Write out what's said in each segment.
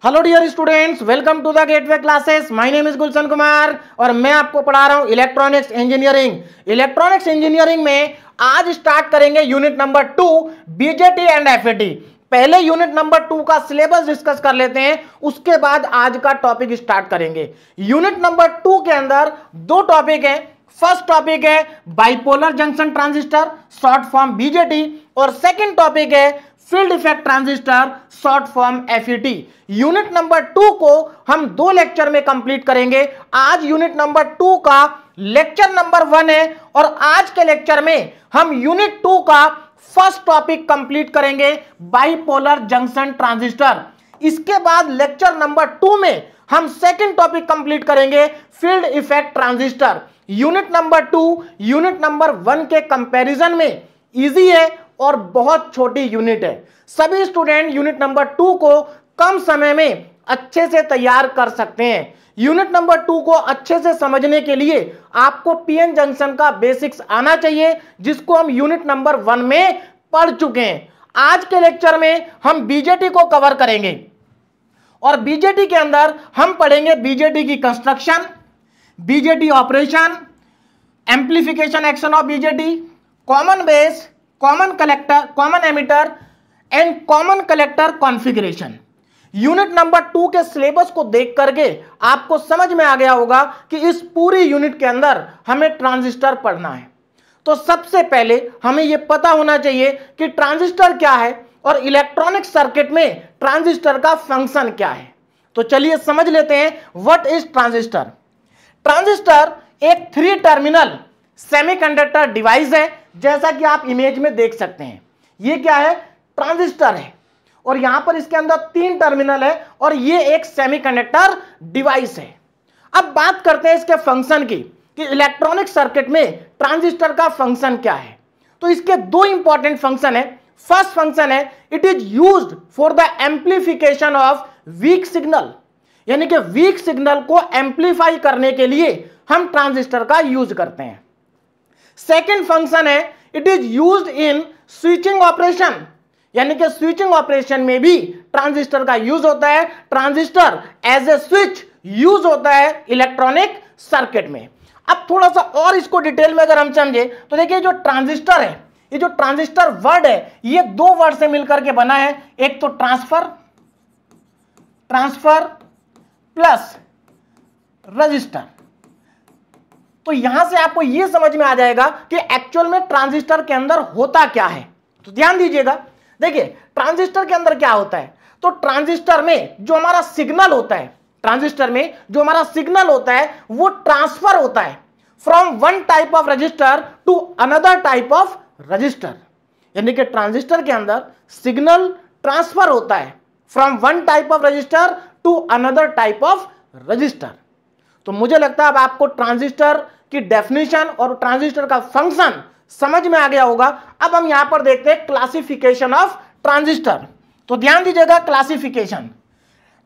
Hello dear students, welcome to the Gateway classes. My name is Gulshan Kumar और मैं आपको पढ़ा रहा हूं इलेक्ट्रॉनिक्स इंजीनियरिंग। इलेक्ट्रॉनिक्स इंजीनियरिंग में आज स्टार्ट करेंगे unit number 2 BJT and FET. पहले यूनिट नंबर 2 का सिलेबस डिस्कस कर लेते हैं, उसके बाद आज का टॉपिक स्टार्ट करेंगे। यूनिट नंबर 2 के अंदर दो टॉपिक है। फर्स्ट टॉपिक है bipolar junction transistor, short form BJT, और सेकंड टॉपिक है field effect transistor, short form FET. Unit number 2 को हम दो लेक्चर में कंप्लीट करेंगे। आज यूनिट नंबर 2 का लेक्चर नंबर 1 है और आज के लेक्चर में हम यूनिट 2 का फर्स्ट टॉपिक कंप्लीट करेंगे, बाइपोलर जंक्शन ट्रांजिस्टर। इसके बाद लेक्चर नंबर 2 में हम सेकंड टॉपिक कंप्लीट करेंगे, field effect transistor. Unit number 2 unit number 1 के कंपैरिजन में इजी है और बहुत छोटी यूनिट है। सभी स्टूडेंट यूनिट नंबर 2 को कम समय में अच्छे से तैयार कर सकते हैं। यूनिट नंबर 2 को अच्छे से समझने के लिए आपको पीएन जंक्शन का बेसिक्स आना चाहिए, जिसको हम यूनिट नंबर 1 में पढ़ चुके हैं। आज के लेक्चर में हम बीजेटी को कवर करेंगे और बीजेटी के अंदर हम पढ़ेंगे बीजेटी की construction, BJT operation, amplification action of BJT, common base, common collector, common emitter and common collector configuration. Unit number 2 के सिलेबस को देख करके आपको समझ में आ गया होगा कि इस पूरी यूनिट के अंदर हमें ट्रांजिस्टर पढ़ना है। तो सबसे पहले हमें यह पता होना चाहिए कि ट्रांजिस्टर क्या है और इलेक्ट्रॉनिक सर्किट में ट्रांजिस्टर का फंक्शन क्या है। तो चलिए समझ लेते हैं व्हाट इज ट्रांजिस्टर। ट्रांजिस्टर एक 3 टर्मिनल सेमीकंडक्टर डिवाइस है, जैसा कि आप इमेज में देख सकते हैं। ये क्या है? ट्रांजिस्टर है और यहां पर इसके अंदर 3 टर्मिनल है और ये एक सेमीकंडक्टर डिवाइस है। अब बात करते हैं इसके फंक्शन की कि इलेक्ट्रॉनिक सर्किट में ट्रांजिस्टर का फंक्शन क्या है। तो इसके दो इंपॉर्टेंट फंक्शन है। फर्स्ट फंक्शन है it is used for the amplification of weak signal, यानी कि वीक सिग्नल को एम्प्लीफाई करने के लिए हम ट्रांजिस्टर का यूज करते हैं। सेकेंड फंक्शन है it is used in switching operation, यानी कि स्विचिंग ऑपरेशन में भी ट्रांजिस्टर का यूज होता है। Transistor as a switch use होता है इलेक्ट्रॉनिक सर्किट में। अब थोड़ा सा और इसको डिटेल में अगर हम समझे तो देखिए, जो ट्रांजिस्टर है, ये जो ट्रांजिस्टर वर्ड है, ये 2 वर्ड से मिलकर के बना है। एक तो ट्रांसफर प्लस रजिस्टर। तो यहां से आपको यह समझ में आ जाएगा कि एक्चुअल में ट्रांजिस्टर के अंदर होता क्या है। तो ध्यान दीजिएगा, देखिए ट्रांजिस्टर के अंदर क्या होता है। तो ट्रांजिस्टर में जो हमारा सिग्नल होता है, ट्रांजिस्टर में जो हमारा सिग्नल होता है वो ट्रांसफर होता है from one type of register to another type of register. यानी कि ट्रांजिस्टर के अंदर सिग्नल ट्रांसफर होता है from one type of register to another type of register. तो मुझे लगता है अब आपको ट्रांजिस्टर की डेफिनेशन और ट्रांजिस्टर का फंक्शन समझ में आ गया होगा। अब हम यहां पर देखते हैं क्लासिफिकेशन ऑफ ट्रांजिस्टर। तो ध्यान दीजिएगा, क्लासिफिकेशन।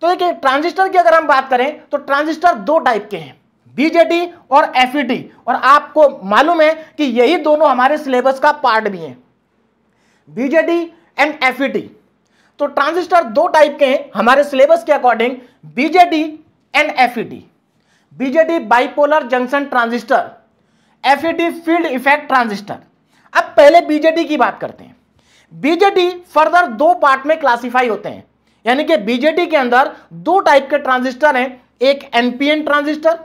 तो देखिए, ट्रांजिस्टर की अगर हम बात करें तो ट्रांजिस्टर 2 टाइप के हैं, बीजेटी और एफईटी। और आपको मालूम है कि यही दोनों हमारे सिलेबस का पार्ट भी हैं, बीजेटी एंड एफईटी। तो ट्रांजिस्टर 2 टाइप के हैं हमारे सिलेबस के according, BJT and FET. BJT bipolar junction transistor, FET field effect transistor. अब पहले बीजेटी की बात करते हैं। बीजेटी फर्दर 2 पार्ट में क्लासिफाई होते हैं, यानी कि बीजेटी के अंदर 2 टाइप के ट्रांजिस्टर हैं, एक एनपीएन ट्रांजिस्टर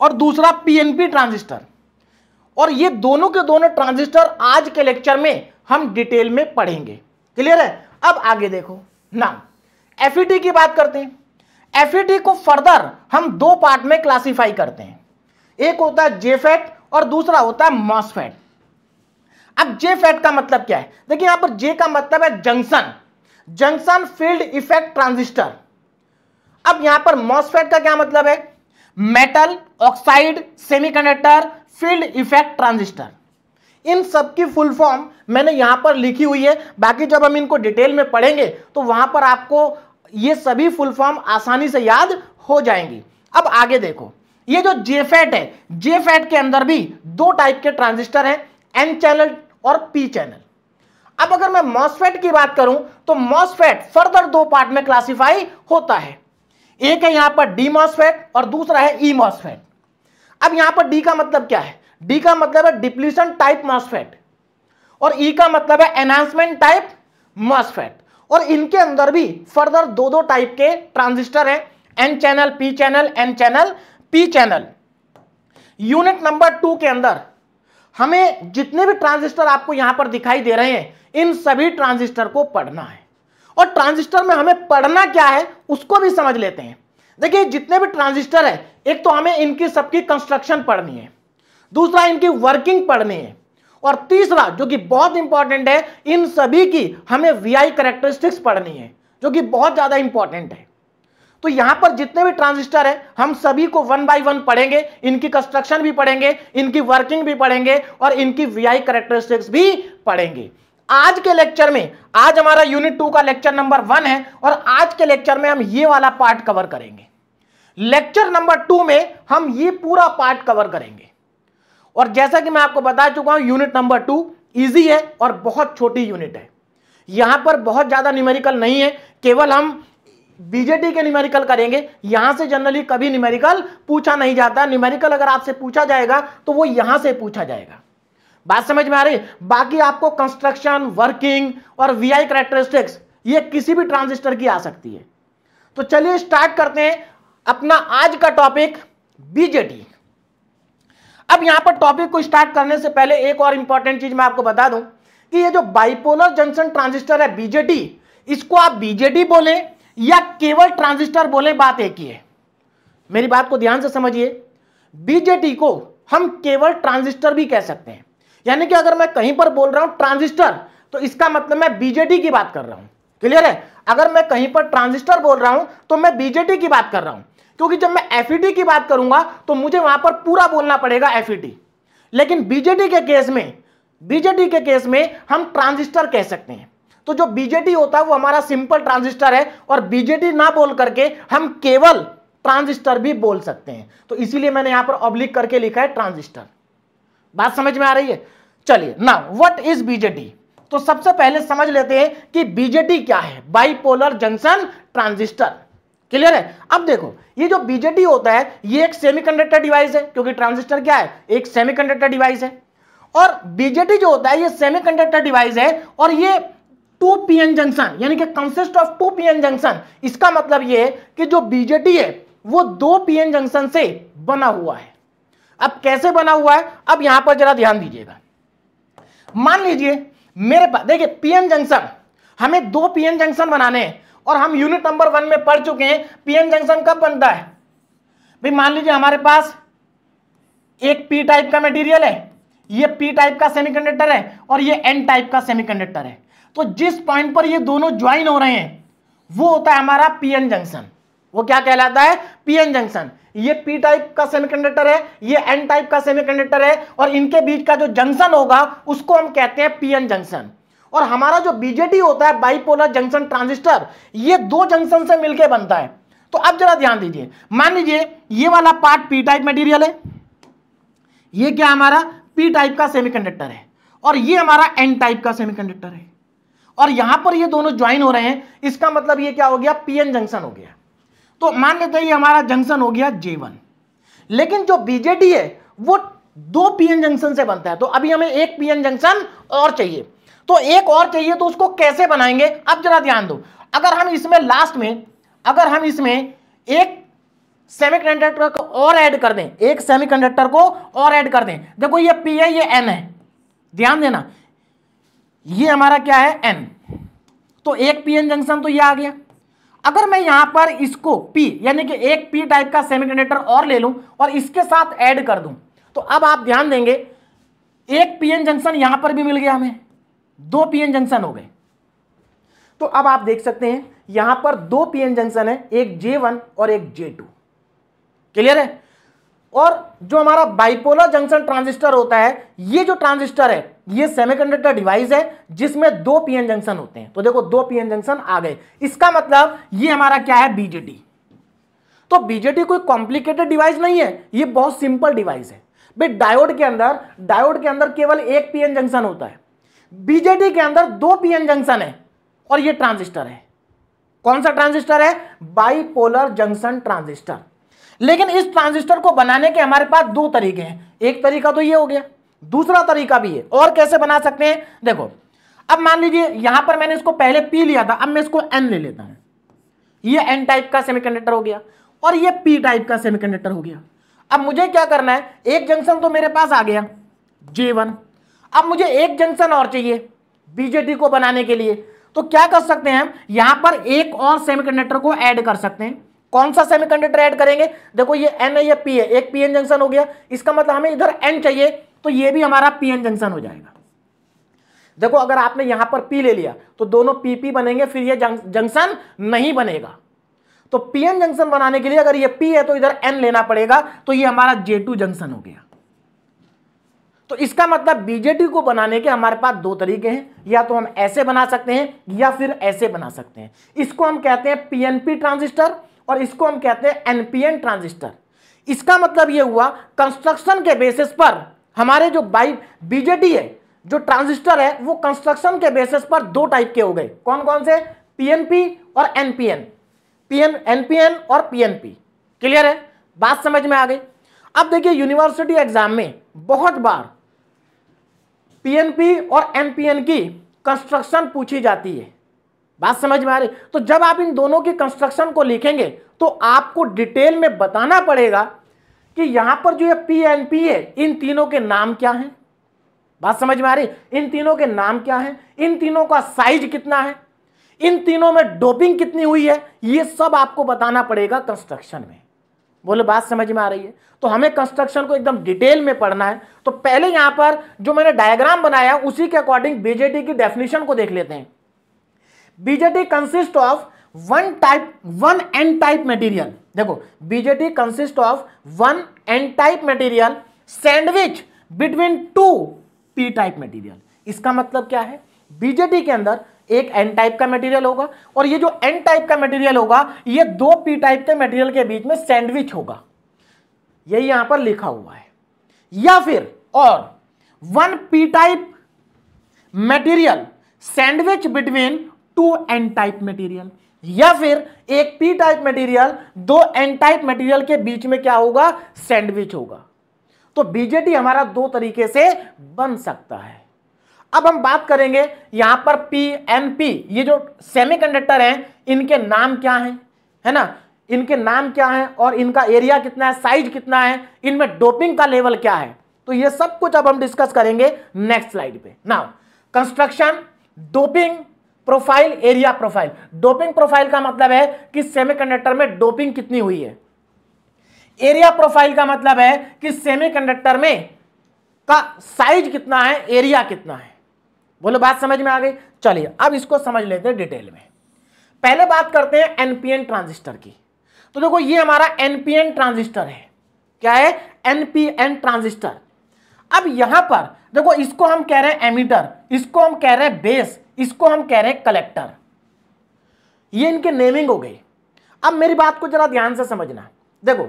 और दूसरा पीएनपी ट्रांजिस्टर। और ये दोनों के दोनों ट्रांजिस्टर आज के लेक्चर में हम डिटेल में पढ़ेंगे। क्लियर है? अब आगे देखो ना, एफईटी की बात करते हैं। एफईटी को फर्दर हम 2 पार्ट में क्लासिफाई करते हैं, एक होता है जेफेट और दूसरा होता है मॉसफेट। अब जेफेट का मतलब क्या है? देखिए यहां पर जे का मतलब है junction, junction field effect transistor. अब यहां पर मॉसफेट का क्या मतलब है? Metal oxide semiconductor field effect transistor. इन सब की फुल फॉर्म मैंने यहां पर लिखी हुई है, बाकी जब हम इनको डिटेल में पढ़ेंगे तो वहां पर आपको ये सभी फुल फॉर्म आसानी से याद हो जाएंगी। अब आगे देखो, ये जो जेफेट है, जेफेट के अंदर भी 2 टाइप के ट्रांजिस्टर हैं, एन चैनल और पी चैनल। अब अगर मैं मॉसफेट की बात करूं तो मॉसफेट फर्दर दो पार्ट में क्लासिफाई होता है। एक है यहां पर डी मॉसफेट और दूसरा है ई मॉसफेट। अब यहां पर डी का मतलब क्या है? डी का मतलब है डिप्लीशन टाइप मॉसफेट और ई का मतलब है एनहांसमेंट टाइप मॉसफेट। और इनके अंदर भी फर्दर दो दो टाइप के ट्रांजिस्टर हैं, N channel, P channel, N channel, P channel. Unit number 2 के अंदर हमें जितने भी ट्रांजिस्टर आपको यहां पर दिखाई दे रहे हैं, इन सभी ट्रांजिस्टर को पढ़ना है। और ट्रांजिस्टर में हमें पढ़ना क्या है उसको भी समझ लेते हैं। देखिए जितने भी ट्रांजिस्टर है, एक तो हमें इनकी सबकी कंस्ट्रक्शन पढ़नी है, दूसरा इनकी वर्किंग पढ़नी है, और तीसरा जो कि बहुत इंपॉर्टेंट है, इन सभी की हमें वीआई कैरेक्टरिस्टिक्स पढ़नी है, जो कि बहुत ज्यादा इंपॉर्टेंट है। तो यहां पर जितने भी ट्रांजिस्टर है हम सभी को 1 बाय 1 पढ़ेंगे, इनकी कंस्ट्रक्शन भी पढ़ेंगे, इनकी वर्किंग भी पढ़ेंगे और इनकी वीआई कैरेक्टरिस्टिक्स भी पढ़ेंगे। आज के लेक्चर में, आज हमारा यूनिट 2 का लेक्चर नंबर 1 है और आज के लेक्चर में हम ये वाला पार्ट कवर करेंगे। लेक्चर नंबर 2 में हम ये पूरा पार्ट कवर करेंगे। और जैसा कि मैं आपको बता चुका हूं, यूनिट नंबर 2 इजी है और बहुत छोटी यूनिट है। यहां पर बहुत ज्यादा न्यूमेरिकल नहीं है, केवल हम बीजेटी के न्यूमेरिकल करेंगे। यहां से जनरली कभी न्यूमेरिकल पूछा नहीं जाता। न्यूमेरिकल अगर आपसे पूछा जाएगा तो वो यहां से पूछा जाएगा। बात समझ में आ रही? बाकी आपको कंस्ट्रक्शन, वर्किंग और वीआई कैरेक्टरिस्टिक्स ये किसी भी ट्रांजिस्टर की आ सकती है। तो चलिए स्टार्ट करते हैं अपना आज का टॉपिक, बीजेटी। अब यहां पर टॉपिक को स्टार्ट करने से पहले एक और इंपॉर्टेंट चीज मैं आपको बता दूं कि ये जो बाइपोलर जंक्शन ट्रांजिस्टर है बीजेटी, इसको आप बीजेटी बोले या केवल ट्रांजिस्टर बोले, बात एक ही है। मेरी बात को ध्यान से समझिए। बीजेटी को हम केवल ट्रांजिस्टर भी कह सकते हैं, यानी कि अगर मैं कहीं पर बोल रहा हूं ट्रांजिस्टर तो इसका मतलब मैं बीजेटी की बात कर रहा हूं। क्लियर है? अगर मैं कहीं पर ट्रांजिस्टर बोल रहा हूं तो मैं बीजेटी की बात कर रहा हूं, क्योंकि जब मैं एफईटी की बात करूंगा तो मुझे वहां पर पूरा बोलना पड़ेगा एफईटी। लेकिन बीजेटी के केस में हम ट्रांजिस्टर कह सकते हैं। तो जो बीजेटी होता है वो हमारा सिंपल ट्रांजिस्टर है और बीजेटी ना बोल करके हम केवल ट्रांजिस्टर भी बोल सकते हैं। तो इसीलिए मैंने यहां पर ऑब्लिक करके लिखा है ट्रांजिस्टर। बात समझ में आ रही है? चलिए नाउ व्हाट इज बीजेटी। तो सबसे पहले समझ लेते हैं कि बीजेटी क्या है, बाइपोलर जंक्शन ट्रांजिस्टर। क्लियर है? अब देखो, ये जो बीजेटी होता है ये एक सेमीकंडक्टर डिवाइस है, क्योंकि ट्रांजिस्टर क्या है, एक सेमीकंडक्टर डिवाइस है। और बीजेटी जो होता है ये सेमीकंडक्टर डिवाइस है और ये 2 पीएन जंक्शन, यानी कि कंसिस्ट ऑफ 2 पीएन जंक्शन। इसका मतलब ये है कि जो बीजेटी है वो 2 पीएन जंक्शन से बना हुआ है। अब कैसे बना हुआ है, अब यहां पर जरा ध्यान दीजिएगा। मान लीजिए मेरे पास, देखिए पीएन जंक्शन, हमें 2 पीएन जंक्शन बनाने हैं और हम यूनिट नंबर 1 में पढ़ चुके हैं पीएन जंक्शन कब बनता है। भाई मान लीजिए हमारे पास एक पी टाइप का मटेरियल है, ये पी टाइप का सेमीकंडक्टर है और ये एन टाइप का सेमीकंडक्टर है। तो जिस पॉइंट पर ये दोनों ज्वाइन हो रहे हैं वो होता है हमारा पीएन जंक्शन। वो क्या कहलाता है? PN junction. ये पी टाइप का सेमीकंडक्टर है, ये एन टाइप का सेमीकंडक्टर है और इनके बीच का जो जंक्शन होगा उसको हम कहते हैं पीएन जंक्शन। और हमारा जो बीजेटी होता है बाइपोलर जंक्शन ट्रांजिस्टर, ये 2 जंक्शन से मिलकर बनता है। तो अब जरा ध्यान दीजिए, मान लीजिए ये वाला पार्ट पी टाइप मटेरियल है, ये क्या हमारा पी टाइप का सेमीकंडक्टर है और ये हमारा एन टाइप का सेमीकंडक्टर है और यहां पर ये दोनों ज्वाइन हो रहे हैं। इसका मतलब ये क्या हो गया, पीएन जंक्शन हो गया। तो मान लेते हैं ये हमारा जंक्शन हो गया J1, लेकिन जो बीजेटी है वो 2 पीएन जंक्शन से बनता है। तो अभी हमें एक पीएन जंक्शन और चाहिए, तो एक और चाहिए, तो उसको कैसे बनाएंगे? अब जरा ध्यान दो, अगर हम इसमें लास्ट में, अगर हम इसमें एक सेमीकंडक्टर को और ऐड कर दें, एक सेमीकंडक्टर को और ऐड कर दें, देखो ये पी है, ये एन है, ध्यान देना, ये हमारा क्या है, एन। तो एक पीएन जंक्शन तो ये आ गया। अगर मैं यहां पर इसको P यानी कि एक P टाइप का सेमीकंडक्टर और ले लूं और इसके साथ ऐड कर दूं, तो अब आप ध्यान देंगे एक पीएन जंक्शन यहां पर भी मिल गया, हमें 2 पीएन जंक्शन हो गए। तो अब आप देख सकते हैं यहां पर 2 पीएन जंक्शन है, एक J1 और एक J2। क्लियर है? और जो हमारा बाइपोलर जंक्शन ट्रांजिस्टर होता है, ये जो ट्रांजिस्टर है ये सेमीकंडक्टर डिवाइस है जिसमें 2 पीएन जंक्शन होते हैं। तो देखो 2 पीएन जंक्शन आ गए, इसका मतलब ये हमारा क्या है, बीजेटी। तो बीजेटी कोई कॉम्प्लिकेटेड डिवाइस नहीं है, ये बहुत सिंपल डिवाइस है। भाई डायोड के अंदर केवल एक पीएन जंक्शन होता है। बीजेटी के अंदर 2 पीएन जंक्शन है और ये ट्रांजिस्टर है। कौन सा ट्रांजिस्टर है? Bipolar junction transistor. लेकिन इस ट्रांजिस्टर को बनाने के हमारे पास 2 तरीके हैं। एक तरीका तो ये हो गया, दूसरा तरीका भी है। और कैसे बना सकते हैं? देखो, अब मान लीजिए यहां पर मैंने इसको पहले पी लिया था, अब मैं इसको एन ले लेता हूं। ये एन टाइप का सेमीकंडक्टर हो गया और ये पी टाइप का सेमीकंडक्टर हो गया। अब मुझे क्या करना है? एक जंक्शन तो मेरे पास आ गया J1, अब मुझे एक जंक्शन और चाहिए बीजेटी को बनाने के लिए। तो क्या कर सकते हैं हम? यहां पर एक और सेमीकंडक्टर को ऐड कर सकते हैं। कौन सा सेमीकंडक्टर ऐड करेंगे? देखो ये एन है, ये पी है, एक पीएन जंक्शन हो गया। इसका मतलब हमें इधर एन चाहिए, तो ये भी हमारा पीएन जंक्शन हो जाएगा। देखो अगर आपने यहां पर पी ले लिया तो दोनों पीपी बनेंगे, फिर ये जंक्शन नहीं बनेगा। तो पीएन जंक्शन बनाने के लिए अगर ये पी है तो इधर एन लेना पड़ेगा, तो ये हमारा J2 जंक्शन हो गया। तो इसका मतलब बीजेटी को बनाने के हमारे पास 2 तरीके हैं, या तो हम ऐसे बना सकते हैं या फिर ऐसे बना सकते हैं। इसको हम कहते हैं पीएनपी ट्रांजिस्टर और इसको हम कहते हैं एनपीएन ट्रांजिस्टर। इसका मतलब ये हुआ कंस्ट्रक्शन के बेसिस पर हमारे जो बीजेटी है, जो ट्रांजिस्टर है, वो कंस्ट्रक्शन के बेसिस पर 2 टाइप के हो गए। कौन कौन से? पीएनपी और एनपीएन, एनपीएन और पीएनपी। क्लियर है? बात समझ में आ गई? अब देखिए यूनिवर्सिटी एग्जाम में बहुत बार पीएनपी और एनपीएन की कंस्ट्रक्शन पूछी जाती है। बात समझ में आ रही? तो जब आप इन दोनों की कंस्ट्रक्शन को लिखेंगे तो आपको डिटेल में बताना पड़ेगा कि यहां पर जो ये पीएनपी है, इन तीनों के नाम क्या हैं। बात समझ में आ रही? इन तीनों के नाम क्या हैं, इन तीनों का साइज कितना है, इन तीनों में डोपिंग कितनी हुई है, ये सब आपको बताना पड़ेगा कंस्ट्रक्शन में। बोलो बात समझ में आ रही है? तो हमें कंस्ट्रक्शन को एकदम डिटेल में पढ़ना है। तो पहले यहां पर जो मैंने डायग्राम बनाया उसी के अकॉर्डिंग बीजेटी की डेफिनेशन को देख लेते हैं। BJT consist of one N type material. देखो BJT consist of one N type material sandwich between 2 P type material. इसका मतलब क्या है? बीजेटी के अंदर एक एन टाइप का मटेरियल होगा और ये जो एन टाइप का मटेरियल होगा ये 2 पी टाइप के मटेरियल के बीच में सैंडविच होगा, यही यहां पर लिखा हुआ है। या फिर और 1 P type material sandwich between 2 N type material, या फिर एक P type material 2 N type material के बीच में क्या होगा? सैंडविच होगा। तो बीजेटी हमारा 2 तरीके से बन सकता है। अब हम बात करेंगे यहां पर पीएनपी, ये जो सेमीकंडक्टर हैं इनके नाम क्या हैं, है ना? इनके नाम क्या हैं और इनका एरिया कितना है, साइज कितना है, इनमें डोपिंग का लेवल क्या है, तो ये सब कुछ अब हम डिस्कस करेंगे नेक्स्ट स्लाइड पे। Now construction, doping profile, area profile. Doping profile का मतलब है कि सेमीकंडक्टर में डोपिंग कितनी हुई है। एरिया प्रोफाइल का मतलब है कि सेमीकंडक्टर में का साइज कितना है, एरिया कितना है। बोलो बात समझ में आ गई? चलिए अब इसको समझ लेते हैं डिटेल में। पहले बात करते हैं एनपीएन ट्रांजिस्टर की। तो देखो ये हमारा एनपीएन ट्रांजिस्टर है। क्या है? NPN transistor. अब यहां पर देखो इसको हम कह रहे हैं एमीटर, इसको हम कह रहे हैं बेस, इसको हम कह रहे हैं कलेक्टर। ये इनके नेमिंग हो गई। अब मेरी बात को जरा ध्यान से समझना। देखो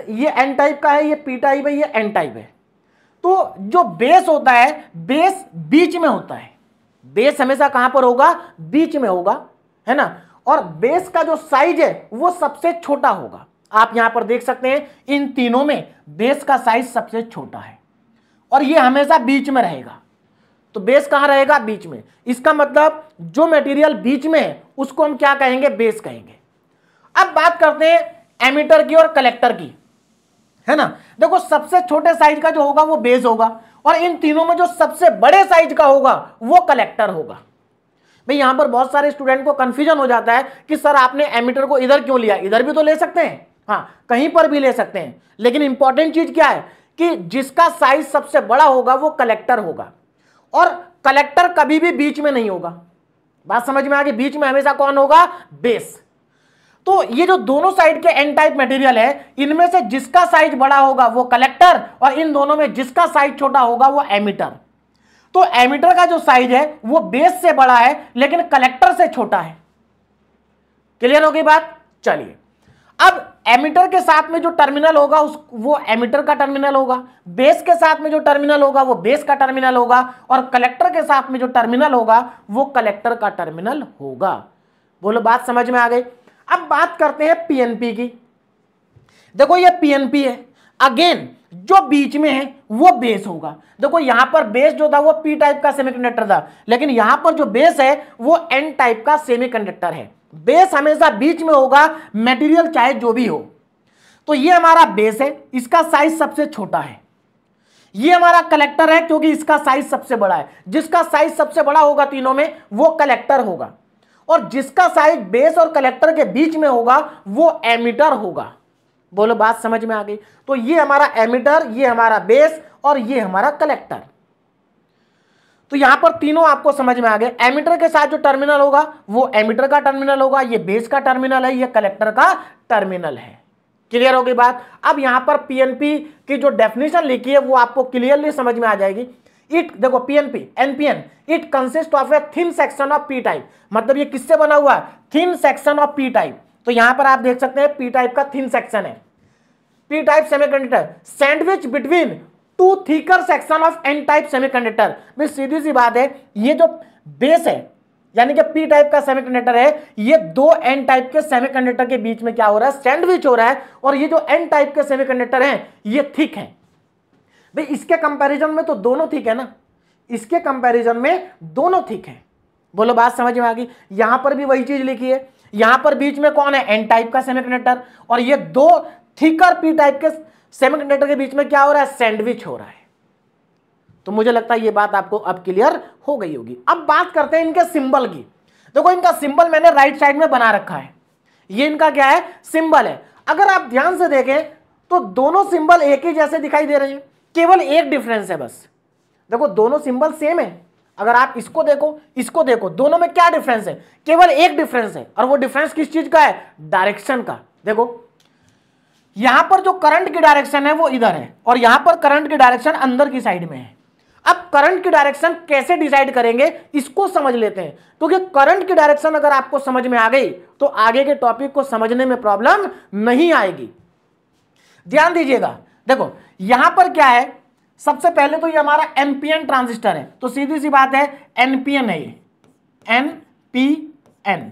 ये एन टाइप का है, ये पी टाइप है, ये एन टाइप है। तो जो बेस होता है, बेस बीच में होता है। बेस हमेशा कहां पर होगा? बीच में होगा, है ना? और बेस का जो साइज है वो सबसे छोटा होगा। आप यहां पर देख सकते हैं इन तीनों में बेस का साइज सबसे छोटा है और ये हमेशा बीच में रहेगा। तो बेस कहां रहेगा? बीच में। इसका मतलब जो मटेरियल बीच में है उसको हम क्या कहेंगे? बेस कहेंगे। अब बात करते हैं एमीटर की और कलेक्टर की, है ना? देखो सबसे छोटे साइज का जो होगा वो बेस होगा और इन तीनों में जो सबसे बड़े साइज का होगा वो कलेक्टर होगा। भाई यहां पर बहुत सारे स्टूडेंट को कंफ्यूजन हो जाता है कि सर आपने एमीटर को इधर क्यों लिया, इधर भी तो ले सकते हैं। हाँ, कहीं पर भी ले सकते हैं, लेकिन इंपॉर्टेंट चीज क्या है कि जिसका साइज सबसे बड़ा होगा वो कलेक्टर होगा और कलेक्टर कभी भी बीच में नहीं होगा। बात समझ में आ गई? बीच में हमेशा कौन होगा? बेस। तो ये जो दोनों साइड के एन टाइप मटेरियल है इनमें से जिसका साइज बड़ा होगा वो कलेक्टर और इन दोनों में जिसका साइज छोटा होगा वो एमीटर। तो एमीटर का जो साइज है वो बेस से बड़ा है लेकिन कलेक्टर से छोटा है। क्लियर हो गई बात? चलिए अब एमीटर के साथ में जो टर्मिनल होगा वो एमीटर का टर्मिनल होगा, बेस के साथ में जो टर्मिनल होगा वो बेस का टर्मिनल होगा, और कलेक्टर के साथ में जो टर्मिनल होगा वो कलेक्टर का टर्मिनल होगा। बोलो बात समझ में आ गई। अब बात करते हैं पीएनपी की। देखो ये पीएनपी है, अगेन जो बीच में है वो बेस होगा। देखो यहां पर बेस जो था वो पी टाइप का सेमीकंडक्टर था, लेकिन यहां पर जो बेस है वो एन टाइप का सेमीकंडक्टर है। बेस हमेशा बीच में होगा, मटेरियल चाहे जो भी हो। तो ये हमारा बेस है, इसका साइज सबसे छोटा है। ये हमारा कलेक्टर है क्योंकि इसका साइज सबसे बड़ा है। जिसका साइज सबसे बड़ा होगा तीनों में वो कलेक्टर होगा, और जिसका साइज बेस और कलेक्टर के बीच में होगा वो एमीटर होगा। बोलो बात समझ में आ गई। तो ये हमारा एमीटर, ये हमारा बेस और ये हमारा कलेक्टर। तो यहां पर तीनों आपको समझ में आ गए। एमीटर के साथ जो टर्मिनल होगा वो एमीटर का टर्मिनल होगा, ये बेस का टर्मिनल है, ये कलेक्टर का टर्मिनल है। क्लियर हो गई बात। अब यहां पर पीएनपी की जो डेफिनेशन लिखी है वो आपको क्लियरली समझ में आ जाएगी। इट देखो PNP NPN it consist of a thin section of P type. मतलब ये किससे बना हुआ है? Thin section of P type. तो यहां पर आप देख सकते हैं पी टाइप का थिन सेक्शन है, P type semiconductor sandwich between two thicker section of N type semiconductor. भाई सीधी सी बात है, ये जो बेस है यानी कि पी टाइप का सेमीकंडक्टर है, ये दो एन टाइप के सेमीकंडक्टर के बीच में क्या हो रहा है? सैंडविच हो रहा है। और ये जो एन टाइप के सेमीकंडक्टर हैं ये थिक है। भाई इसके कंपैरिजन में तो दोनों थिक है ना, इसके कंपैरिजन में दोनों थिक है। बोलो बात समझ में आ गई। यहां पर भी वही चीज लिखी है, यहां पर बीच में कौन है? एन टाइप का सेमीकंडक्टर, और ये दो थिकर पी टाइप के सेमीकंडक्टर के बीच में क्या हो रहा है? सैंडविच हो रहा है। तो मुझे लगता है ये बात आपको अब क्लियर हो गई होगी। अब बात करते हैं इनके सिंबल की। देखो इनका सिंबल मैंने राइट साइड में बना रखा है, ये इनका क्या है? सिंबल है। अगर आप ध्यान से देखें तो दोनों सिंबल एक ही जैसे दिखाई दे रहे हैं, केवल एक डिफरेंस है बस। देखो दोनों सिंबल सेम है, अगर आप इसको देखो इसको देखो, दोनों में क्या डिफरेंस है? केवल एक डिफरेंस है, और वो डिफरेंस किस चीज का है? डायरेक्शन का। देखो यहां पर जो करंट की डायरेक्शन है वो इधर है, और यहां पर करंट की डायरेक्शन अंदर की साइड में है। अब करंट की डायरेक्शन कैसे डिसाइड करेंगे इसको समझ लेते हैं, क्योंकि करंट की डायरेक्शन अगर आपको समझ में आ गई तो आगे के टॉपिक को समझने में प्रॉब्लम नहीं आएगी। ध्यान दीजिएगा। देखो यहां पर क्या है? सबसे पहले तो ये हमारा एनपीएन ट्रांजिस्टर है, तो सीधी सी बात है एनपीएन है, ये एनपीएन।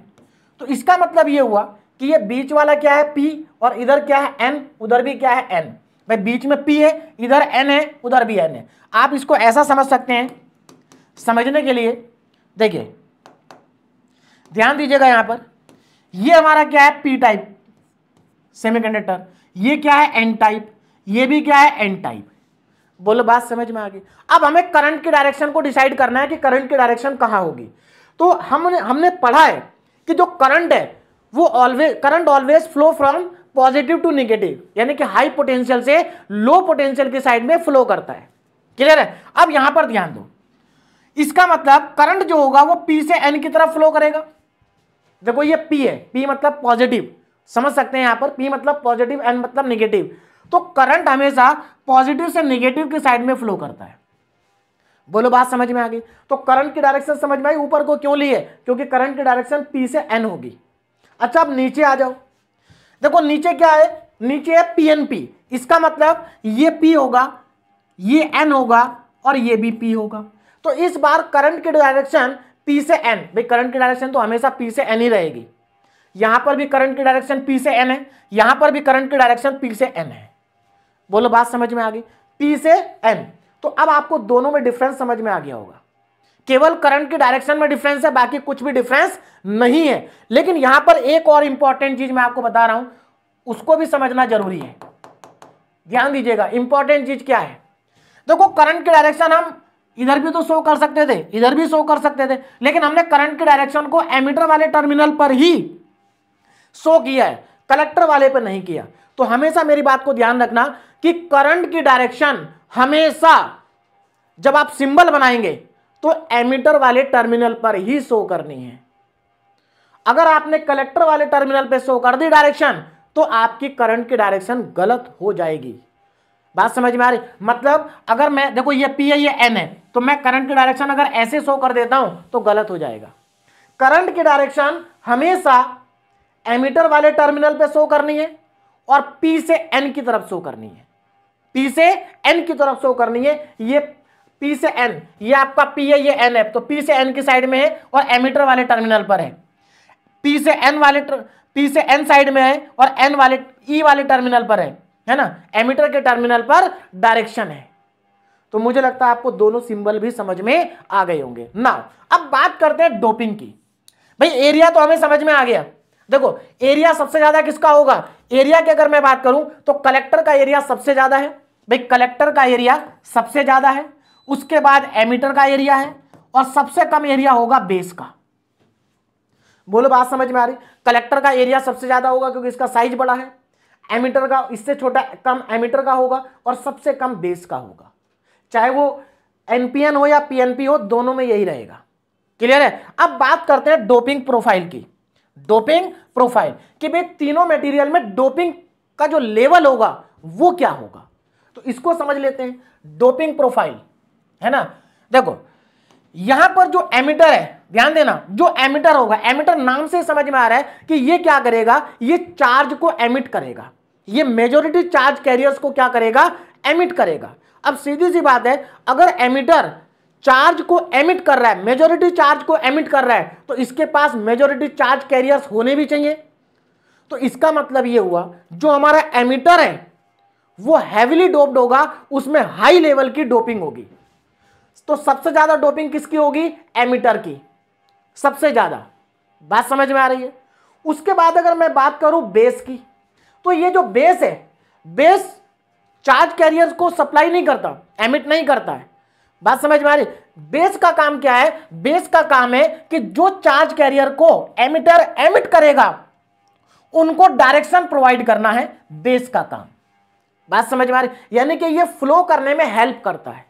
तो इसका मतलब ये हुआ कि ये बीच वाला क्या है? पी, और इधर क्या है? एन, उधर भी क्या है? एन। भाई बीच में पी है, इधर एन है, उधर भी एन है। आप इसको ऐसा समझ सकते हैं, समझने के लिए देखिए ध्यान दीजिएगा। यहां पर ये हमारा क्या है? पी टाइप सेमीकंडक्टर, ये क्या है? एन टाइप, ये भी क्या है? N type. बोलो बात समझ में आ गई। अब हमें करंट की डायरेक्शन को डिसाइड करना है कि करंट की डायरेक्शन कहां होगी। तो हमने पढ़ा है कि जो करंट है वो current always flow from positive to negative, यानी कि हाई पोटेंशियल से लो पोटेंशियल की साइड में फ्लो करता है। क्लियर है? अब यहां पर ध्यान दो, इसका मतलब करंट जो होगा वो पी से एन की तरफ फ्लो करेगा। देखो ये पी है, पी मतलब पॉजिटिव, समझ सकते हैं यहां पर पी मतलब पॉजिटिव, एन मतलब नेगेटिव। तो करंट हमेशा पॉजिटिव से नेगेटिव की साइड में फ्लो करता है। बोलो बात समझ में आ गई। तो करंट की डायरेक्शन समझ में आई। ऊपर को क्यों लिए? क्योंकि करंट की डायरेक्शन पी से एन होगी। अच्छा अब नीचे आ जाओ। देखो नीचे क्या है? नीचे है पीएनपी। इसका मतलब ये पी होगा, ये एन होगा, और ये भी पी होगा। तो इस बार करंट की डायरेक्शन पी से एन, भाई करंट की डायरेक्शन तो हमेशा पी से एन ही रहेगी। यहां पर भी करंट की डायरेक्शन पी से एन है, यहां पर भी करंट की डायरेक्शन पी से एन है। बोलो बात समझ में आ गई। पी से एन। तो अब आपको दोनों में डिफरेंस समझ में आ गया होगा। केवल करंट की डायरेक्शन में डिफरेंस है, बाकी कुछ भी डिफरेंस नहीं है। लेकिन यहां पर एक और इंपॉर्टेंट चीज मैं आपको बता रहा हूं, उसको भी समझना जरूरी है। ध्यान दीजिएगा, इंपॉर्टेंट चीज क्या है? देखो करंट की डायरेक्शन हम इधर भी तो शो कर सकते थे, इधर भी शो कर सकते थे, लेकिन हमने करंट की डायरेक्शन को एमीटर वाले टर्मिनल पर ही शो किया है, कलेक्टर वाले पर नहीं किया। तो हमेशा मेरी बात को ध्यान रखना कि करंट की डायरेक्शन हमेशा जब आप सिंबल बनाएंगे तो एमीटर वाले टर्मिनल पर ही शो करनी है। अगर आपने कलेक्टर वाले टर्मिनल पे शो कर दी डायरेक्शन तो आपकी करंट की डायरेक्शन गलत हो जाएगी। बात समझ में आ रही? मतलब अगर मैं देखो ये पी है, ये एन है, तो मैं करंट की डायरेक्शन अगर ऐसे शो कर देता हूं तो गलत हो जाएगा। करंट की डायरेक्शन हमेशा एमीटर वाले टर्मिनल पे शो करनी है, और P से N की तरफ शो करनी है, P से N की तरफ शो करनी है। ये P से N, ये आपका P है, ये N है, तो P से N की साइड में है और एमीटर वाले टर्मिनल पर है। P से N साइड में है और N वाले E वाले टर्मिनल पर है ना, एमीटर के टर्मिनल पर डायरेक्शन है। तो मुझे लगता है आपको दोनों सिंबल भी समझ में आ गए होंगे ना। अब बात करते हैं डोपिंग की। भाई एरिया तो हमें समझ में आ गया। देखो एरिया सबसे ज्यादा किसका होगा, एरिया की अगर मैं बात करूं तो कलेक्टर का एरिया सबसे ज्यादा है। भाई कलेक्टर का एरिया सबसे ज्यादा है, उसके बाद एमीटर का एरिया है और सबसे कम एरिया होगा बेस का। बोलो बात समझ में आ रही, कलेक्टर का एरिया सबसे ज्यादा होगा क्योंकि इसका साइज बड़ा है, एमीटर का इससे छोटा कम एमीटर का होगा और सबसे कम बेस का होगा। चाहे वो एनपीएन हो या पीएनपी हो, दोनों में यही रहेगा। क्लियर है। अब बात करते हैं डोपिंग प्रोफाइल की। डोपिंग प्रोफाइल कि भाई तीनों मटेरियल में डोपिंग का जो लेवल होगा वो क्या होगा, तो इसको समझ लेते हैं। डोपिंग प्रोफाइल है ना, देखो यहां पर जो एमिटर है, ध्यान देना, जो एमिटर होगा, एमिटर नाम से समझ में आ रहा है कि ये क्या करेगा, ये चार्ज को एमिट करेगा, ये मेजॉरिटी चार्ज कैरियर्स को क्या करेगा, एमिट करेगा। अब सीधी सी बात है, अगर एमिटर चार्ज को एमिट कर रहा है, मेजॉरिटी चार्ज को एमिट कर रहा है, तो इसके पास मेजॉरिटी चार्ज कैरियर्स होने भी चाहिए। तो इसका मतलब ये हुआ जो हमारा एमिटर है वो हैवीली डोप्ड होगा, उसमें हाई लेवल की डोपिंग होगी। तो सबसे ज्यादा डोपिंग किसकी होगी, एमिटर की, सबसे ज्यादा। बात समझ में आ रही है। उसके बाद अगर मैं बात करूं बेस की, तो ये जो बेस है, बेस चार्ज कैरियर्स को सप्लाई नहीं करता, एमिट नहीं करता है। बात समझ में आ रही। बेस का काम क्या है, बेस का काम है कि जो चार्ज कैरियर को एमिटर एमिट करेगा उनको डायरेक्शन प्रोवाइड करना है, बेस का काम। बात समझ में आ रही, यानी कि ये फ्लो करने में हेल्प करता है।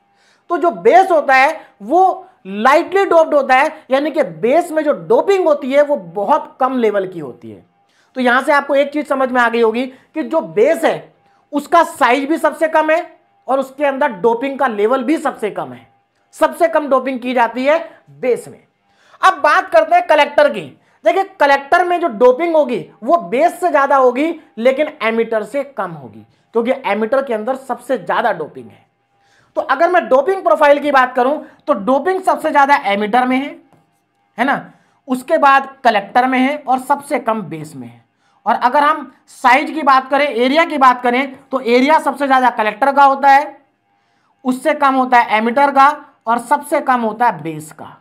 तो जो बेस होता है वो लाइटली डोप्ड होता है, यानी कि बेस में जो डोपिंग होती है वो बहुत कम लेवल की होती है। तो यहां से आपको एक चीज समझ में आ गई होगी कि जो बेस है उसका साइज भी सबसे कम है और उसके अंदर डोपिंग का लेवल भी सबसे कम है। सबसे कम डोपिंग की जाती है बेस में। अब बात करते हैं कलेक्टर की। देखिए कलेक्टर में जो डोपिंग होगी वो बेस से ज्यादा होगी लेकिन एमिटर से कम होगी, क्योंकि एमिटर के अंदर सबसे ज्यादा डोपिंग है। तो अगर मैं डोपिंग प्रोफाइल की बात करूं तो डोपिंग सबसे ज्यादा एमिटर में है ना, उसके बाद कलेक्टर में है और सबसे कम बेस में है। और अगर हम साइज की बात करें, एरिया की बात करें, तो एरिया सबसे ज्यादा कलेक्टर का होता है, उससे कम होता है एमिटर का और सबसे कम होता है बेस का।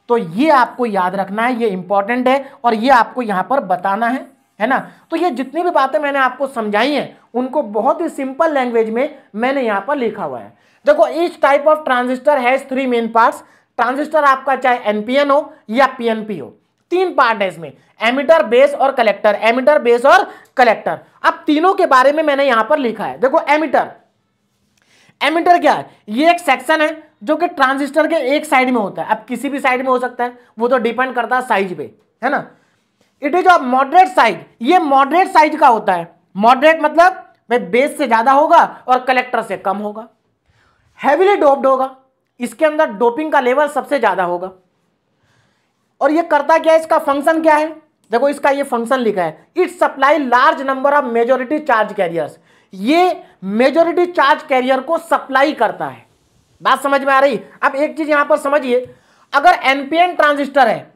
तो ये आपको याद रखना है, ये इंपॉर्टेंट है और ये आपको यहां पर बताना है ना। तो ये जितनी भी बातें मैंने आपको समझाई हैं उनको बहुत ही सिंपल लैंग्वेज में मैंने यहां पर लिखा हुआ है। देखो each type of transistor has 3 main parts. Transistor आपका चाहे एनपीएन हो या पीएनपी हो, 3 पार्ट है इसमें, एमिटर, बेस और कलेक्टर, एमिटर, बेस और कलेक्टर। अब तीनों के बारे में मैंने यहां पर लिखा है। देखो एमिटर, एमिटर क्या है, ये एक सेक्शन है जो कि ट्रांजिस्टर के एक साइड में होता है। अब किसी भी साइड में हो सकता है, वो तो डिपेंड करता है साइज पे, है ना। It is of moderate size, ये मॉडरेट साइज का होता है। मॉडरेट मतलब भाई बेस से ज्यादा होगा और कलेक्टर से कम होगा। हैवीली डोप्ड होगा, इसके अंदर डोपिंग का लेवल सबसे ज्यादा होगा। और ये करता क्या है, इसका फंक्शन क्या है, देखो इसका ये फंक्शन लिखा है, it supply large number of majority charge carriers. ये मेजॉरिटी चार्ज कैरियर को सप्लाई करता है। बात समझ में आ रही। अब एक चीज यहां पर समझिए, अगर एनपीएन ट्रांजिस्टर है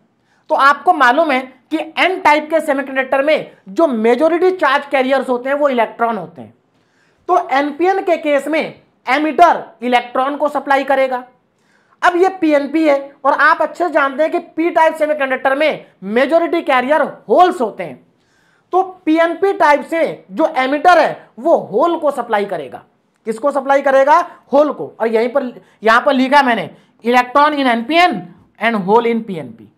तो आपको मालूम है कि एन टाइप के सेमीकंडक्टर में जो मेजॉरिटी चार्ज कैरियर्स होते हैं वो इलेक्ट्रॉन होते हैं। तो एनपीएन के केस में एमिटर इलेक्ट्रॉन को सप्लाई करेगा। अब ये पीएनपी है और आप अच्छे से जानते हैं कि पी टाइप सेमीकंडक्टर में मेजॉरिटी कैरियर होल्स होते हैं। तो पीएनपी टाइप से जो एमिटर है वो होल को सप्लाई करेगा। किसको सप्लाई करेगा, होल को। और यहां पर लिखा मैंने electron in NPN and hole in PNP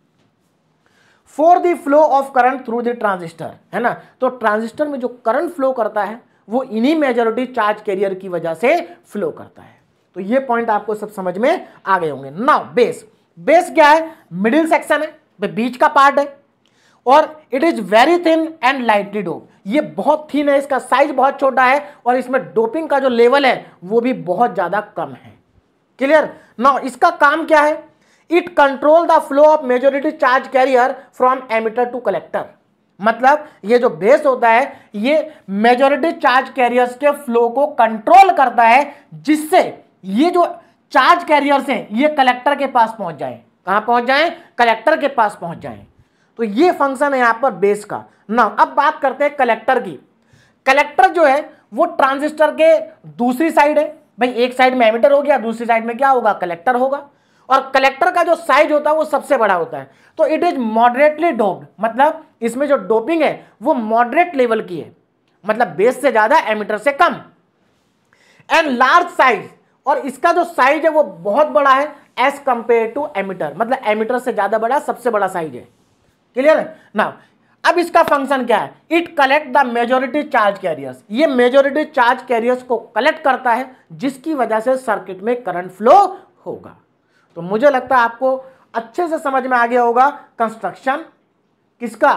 for the flow of current through the transistor, है ना। तो ट्रांजिस्टर में जो करंट फ्लो करता है वो इन्हीं मेजॉरिटी चार्ज कैरियर की वजह से फ्लो करता है। तो ये पॉइंट आपको सब समझ में आ गए होंगे। नाउ बेस, बेस क्या है, मिडिल सेक्शन है, बीच का पार्ट है और it is very thin and lightly dope. ये बहुत थिन है, इसका साइज बहुत छोटा है और इसमें डोपिंग का जो लेवल है वो भी बहुत ज्यादा कम है। क्लियर। नाउ इसका काम क्या है, it control the flow of majority charge carrier from emitter to collector. मतलब ये जो बेस होता है ये मेजॉरिटी चार्ज कैरियर्स के फ्लो को कंट्रोल करता है, जिससे ये जो चार्ज कैरियर्स हैं ये कलेक्टर के पास पहुंच जाए। कहां पहुंच जाए? कलेक्टर के पास पहुंच जाए। तो ये फंक्शन है यहां पर बेस का ना। अब बात करते हैं कलेक्टर की। कलेक्टर जो है वो ट्रांजिस्टर के दूसरी साइड है। भाई एक साइड में एमिटर हो गया, दूसरी साइड में क्या होगा? कलेक्टर होगा। और कलेक्टर का जो साइज होता है वो सबसे बड़ा होता है। तो इट इज मॉडरेटली डोप्ड, मतलब इसमें जो डोपिंग है वो मॉडरेट लेवल की है, मतलब बेस से ज्यादा एमिटर से कम। एंड लार्ज साइज, और इसका जो साइज है वो बहुत बड़ा है एज कंपेयर टू एमिटर, मतलब एमिटर से ज्यादा बड़ा, सबसे बड़ा साइज है। क्लियर है ना? अब इसका फंक्शन क्या है? It collect the majority charge carriers. ये मेजॉरिटी चार्ज कैरियर्स को कलेक्ट करता है, जिसकी वजह से सर्किट में करंट फ्लो होगा। तो मुझे लगता है आपको अच्छे से समझ में आ गया होगा कंस्ट्रक्शन किसका?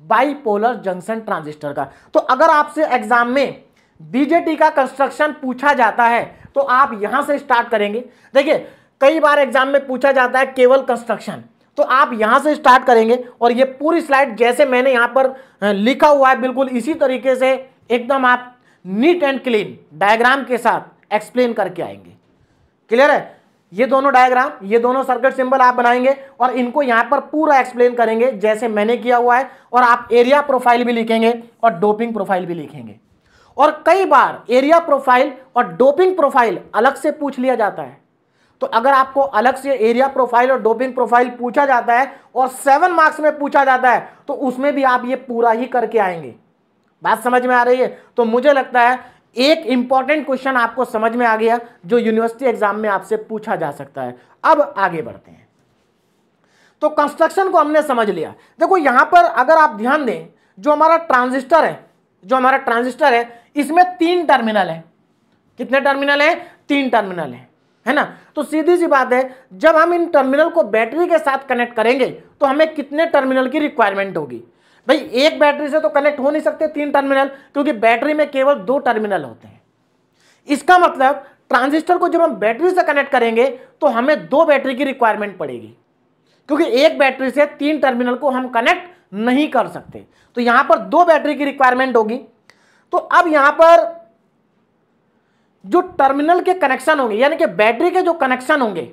बाइपोलर जंक्शन ट्रांजिस्टर का। तो अगर आपसे एग्जाम में बीजेटी का कंस्ट्रक्शन पूछा जाता है तो आप यहां से स्टार्ट करेंगे। देखिए कई बार एग्जाम में पूछा जाता है केवल कंस्ट्रक्शन, तो आप यहां से स्टार्ट करेंगे और ये पूरी स्लाइड जैसे मैंने यहां पर लिखा हुआ है बिल्कुल इसी तरीके से एकदम आप नीट एंड क्लीन डायग्राम के साथ एक्सप्लेन करके आएंगे। क्लियर है? ये दोनों डायग्राम, ये दोनों सर्किट सिंबल आप बनाएंगे और इनको यहां पर पूरा एक्सप्लेन करेंगे जैसे मैंने किया हुआ है। और आप एरिया प्रोफाइल भी लिखेंगे और डोपिंग प्रोफाइल भी लिखेंगे। और कई बार एरिया प्रोफाइल और डोपिंग प्रोफाइल अलग से पूछ लिया जाता है। तो अगर आपको अलग से एरिया प्रोफाइल और डोपिंग प्रोफाइल पूछा जाता है और 7 मार्क्स में पूछा जाता है तो उसमें भी आप ये पूरा ही करके आएंगे। बात समझ में आ रही है? तो मुझे लगता है एक इंपॉर्टेंट क्वेश्चन आपको समझ में आ गया जो यूनिवर्सिटी एग्जाम में आपसे पूछा जा सकता है। अब आगे बढ़ते हैं। तो कंस्ट्रक्शन को हमने समझ लिया। देखो यहां पर अगर आप ध्यान दें, जो हमारा ट्रांजिस्टर है इसमें 3 टर्मिनल है। कितने टर्मिनल है? 3 टर्मिनल है ना? तो सीधी सी बात है, जब हम इन टर्मिनल को बैटरी के साथ कनेक्ट करेंगे तो हमें कितने टर्मिनल की रिक्वायरमेंट होगी? भाई एक बैटरी से तो कनेक्ट हो नहीं सकते 3 टर्मिनल, क्योंकि बैटरी में केवल 2 टर्मिनल होते हैं। इसका मतलब ट्रांजिस्टर को जब हम बैटरी से कनेक्ट करेंगे तो हमें 2 बैटरी की रिक्वायरमेंट पड़ेगी, क्योंकि एक बैटरी से 3 टर्मिनल को हम कनेक्ट नहीं कर सकते। तो यहां पर 2 बैटरी की रिक्वायरमेंट होगी। तो अब यहां पर जो टर्मिनल के कनेक्शन होंगे, यानी कि बैटरी के जो कनेक्शन होंगे,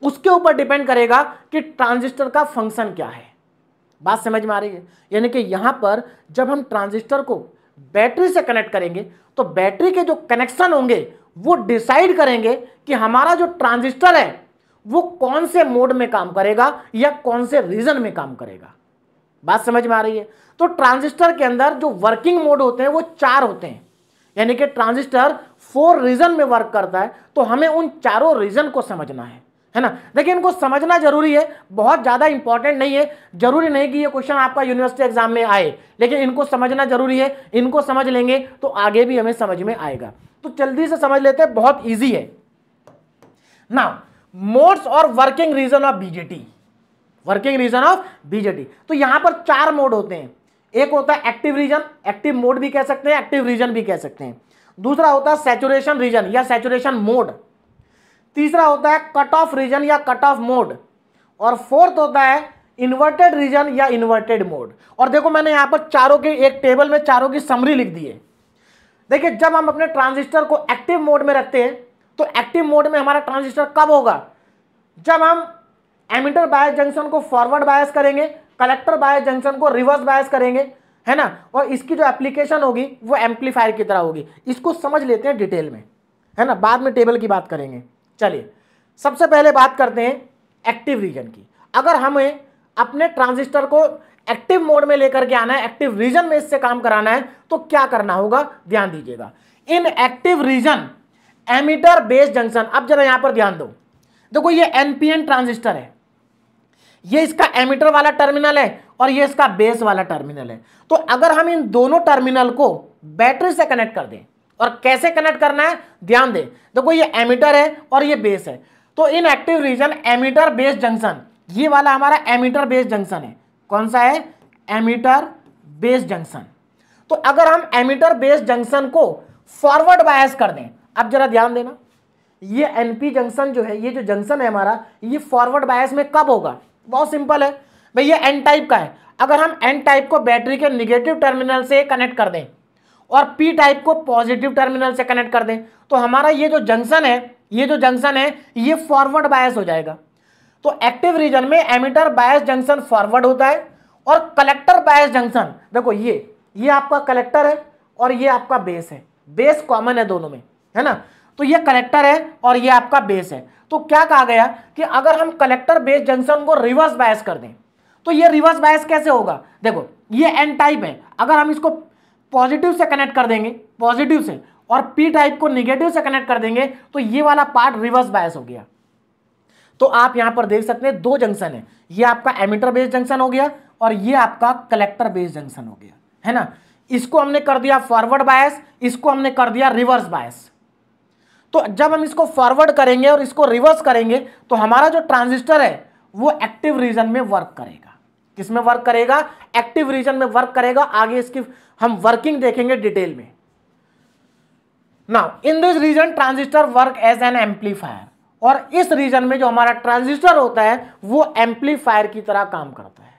उसके ऊपर डिपेंड करेगा कि ट्रांजिस्टर का फंक्शन क्या है। बात समझ में आ रही है? यानी कि यहां पर जब हम ट्रांजिस्टर को बैटरी से कनेक्ट करेंगे तो बैटरी के जो कनेक्शन होंगे वो डिसाइड करेंगे कि हमारा जो ट्रांजिस्टर है वो कौन से मोड में काम करेगा या कौन से रीजन में काम करेगा। बात समझ में आ रही है? तो ट्रांजिस्टर के अंदर जो वर्किंग मोड होते हैं वो 4 होते हैं, यानी कि ट्रांजिस्टर 4 रीजन में वर्क करता है। तो हमें उन चारों रीजन को समझना है ना? देखिए इनको समझना जरूरी है, बहुत ज्यादा इंपॉर्टेंट नहीं है। जरूरी नहीं कि ये क्वेश्चन आपका यूनिवर्सिटी एग्जाम में आए, लेकिन इनको समझना जरूरी है। इनको समझ लेंगे तो आगे भी हमें समझ में आएगा। तो जल्दी से समझ लेते हैं, बहुत ईजी है। नाउ मोड्स और working region of BJT. Working region of BJT, तो यहां पर 4 मोड होते हैं। एक होता है एक्टिव रीजन, एक्टिव मोड भी कह सकते हैं, एक्टिव रीजन भी कह सकते हैं। दूसरा होता है सैचुरेशन रीजन या सैचुरेशन मोड। तीसरा होता है कट ऑफ रीजन या कट ऑफ मोड। और फोर्थ होता है इन्वर्टेड रीजन या इन्वर्टेड मोड। और देखो मैंने यहां पर चारों के एक टेबल में चारों की समरी लिख दी है। देखिए जब हम अपने ट्रांजिस्टर को एक्टिव मोड में रखते हैं तो एक्टिव मोड में हमारा ट्रांजिस्टर कब होगा? जब हम एमिटर बायस जंक्शन को फॉरवर्ड बायस करेंगे, कलेक्टर बायस जंक्शन को रिवर्स बायस करेंगे, है ना? और इसकी जो एप्लीकेशन होगी वो एम्पलीफायर की तरह होगी। इसको समझ लेते हैं डिटेल में, है ना? बाद में टेबल की बात करेंगे। चलिए सबसे पहले बात करते हैं एक्टिव रीजन की। अगर हमें अपने ट्रांजिस्टर को एक्टिव मोड में लेकर के आना है, एक्टिव रीजन में इससे काम कराना है, तो क्या करना होगा? ध्यान दीजिएगा। इन active reason emitter base junction, अब जरा यहां पर ध्यान दो। देखो ये एनपीएन ट्रांजिस्टर है, ये इसका एमिटर वाला टर्मिनल है और ये इसका बेस वाला टर्मिनल है। तो अगर हम इन दोनों टर्मिनल को बैटरी से कनेक्ट कर दें, और कैसे कनेक्ट करना है ध्यान दें। देखो ये एमिटर है और ये बेस है, तो इन active reason emitter base junction, ये वाला हमारा एमिटर बेस जंक्शन है। कौन सा है? Emitter base junction. तो अगर हम एमिटर बेस जंक्शन को फॉरवर्ड बायस कर दें, अब जरा ध्यान देना, ये एनपी जंक्शन जो है, ये जो जंक्शन है हमारा, ये फॉरवर्ड बायस में कब होगा? बहुत सिंपल है। भाई ये एन टाइप का है, अगर हम एन टाइप को बैटरी के निगेटिव टर्मिनल से कनेक्ट कर दें और पी टाइप को पॉजिटिव टर्मिनल से कनेक्ट कर दें तो हमारा ये जो जंक्शन है ये फॉरवर्ड बायस हो जाएगा। तो एक्टिव रीजन में एमिटर बायस जंक्शन फॉरवर्ड होता है और कलेक्टर बायस जंक्शन, देखो ये आपका कलेक्टर है और ये आपका बेस है, बेस कॉमन है दोनों में, है ना। तो ये कलेक्टर है और ये आपका बेस है। तो क्या कहा गया कि अगर हम कलेक्टर बेस जंक्शन को रिवर्स बायस कर दें तो ये रिवर्स बायस कैसे होगा, देखो ये एन टाइप है, अगर हम इसको पॉजिटिव से कनेक्ट कर देंगे, पॉजिटिव से, और पी टाइप को निगेटिव से कनेक्ट कर देंगे तो ये वाला पार्ट रिवर्स बायस हो गया। तो आप यहां पर देख सकते हैं दो जंक्शन है, ये आपका एमिटर बेस जंक्शन हो गया और ये आपका कलेक्टर बेस जंक्शन हो गया, है ना। इसको हमने कर दिया फॉरवर्ड बायस, इसको हमने कर दिया रिवर्स बायस। तो जब हम इसको फॉरवर्ड करेंगे और इसको रिवर्स करेंगे तो हमारा जो ट्रांजिस्टर है वो एक्टिव रीजन में वर्क करेगा। किसमें वर्क करेगा, एक्टिव रीजन में वर्क करेगा। आगे इसकी हम वर्किंग देखेंगे डिटेल में। Now in this region transistor work as an amplifier, और इस रीजन में जो हमारा ट्रांजिस्टर होता है वो एम्पलीफायर की तरह काम करता है।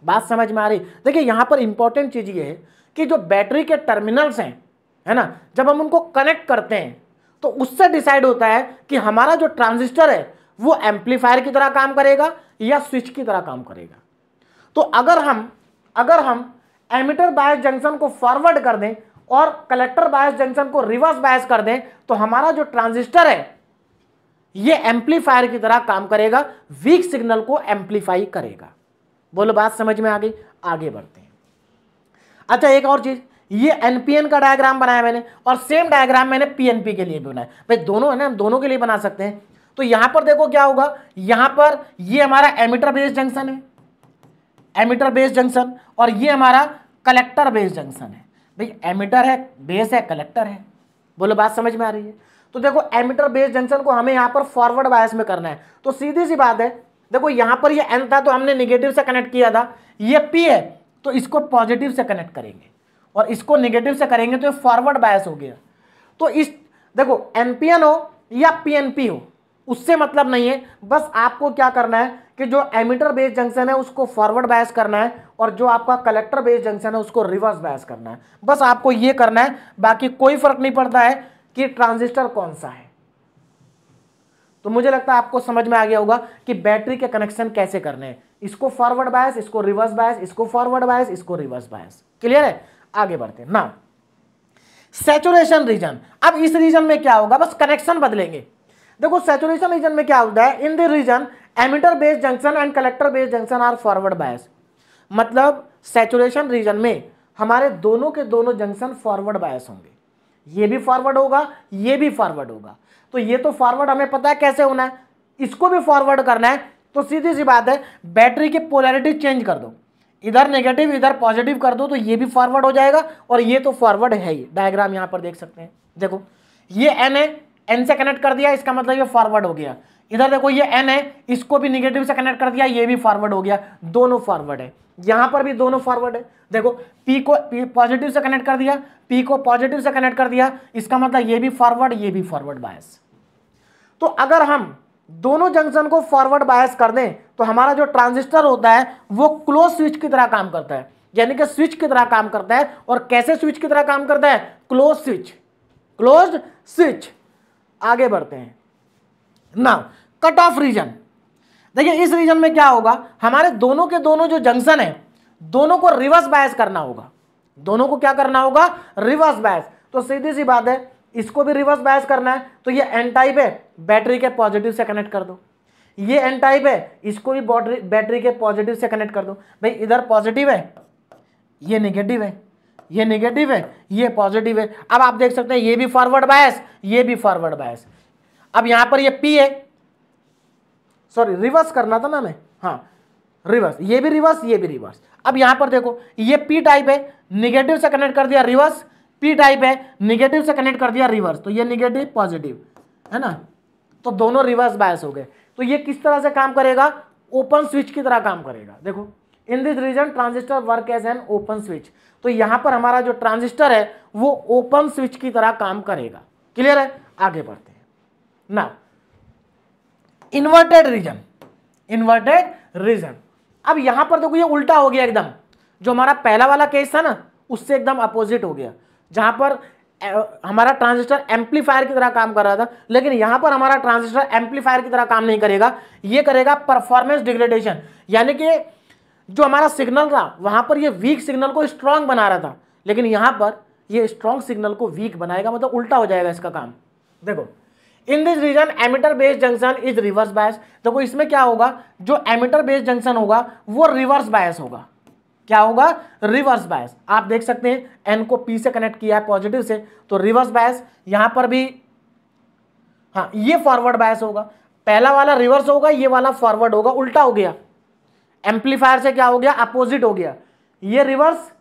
बात समझ में आ रही। देखिए यहां पर इंपॉर्टेंट चीज ये है कि जो बैटरी के टर्मिनल्स हैं, है ना, जब हम उनको कनेक्ट करते हैं तो उससे डिसाइड होता है कि हमारा जो ट्रांजिस्टर है वो एम्पलीफायर की तरह काम करेगा या स्विच की तरह काम करेगा। तो अगर हम एमिटर बायस जंक्शन को फॉरवर्ड कर दें और कलेक्टर बायस जंक्शन को रिवर्स बायस कर दें तो हमारा जो ट्रांजिस्टर है ये एम्पलीफायर की तरह काम करेगा, वीक सिग्नल को एम्पलीफाई करेगा। बोलो बात समझ में आ गई, आगे बढ़ते हैं। अच्छा एक और चीज, ये एनपीएन का डायग्राम बनाया मैंने और सेम डायग्राम मैंने पीएनपी के लिए भी बनाया। भाई दोनों है ना, हम दोनों के लिए बना सकते हैं। तो यहां पर देखो क्या होगा, यहां पर ये हमारा एमिटर बेस जंक्शन है, एमिटर बेस जंक्शन, और ये हमारा कलेक्टर बेस जंक्शन है। भाई एमिटर है, बेस है, कलेक्टर है। बोलो बात समझ में आ रही है। तो देखो एमिटर बेस जंक्शन को हमें यहां पर फॉरवर्ड बायस में करना है। तो सीधी सी बात है, देखो यहां पर ये एन था तो हमने निगेटिव से कनेक्ट किया था, ये पी है तो इसको पॉजिटिव से कनेक्ट करेंगे और इसको नेगेटिव से करेंगे तो ये फॉरवर्ड बायस हो गया। तो इस देखो एनपीएन हो या पीएनपी हो उससे मतलब नहीं है, बस आपको क्या करना है कि जो एमिटर बेस जंक्शन है उसको फॉरवर्ड बायस करना है और जो आपका कलेक्टर बेस जंक्शन है उसको रिवर्स बायस करना है। बस आपको ये करना है, बाकी कोई फर्क नहीं पड़ता है कि ट्रांजिस्टर कौन सा है। तो मुझे लगता है आपको समझ में आ गया होगा कि बैटरी के कनेक्शन कैसे करने हैं, इसको फॉरवर्ड बायस, इसको रिवर्स बायस, इसको फॉरवर्ड बायस, इसको रिवर्स बायस। क्लियर है, आगे बढ़ते हैं। ना सैचुरेशन रीजन, अब इस रीजन में क्या होगा, बस कनेक्शन बदलेंगे। देखो सैचुरेशन रीजन में क्या होता है, in the region emitter base junction and collector base junction are forward bias. मतलब सैचुरेशन रीजन में हमारे दोनों के दोनों जंक्शन फॉरवर्ड बायस होंगे, ये भी फॉरवर्ड होगा, ये भी फॉरवर्ड होगा। तो ये तो फॉरवर्ड हमें पता है कैसे होना है, इसको भी फॉरवर्ड करना है। तो सीधी सी बात है, बैटरी की पोलैरिटी चेंज कर दो, इधर नेगेटिव इधर पॉजिटिव कर दो तो ये भी फॉरवर्ड हो जाएगा और ये तो फॉरवर्ड है ही। डायग्राम यहां पर देख सकते हैं, देखो ये एन है, एन से कनेक्ट कर दिया, इसका मतलब ये फॉरवर्ड हो गया। इधर देखो ये एन है, इसको भी नेगेटिव से कनेक्ट कर दिया, ये भी फॉरवर्ड हो गया, दोनों फॉरवर्ड है। यहां पर भी दोनों फॉरवर्ड है। देखो पी को पॉजिटिव से कनेक्ट कर दिया, पी को पॉजिटिव से कनेक्ट कर दिया, इसका मतलब ये भी फॉरवर्ड, ये भी फॉरवर्ड बायस। तो अगर हम दोनों जंक्शन को फॉरवर्ड बायस कर दें तो हमारा जो ट्रांजिस्टर होता है वो क्लोज स्विच की तरह काम करता है, यानी कि स्विच की तरह काम करता है। और कैसे स्विच की तरह काम करता है, क्लोज स्विच, क्लोज्ड स्विच। आगे बढ़ते हैं। नाउ कट ऑफ रीजन, देखिए इस रीजन में क्या होगा, हमारे दोनों के दोनों जो जंक्शन है दोनों को रिवर्स बायस करना होगा, दोनों को क्या करना होगा, रिवर्स बायस। तो सीधी सी बात है, इसको भी रिवर्स बायस करना है तो ये एन टाइप है, बैटरी के पॉजिटिव से कनेक्ट कर दो। ये एन टाइप है, इसको भी बैटरी के पॉजिटिव से कनेक्ट कर दो। भाई इधर पॉजिटिव है, ये नेगेटिव है, ये नेगेटिव है, ये पॉजिटिव है। अब आप देख सकते हैं ये भी फॉरवर्ड बायस, ये भी फॉरवर्ड बायस। अब यहां पर ये पी है, सॉरी रिवर्स करना था ना मैं, हाँ रिवर्स, ये भी रिवर्स, ये भी रिवर्स। अब यहां पर देखो ये पी टाइप है, निगेटिव से कनेक्ट कर दिया रिवर्स, पी टाइप है, निगेटिव से कनेक्ट कर दिया रिवर्स, तो ये निगेटिव पॉजिटिव है ना, तो दोनों रिवर्स बायस हो गए। तो ये किस तरह से काम करेगा, ओपन स्विच की तरह काम करेगा। देखो in this region transistor work as an open switch, तो यहां पर हमारा जो ट्रांजिस्टर है वो ओपन स्विच की तरह काम करेगा। क्लियर है, आगे बढ़ते हैं। ना इन्वर्टेड रीजन, इन्वर्टेड रीजन, अब यहां पर देखो ये उल्टा हो गया एकदम, जो हमारा पहला वाला केस था ना उससे एकदम अपोजिट हो गया, जहां पर हमारा ट्रांजिस्टर एम्पलीफायर की तरह काम कर रहा था, लेकिन यहां पर हमारा ट्रांजिस्टर एम्पलीफायर की तरह काम नहीं करेगा, ये करेगा परफॉर्मेंस डिग्रेडेशन। यानी कि जो हमारा सिग्नल था वहां पर ये वीक सिग्नल को स्ट्रांग बना रहा था, लेकिन यहां पर ये स्ट्रांग सिग्नल को वीक बनाएगा, मतलब उल्टा हो जाएगा इसका काम। देखो in this region emitter based junction is reverse bias. देखो इसमें क्या होगा, जो एमिटर बेस्ड जंक्शन होगा वो रिवर्स बायस होगा। क्या होगा, रिवर्स बायस। आप देख सकते हैं एन को पी से कनेक्ट किया है पॉजिटिव से, तो रिवर्स बायस। यहां पर भी हाँ ये फॉरवर्ड बायस होगा, पहला वाला रिवर्स होगा, ये वाला फॉरवर्ड होगा, उल्टा हो गया। एम्पलीफायर से क्या हो गया, अपोजिट हो गया, ये रिवर्स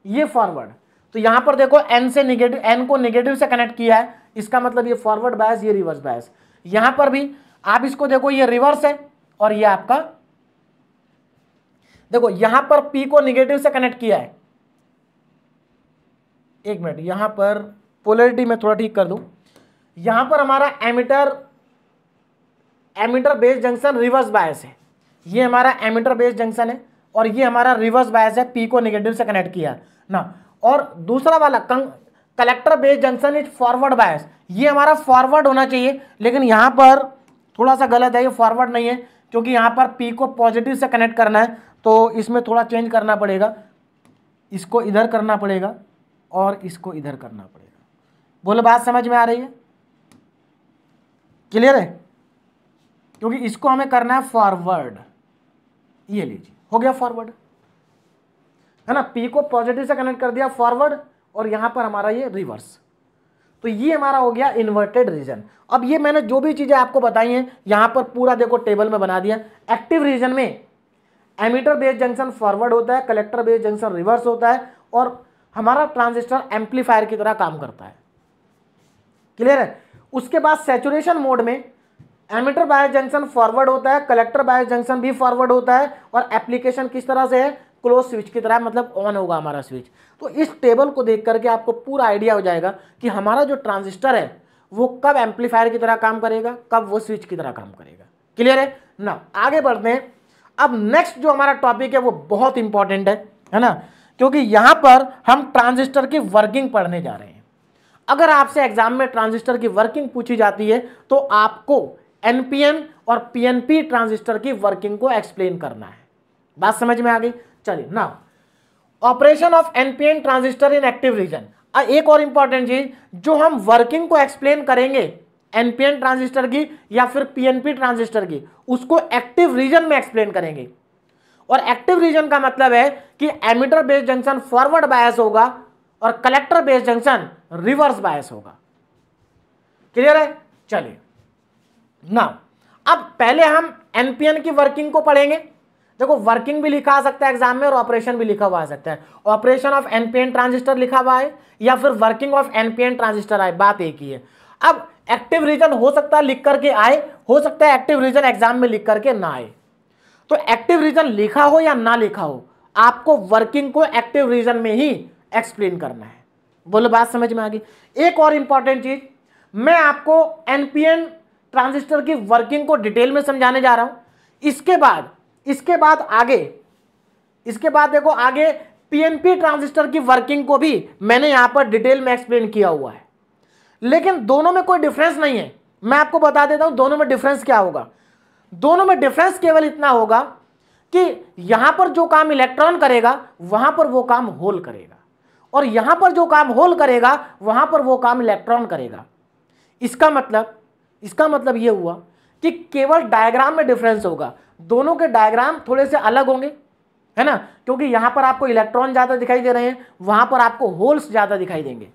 ये फॉरवर्ड। तो यहां पर देखो एन से निगेटिव, एन को निगेटिव से कनेक्ट किया है, इसका मतलब ये फॉरवर्ड बायस ये रिवर्स बायस। यहां पर भी आप इसको देखो ये रिवर्स है और ये आपका देखो यहां पर P को निगेटिव से कनेक्ट किया है। एक मिनट, यहां पर पोलैरिटी में थोड़ा ठीक कर दूं। यहां पर हमारा emitter based junction reverse bias है, ये हमारा एमिटर बेस्ड जंक्शन है और ये हमारा रिवर्स बायस है, P को निगेटिव से कनेक्ट किया ना। और दूसरा वाला collector based junction is forward bias, ये हमारा फॉरवर्ड होना चाहिए, लेकिन यहां पर थोड़ा सा गलत है, ये फॉरवर्ड नहीं है, क्योंकि यहां पर P को पॉजिटिव से कनेक्ट करना है, तो इसमें थोड़ा चेंज करना पड़ेगा, इसको इधर करना पड़ेगा और इसको इधर करना पड़ेगा। बोलो बात समझ में आ रही है, क्लियर है? क्योंकि इसको हमें करना है फॉरवर्ड, ये लीजिए हो गया फॉरवर्ड, है ना। P को पॉजिटिव से कनेक्ट कर दिया फॉरवर्ड और यहां पर हमारा ये रिवर्स, तो ये हमारा हो गया इन्वर्टेड रीजन। अब ये मैंने जो भी चीजें आपको बताई हैं यहां पर पूरा देखो टेबल में बना दिया। एक्टिव रीजन में एमिटर बेस्ड जंक्शन फॉरवर्ड होता है, कलेक्टर बेस्ड जंक्शन रिवर्स होता है और हमारा ट्रांजिस्टर एम्पलीफायर की तरह काम करता है, क्लियर है। उसके बाद सैचुरेशन मोड में एमिटर बायस जंक्शन फॉरवर्ड होता है, कलेक्टर बायस जंक्शन भी फॉरवर्ड होता है और एप्लीकेशन किस तरह से है, क्लोज स्विच की तरह, मतलब ऑन होगा हमारा स्विच। तो इस टेबल को देख करके आपको पूरा आइडिया हो जाएगा कि हमारा जो ट्रांजिस्टर है वो कब एम्पलीफायर की तरह काम करेगा, कब वो स्विच की तरह काम करेगा, क्लियर है ना। आगे बढ़ते हैं। अब नेक्स्ट जो हमारा टॉपिक है वो बहुत इंपॉर्टेंट है ना, क्योंकि यहां पर हम ट्रांजिस्टर की वर्किंग पढ़ने जा रहे हैं। अगर आपसे एग्जाम में ट्रांजिस्टर की वर्किंग पूछी जाती है तो आपको एनपीएन और पीएनपी ट्रांजिस्टर की वर्किंग को एक्सप्लेन करना है। बात समझ में आ गई? चलिए ना, operation of NPN transistor in active reason. एक और इंपॉर्टेंट चीज, जो हम वर्किंग को एक्सप्लेन करेंगे एनपीएन ट्रांजिस्टर की या फिर पीएनपी ट्रांजिस्टर की, उसको एक्टिव रीजन में एक्सप्लेन करेंगे। और एक्टिव रीजन का मतलब है कि emitter based junction forward bias होगा और collector based junction reverse bias होगा, क्लियर है। चलिए ना, अब पहले हम एनपीएन की वर्किंग को पढ़ेंगे। देखो वर्किंग भी लिखा आ सकता है एग्जाम में और ऑपरेशन भी लिखा हुआ आ सकता है। ऑपरेशन ऑफ एनपीएन ट्रांजिस्टर लिखा हुआ है या फिर वर्किंग ऑफ एनपीएन ट्रांजिस्टर आए, बात एक ही है। अब एक्टिव रीजन हो सकता है लिख करके आए, हो सकता है एक्टिव रीजन एग्जाम में लिख करके ना आए। तो एक्टिव रीजन लिखा हो या ना लिखा हो, आपको वर्किंग को एक्टिव रीजन में ही एक्सप्लेन करना है। बोलो बात समझ में आ गई? एक और इंपॉर्टेंट चीज, मैं आपको एनपीएन ट्रांजिस्टर की वर्किंग को डिटेल में समझाने जा रहा हूं। इसके बाद देखो आगे पीएनपी ट्रांजिस्टर की वर्किंग को भी मैंने यहां पर डिटेल में एक्सप्लेन किया हुआ है, लेकिन दोनों में कोई डिफरेंस नहीं है। मैं आपको बता देता हूं दोनों में डिफरेंस क्या होगा। दोनों में डिफरेंस केवल इतना होगा कि यहां पर जो काम इलेक्ट्रॉन करेगा वहां पर वो काम होल करेगा, और यहां पर जो काम होल करेगा वहां पर वो काम इलेक्ट्रॉन करेगा। इसका मतलब यह हुआ कि केवल डायग्राम में डिफरेंस होगा। दोनों के डायग्राम थोड़े से अलग होंगे, है ना, क्योंकि यहां पर आपको इलेक्ट्रॉन ज्यादा दिखाई दे रहे हैं, वहां पर आपको होल्स ज्यादा दिखाई देंगे।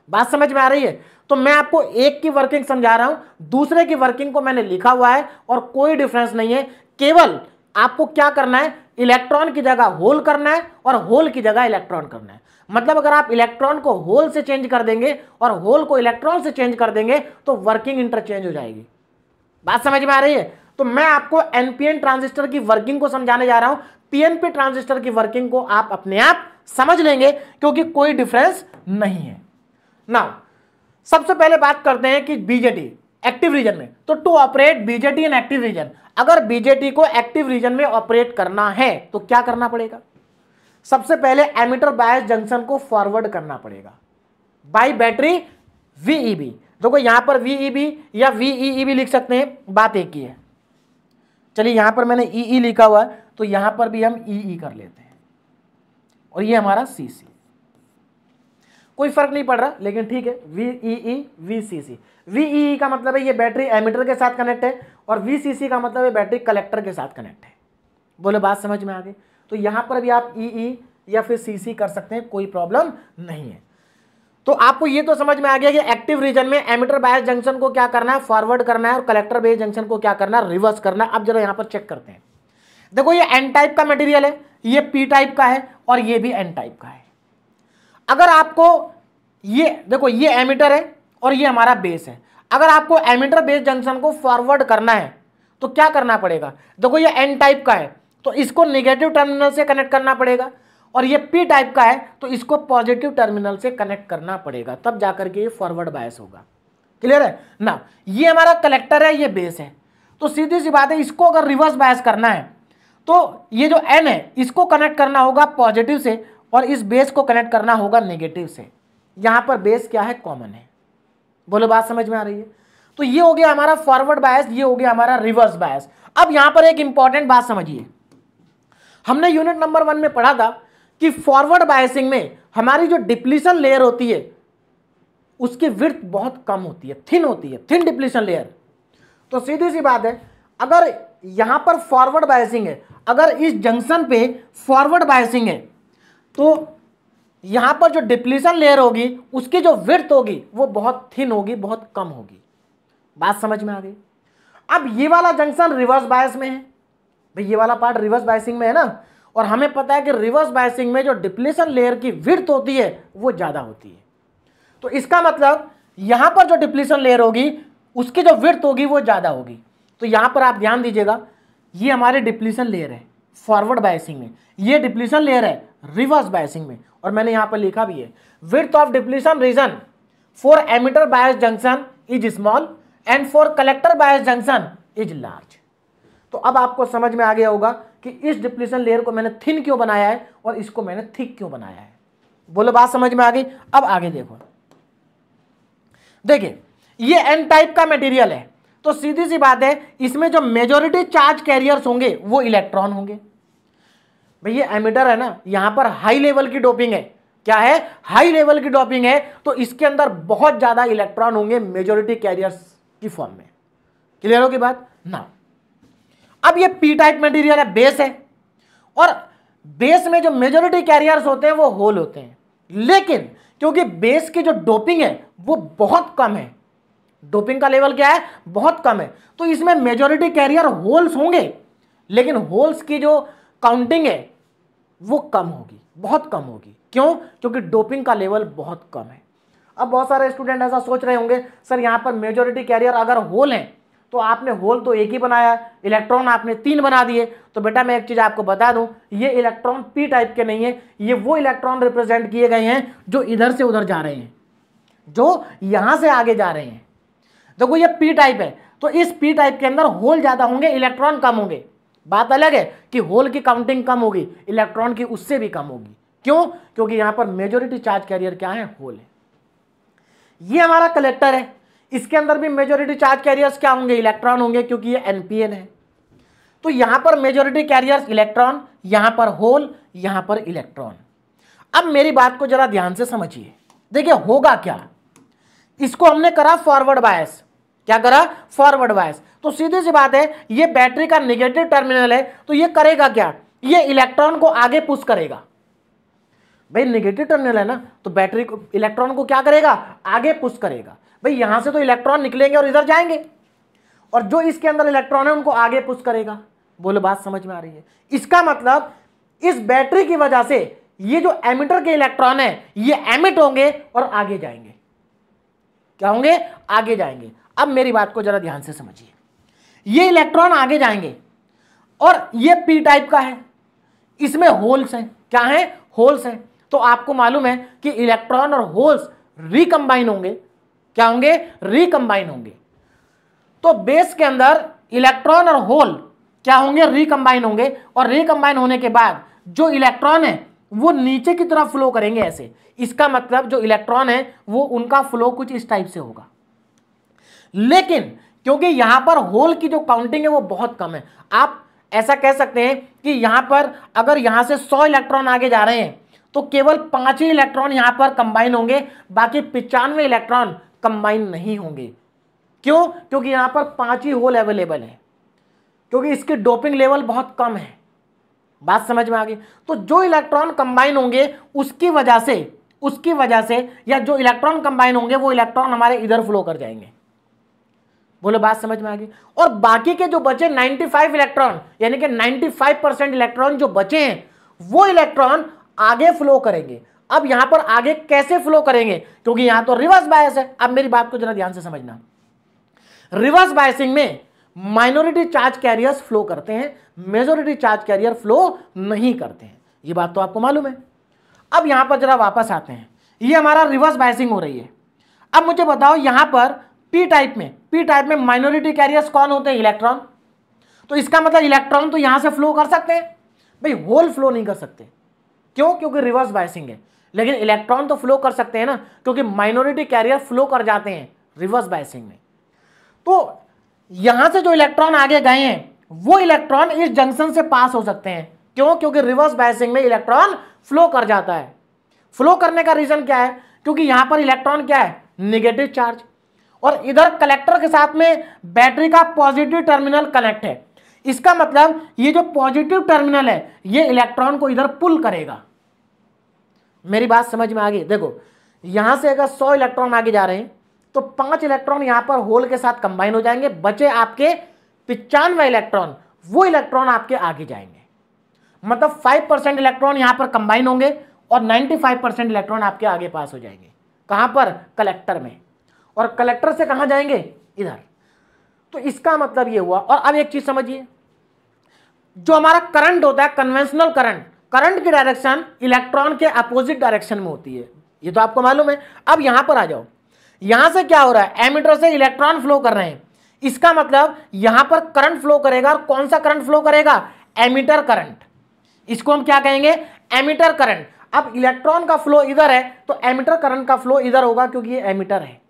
बात समझ में आ रही है? तो मैं आपको एक की वर्किंग समझा रहा हूं, दूसरे की वर्किंग को मैंने लिखा हुआ है और कोई डिफरेंस नहीं है। केवल आपको क्या करना है, इलेक्ट्रॉन की जगह होल करना है और होल की जगह इलेक्ट्रॉन करना है। मतलब अगर आप इलेक्ट्रॉन को होल से चेंज कर देंगे और होल को इलेक्ट्रॉन से चेंज कर देंगे तो वर्किंग इंटरचेंज हो जाएगी। बात समझ में आ रही है? तो मैं आपको एनपीएन ट्रांजिस्टर की वर्किंग को समझाने जा रहा हूं, पीएनपी ट्रांजिस्टर की वर्किंग को आप अपने आप समझ लेंगे क्योंकि कोई डिफरेंस नहीं है। नाउ सबसे पहले बात करते हैं कि बीजेटी एक्टिव रीजन में। तो to operate BJT in active region, अगर बीजेटी को एक्टिव रीजन में ऑपरेट करना है तो क्या करना पड़ेगा? सबसे पहले एमिटर बायस जंक्शन को फॉरवर्ड करना पड़ेगा बाय बैटरी वीईबी। देखो यहां पर वीईबी या वीईबी लिख सकते हैं, बात एक ही है। चलिए यहां पर मैंने ई लिखा हुआ है तो यहां पर भी हम ई कर लेते हैं, और ये हमारा सीसी, कोई फर्क नहीं पड़ रहा लेकिन ठीक है। वीईई वीसीसी, वीईई का मतलब है ये बैटरी एमिटर के साथ कनेक्ट है, और वीसीसी का मतलब है बैटरी कलेक्टर के साथ कनेक्ट है। बोले बात समझ में आ गई? तो यहां पर भी आप ई या फिर सीसी कर सकते हैं, कोई प्रॉब्लम नहीं है। तो आपको ये तो समझ में आ गया कि एक्टिव रीजन में एमिटर बायस जंक्शन को क्या करना है? फॉरवर्ड करना है, और कलेक्टर बेस जंक्शन को क्या करना है? रिवर्स करना है। अब जरा यहां पर चेक करते हैं। देखो ये एन टाइप का मटेरियल है, ये पी टाइप का है, और ये भी एन टाइप का है। अगर आपको ये देखो ये एमिटर है और ये हमारा बेस है, अगर आपको एमिटर बेस जंक्शन को फॉरवर्ड करना है तो क्या करना पड़ेगा? देखो ये एन टाइप का है तो इसको नेगेटिव टर्मिनल से कनेक्ट करना पड़ेगा, और ये पी टाइप का है तो इसको पॉजिटिव टर्मिनल से कनेक्ट करना पड़ेगा, तब जाकर के ये फॉरवर्ड बायस होगा। क्लियर है ना? ये हमारा कलेक्टर है, ये बेस है, तो सीधी सी बात है, इसको अगर रिवर्स बायस करना है तो ये जो एन है इसको कनेक्ट करना होगा पॉजिटिव से, और इस बेस को कनेक्ट करना होगा नेगेटिव से। यहां पर बेस क्या है? कॉमन है। बोलो बात समझ में आ रही है? तो ये हो गया हमारा फॉरवर्ड बायस, ये हो गया हमारा रिवर्स बायस। अब यहां पर एक इंपॉर्टेंट बात समझिए, हमने यूनिट नंबर 1 में पढ़ा था कि फॉरवर्ड बायसिंग में हमारी जो डिप्लीशन लेयर होती है उसकी विड्थ बहुत कम होती है, थिन होती है, थिन डिप्लीशन लेयर। तो सीधी सी बात है, अगर यहां पर फॉरवर्ड बायसिंग है, अगर इस जंक्शन पे फॉरवर्ड बायसिंग है तो यहां पर जो डिप्लीशन लेयर होगी उसकी जो विड्थ होगी वो बहुत थिन होगी, बहुत कम होगी। बात समझ में आ गई? अब ये वाला जंक्शन रिवर्स बायस में है, भाई ये वाला पार्ट रिवर्स बायसिंग में है ना, और हमें पता है कि रिवर्स बायसिंग में जो डिप्लीशन लेयर की विड्थ होती है वो ज्यादा होती है। तो इसका मतलब यहां पर जो डिप्लीशन लेयर होगी उसकी जो विड्थ होगी वो ज्यादा होगी। तो यहां पर आप ध्यान दीजिएगा, ये हमारे डिप्लीशन लेयर है फॉरवर्ड बायसिंग में, ये डिप्लीशन लेयर है रिवर्स बायसिंग में, और मैंने यहां पर लिखा भी है width of depletion region for emitter bias junction is small and for collector bias junction is large. तो अब आपको समझ में आ गया होगा कि इस डिप्लीशन लेयर को मैंने थिन क्यों बनाया है और इसको मैंने थिक क्यों बनाया है। बोलो बात समझ में आ गई? अब आगे देखो, देखिए ये एन टाइप का मटेरियल है, तो सीधी सी बात है इसमें जो मेजॉरिटी चार्ज कैरियर्स होंगे वो इलेक्ट्रॉन होंगे। भाई ये एमिटर है ना, यहां पर हाई लेवल की डोपिंग है। क्या है? हाई लेवल की डोपिंग है, तो इसके अंदर बहुत ज्यादा इलेक्ट्रॉन होंगे मेजॉरिटी कैरियर्स की फॉर्म में। क्लियर होगी बात ना? अब ये पी टाइप मटेरियल है, बेस है, और बेस में जो मेजॉरिटी कैरियर्स होते हैं वो होल होते हैं, लेकिन क्योंकि बेस की जो डोपिंग है वो बहुत कम है, डोपिंग का लेवल क्या है? बहुत कम है, तो इसमें मेजॉरिटी कैरियर होल्स होंगे, लेकिन होल्स की जो काउंटिंग है वो कम होगी, बहुत कम होगी। क्यों? क्योंकि डोपिंग का लेवल बहुत कम है। अब बहुत सारे स्टूडेंट ऐसा सोच रहे होंगे, सर यहां पर मेजॉरिटी कैरियर अगर होल है तो आपने होल तो एक ही बनाया, इलेक्ट्रॉन आपने 3 बना दिए। तो बेटा मैं एक चीज आपको बता दूं, ये इलेक्ट्रॉन पी टाइप के नहीं है, ये वो इलेक्ट्रॉन रिप्रेजेंट किए गए हैं जो इधर से उधर जा रहे हैं, जो यहां से आगे जा रहे हैं। देखो ये पी टाइप है, तो इस पी टाइप के अंदर होल ज्यादा होंगे, इलेक्ट्रॉन कम होंगे। बात अलग है कि होल की काउंटिंग कम होगी, इलेक्ट्रॉन की उससे भी कम होगी। क्यों? क्योंकि यहां पर मेजॉरिटी चार्ज कैरियर क्या है? होल है। ये हमारा कलेक्टर है, इसके अंदर भी मेजॉरिटी चार्ज कैरियर्स क्या होंगे? इलेक्ट्रॉन होंगे, क्योंकि ये एनपीएन है। तो यहां पर मेजॉरिटी कैरियर्स इलेक्ट्रॉन, यहां पर होल, यहां पर इलेक्ट्रॉन। अब मेरी बात को जरा ध्यान से समझिए, देखिए होगा क्या, इसको हमने करा फॉरवर्ड बायस। क्या करा? Forward bias. तो सीधी सी बात है, ये बैटरी का नेगेटिव टर्मिनल है, तो ये करेगा क्या? ये इलेक्ट्रॉन को आगे पुश करेगा। भाई नेगेटिव टर्मिनल है ना, तो बैटरी को, इलेक्ट्रॉन को क्या करेगा? आगे पुश करेगा। भाई यहां से तो इलेक्ट्रॉन निकलेंगे और इधर जाएंगे, और जो इसके अंदर इलेक्ट्रॉन है उनको आगे पुश करेगा। बोलो बात समझ में आ रही है? इसका मतलब इस बैटरी की वजह से ये जो एमिटर के इलेक्ट्रॉन है ये एमिट होंगे और आगे जाएंगे। क्या होंगे? आगे जाएंगे। अब मेरी बात को जरा ध्यान से समझिए, ये इलेक्ट्रॉन आगे जाएंगे, और ये पी टाइप का है, इसमें होल्स हैं। क्या है? होल्स हैं। तो आपको मालूम है कि इलेक्ट्रॉन और होल्स रिकंबाइन होंगे। क्या होंगे? रिकंबाइन होंगे। तो बेस के अंदर इलेक्ट्रॉन और होल क्या होंगे, रिकंबाइन होंगे, और रिकंबाइन होने के बाद जो इलेक्ट्रॉन है वो नीचे की तरफ फ्लो करेंगे ऐसे। इसका मतलब जो इलेक्ट्रॉन है वो उनका फ्लो कुछ इस टाइप से होगा। लेकिन क्योंकि यहां पर होल की जो काउंटिंग है वो बहुत कम है, आप ऐसा कह सकते हैं कि यहां पर अगर यहां से 100 इलेक्ट्रॉन आगे जा रहे हैं तो केवल 5 ही इलेक्ट्रॉन यहां पर कंबाइन होंगे, बाकी 95 इलेक्ट्रॉन कंबाइन नहीं होंगे। क्यों? क्योंकि यहां पर 5 ही होल अवेलेबल है, क्योंकि इसकी डोपिंग लेवल बहुत कम है। बात समझ में आ गई? तो जो इलेक्ट्रॉन कंबाइन होंगे उसकी वजह से या जो इलेक्ट्रॉन कंबाइन होंगे वो इलेक्ट्रॉन हमारे इधर फ्लो कर जाएंगे। बोलो बात समझ में आ गई? और बाकी के जो बचे 95 इलेक्ट्रॉन, यानी कि 95% इलेक्ट्रॉन जो बचे हैं वो इलेक्ट्रॉन आगे फ्लो करेंगे। अब यहां पर आगे कैसे फ्लो करेंगे? क्योंकि यहां तो रिवर्स बायस है। अब मेरी बात को जरा ध्यान से समझना, रिवर्स बायसिंग में माइनॉरिटी चार्ज कैरियर्स फ्लो करते हैं, मेजॉरिटी चार्ज कैरियर फ्लो नहीं करते हैं। ये बात तो आपको मालूम है। अब यहां पर जरा वापस आते हैं, ये हमारा रिवर्स बायसिंग हो रही है। अब मुझे बताओ यहां पर पी टाइप में माइनॉरिटी कैरियर्स कौन होते हैं? इलेक्ट्रॉन। तो इसका मतलब इलेक्ट्रॉन तो यहां से फ्लो कर सकते हैं, भाई होल फ्लो नहीं कर सकते। क्यों? क्योंकि रिवर्स बायसिंग है। लेकिन इलेक्ट्रॉन तो फ्लो कर सकते हैं ना, क्योंकि माइनॉरिटी कैरियर फ्लो कर जाते हैं रिवर्स बायसिंग में। तो यहां से जो इलेक्ट्रॉन आगे गए हैं वो इलेक्ट्रॉन इस जंक्शन से पास हो सकते हैं। क्यों? क्योंकि रिवर्स बायसिंग में इलेक्ट्रॉन फ्लो कर जाता है। फ्लो करने का रीजन क्या है? क्योंकि यहां पर इलेक्ट्रॉन क्या है? नेगेटिव चार्ज, और इधर कलेक्टर के साथ में बैटरी का पॉजिटिव टर्मिनल कनेक्ट है। इसका मतलब ये जो पॉजिटिव टर्मिनल है ये इलेक्ट्रॉन को इधर पुल करेगा। मेरी बात समझ में आ गई? देखो यहां से अगर 100 इलेक्ट्रॉन आगे जा रहे हैं तो 5 इलेक्ट्रॉन यहां पर होल के साथ कंबाइन हो जाएंगे, बचे आपके 95 इलेक्ट्रॉन, वो इलेक्ट्रॉन आपके आगे जाएंगे। मतलब 5% इलेक्ट्रॉन यहां पर कंबाइन होंगे और 95% इलेक्ट्रॉन आपके आगे पास हो जाएंगे। कहां पर? कलेक्टर में। और कलेक्टर से कहां जाएंगे? इधर। तो इसका मतलब ये हुआ। और अब एक चीज समझिए, जो हमारा करंट होता है, कन्वेंशनल करंट की डायरेक्शन इलेक्ट्रॉन के अपोजिट डायरेक्शन में होती है, ये तो आपको मालूम है। अब यहां पर आ जाओ, यहां से क्या हो रहा है? एमीटर से इलेक्ट्रॉन फ्लो कर रहे हैं। इसका मतलब यहां पर करंट फ्लो करेगा, और कौन सा करंट फ्लो करेगा? Emitter current. इसको हम क्या कहेंगे? Emitter current. अब इलेक्ट्रॉन का फ्लो इधर है तो एमीटर करंट का फ्लो इधर होगा, क्योंकि ये एमीटर है।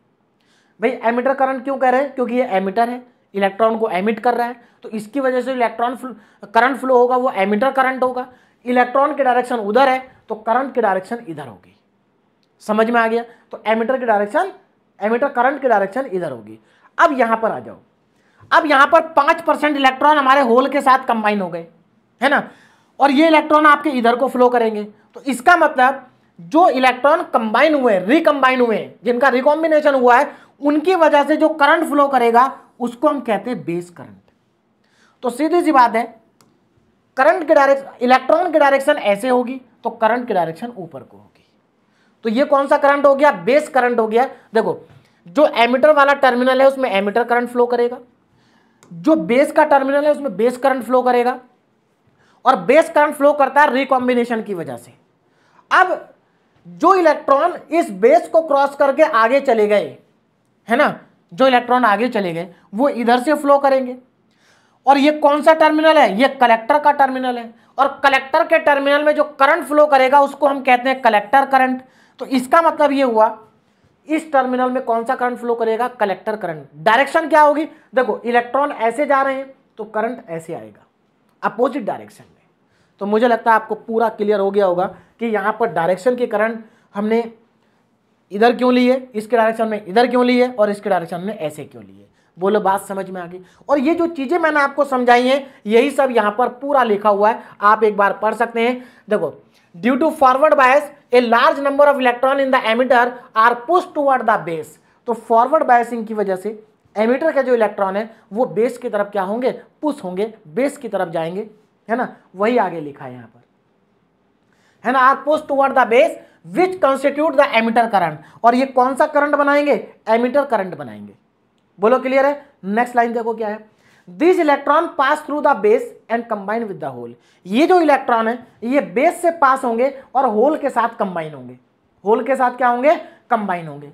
भाई एमीटर करंट क्यों कह रहे हैं? क्योंकि ये एमीटर है, इलेक्ट्रॉन को एमिट कर रहा है, तो इसकी वजह से इलेक्ट्रॉन करंट फ्लो होगा, वो एमीटर करंट होगा। इलेक्ट्रॉन की डायरेक्शन उधर है तो करंट की डायरेक्शन इधर होगी। समझ में आ गया? तो एमीटर करंट की डायरेक्शन इधर होगी। अब यहां पर आ जाओ, अब यहां पर 5% इलेक्ट्रॉन हमारे होल के साथ कंबाइन हो गए, है ना, और ये इलेक्ट्रॉन आपके इधर को फ्लो करेंगे। तो इसका मतलब जो इलेक्ट्रॉन कंबाइन हुए, रिकंबाइन हुए, जिनका रिकॉम्बिनेशन हुआ है, उनकी वजह से जो करंट फ्लो करेगा उसको हम कहते हैं बेस करंट। तो सीधी सी बात है, करंट की डायरेक्शन, इलेक्ट्रॉन की डायरेक्शन ऐसे होगी तो करंट की डायरेक्शन ऊपर को होगी। तो ये कौन सा करंट हो गया? बेस करंट हो गया। देखो जो एमीटर वाला टर्मिनल है उसमें एमीटर करंट फ्लो करेगा, जो बेस का टर्मिनल है उसमें बेस करंट फ्लो करेगा, और बेस करंट फ्लो करता है रिकॉम्बिनेशन की वजह से। अब जो इलेक्ट्रॉन इस बेस को क्रॉस करके आगे चले गए, है ना, जो इलेक्ट्रॉन आगे चले गए वो इधर से फ्लो करेंगे। और ये कौन सा टर्मिनल है? ये कलेक्टर का टर्मिनल है, और कलेक्टर के टर्मिनल में जो करंट फ्लो करेगा उसको हम कहते हैं कलेक्टर करंट। तो इसका मतलब ये हुआ, इस टर्मिनल में कौन सा करंट फ्लो करेगा? Collector current. डायरेक्शन क्या होगी? देखो इलेक्ट्रॉन ऐसे जा रहे हैं तो करंट ऐसे आएगा, अपोजिट डायरेक्शन में। तो मुझे लगता है आपको पूरा क्लियर हो गया होगा कि यहां पर डायरेक्शन के करंट हमने इधर क्यों लिए, इसके डायरेक्शन में इधर क्यों लिए, और इसके डायरेक्शन में ऐसे क्यों लिए। बोलो बात समझ में आ गई? और ये जो चीजें मैंने आपको समझाई हैं यही सब यहां पर पूरा लिखा हुआ है, आप एक बार पढ़ सकते हैं। देखो, due to forward bias a large number of electron in the emitter are push toward the base. तो फॉरवर्ड बायसिंग की वजह से एमिटर के जो इलेक्ट्रॉन है वो बेस की तरफ क्या होंगे? पुश होंगे, बेस की तरफ जाएंगे, है ना, वही आगे लिखा है यहां पर, है ना, are push toward the base which constitute the emitter current. और ये कौन सा करंट बनाएंगे? एमिटर करंट बनाएंगे। बोलो क्लियर है? नेक्स्ट लाइन देखो क्या है, this electron pass through the base and combine with the hole. ये जो इलेक्ट्रॉन है ये बेस से पास होंगे और होल के साथ कंबाइन होंगे। होल के साथ क्या होंगे? कंबाइन होंगे।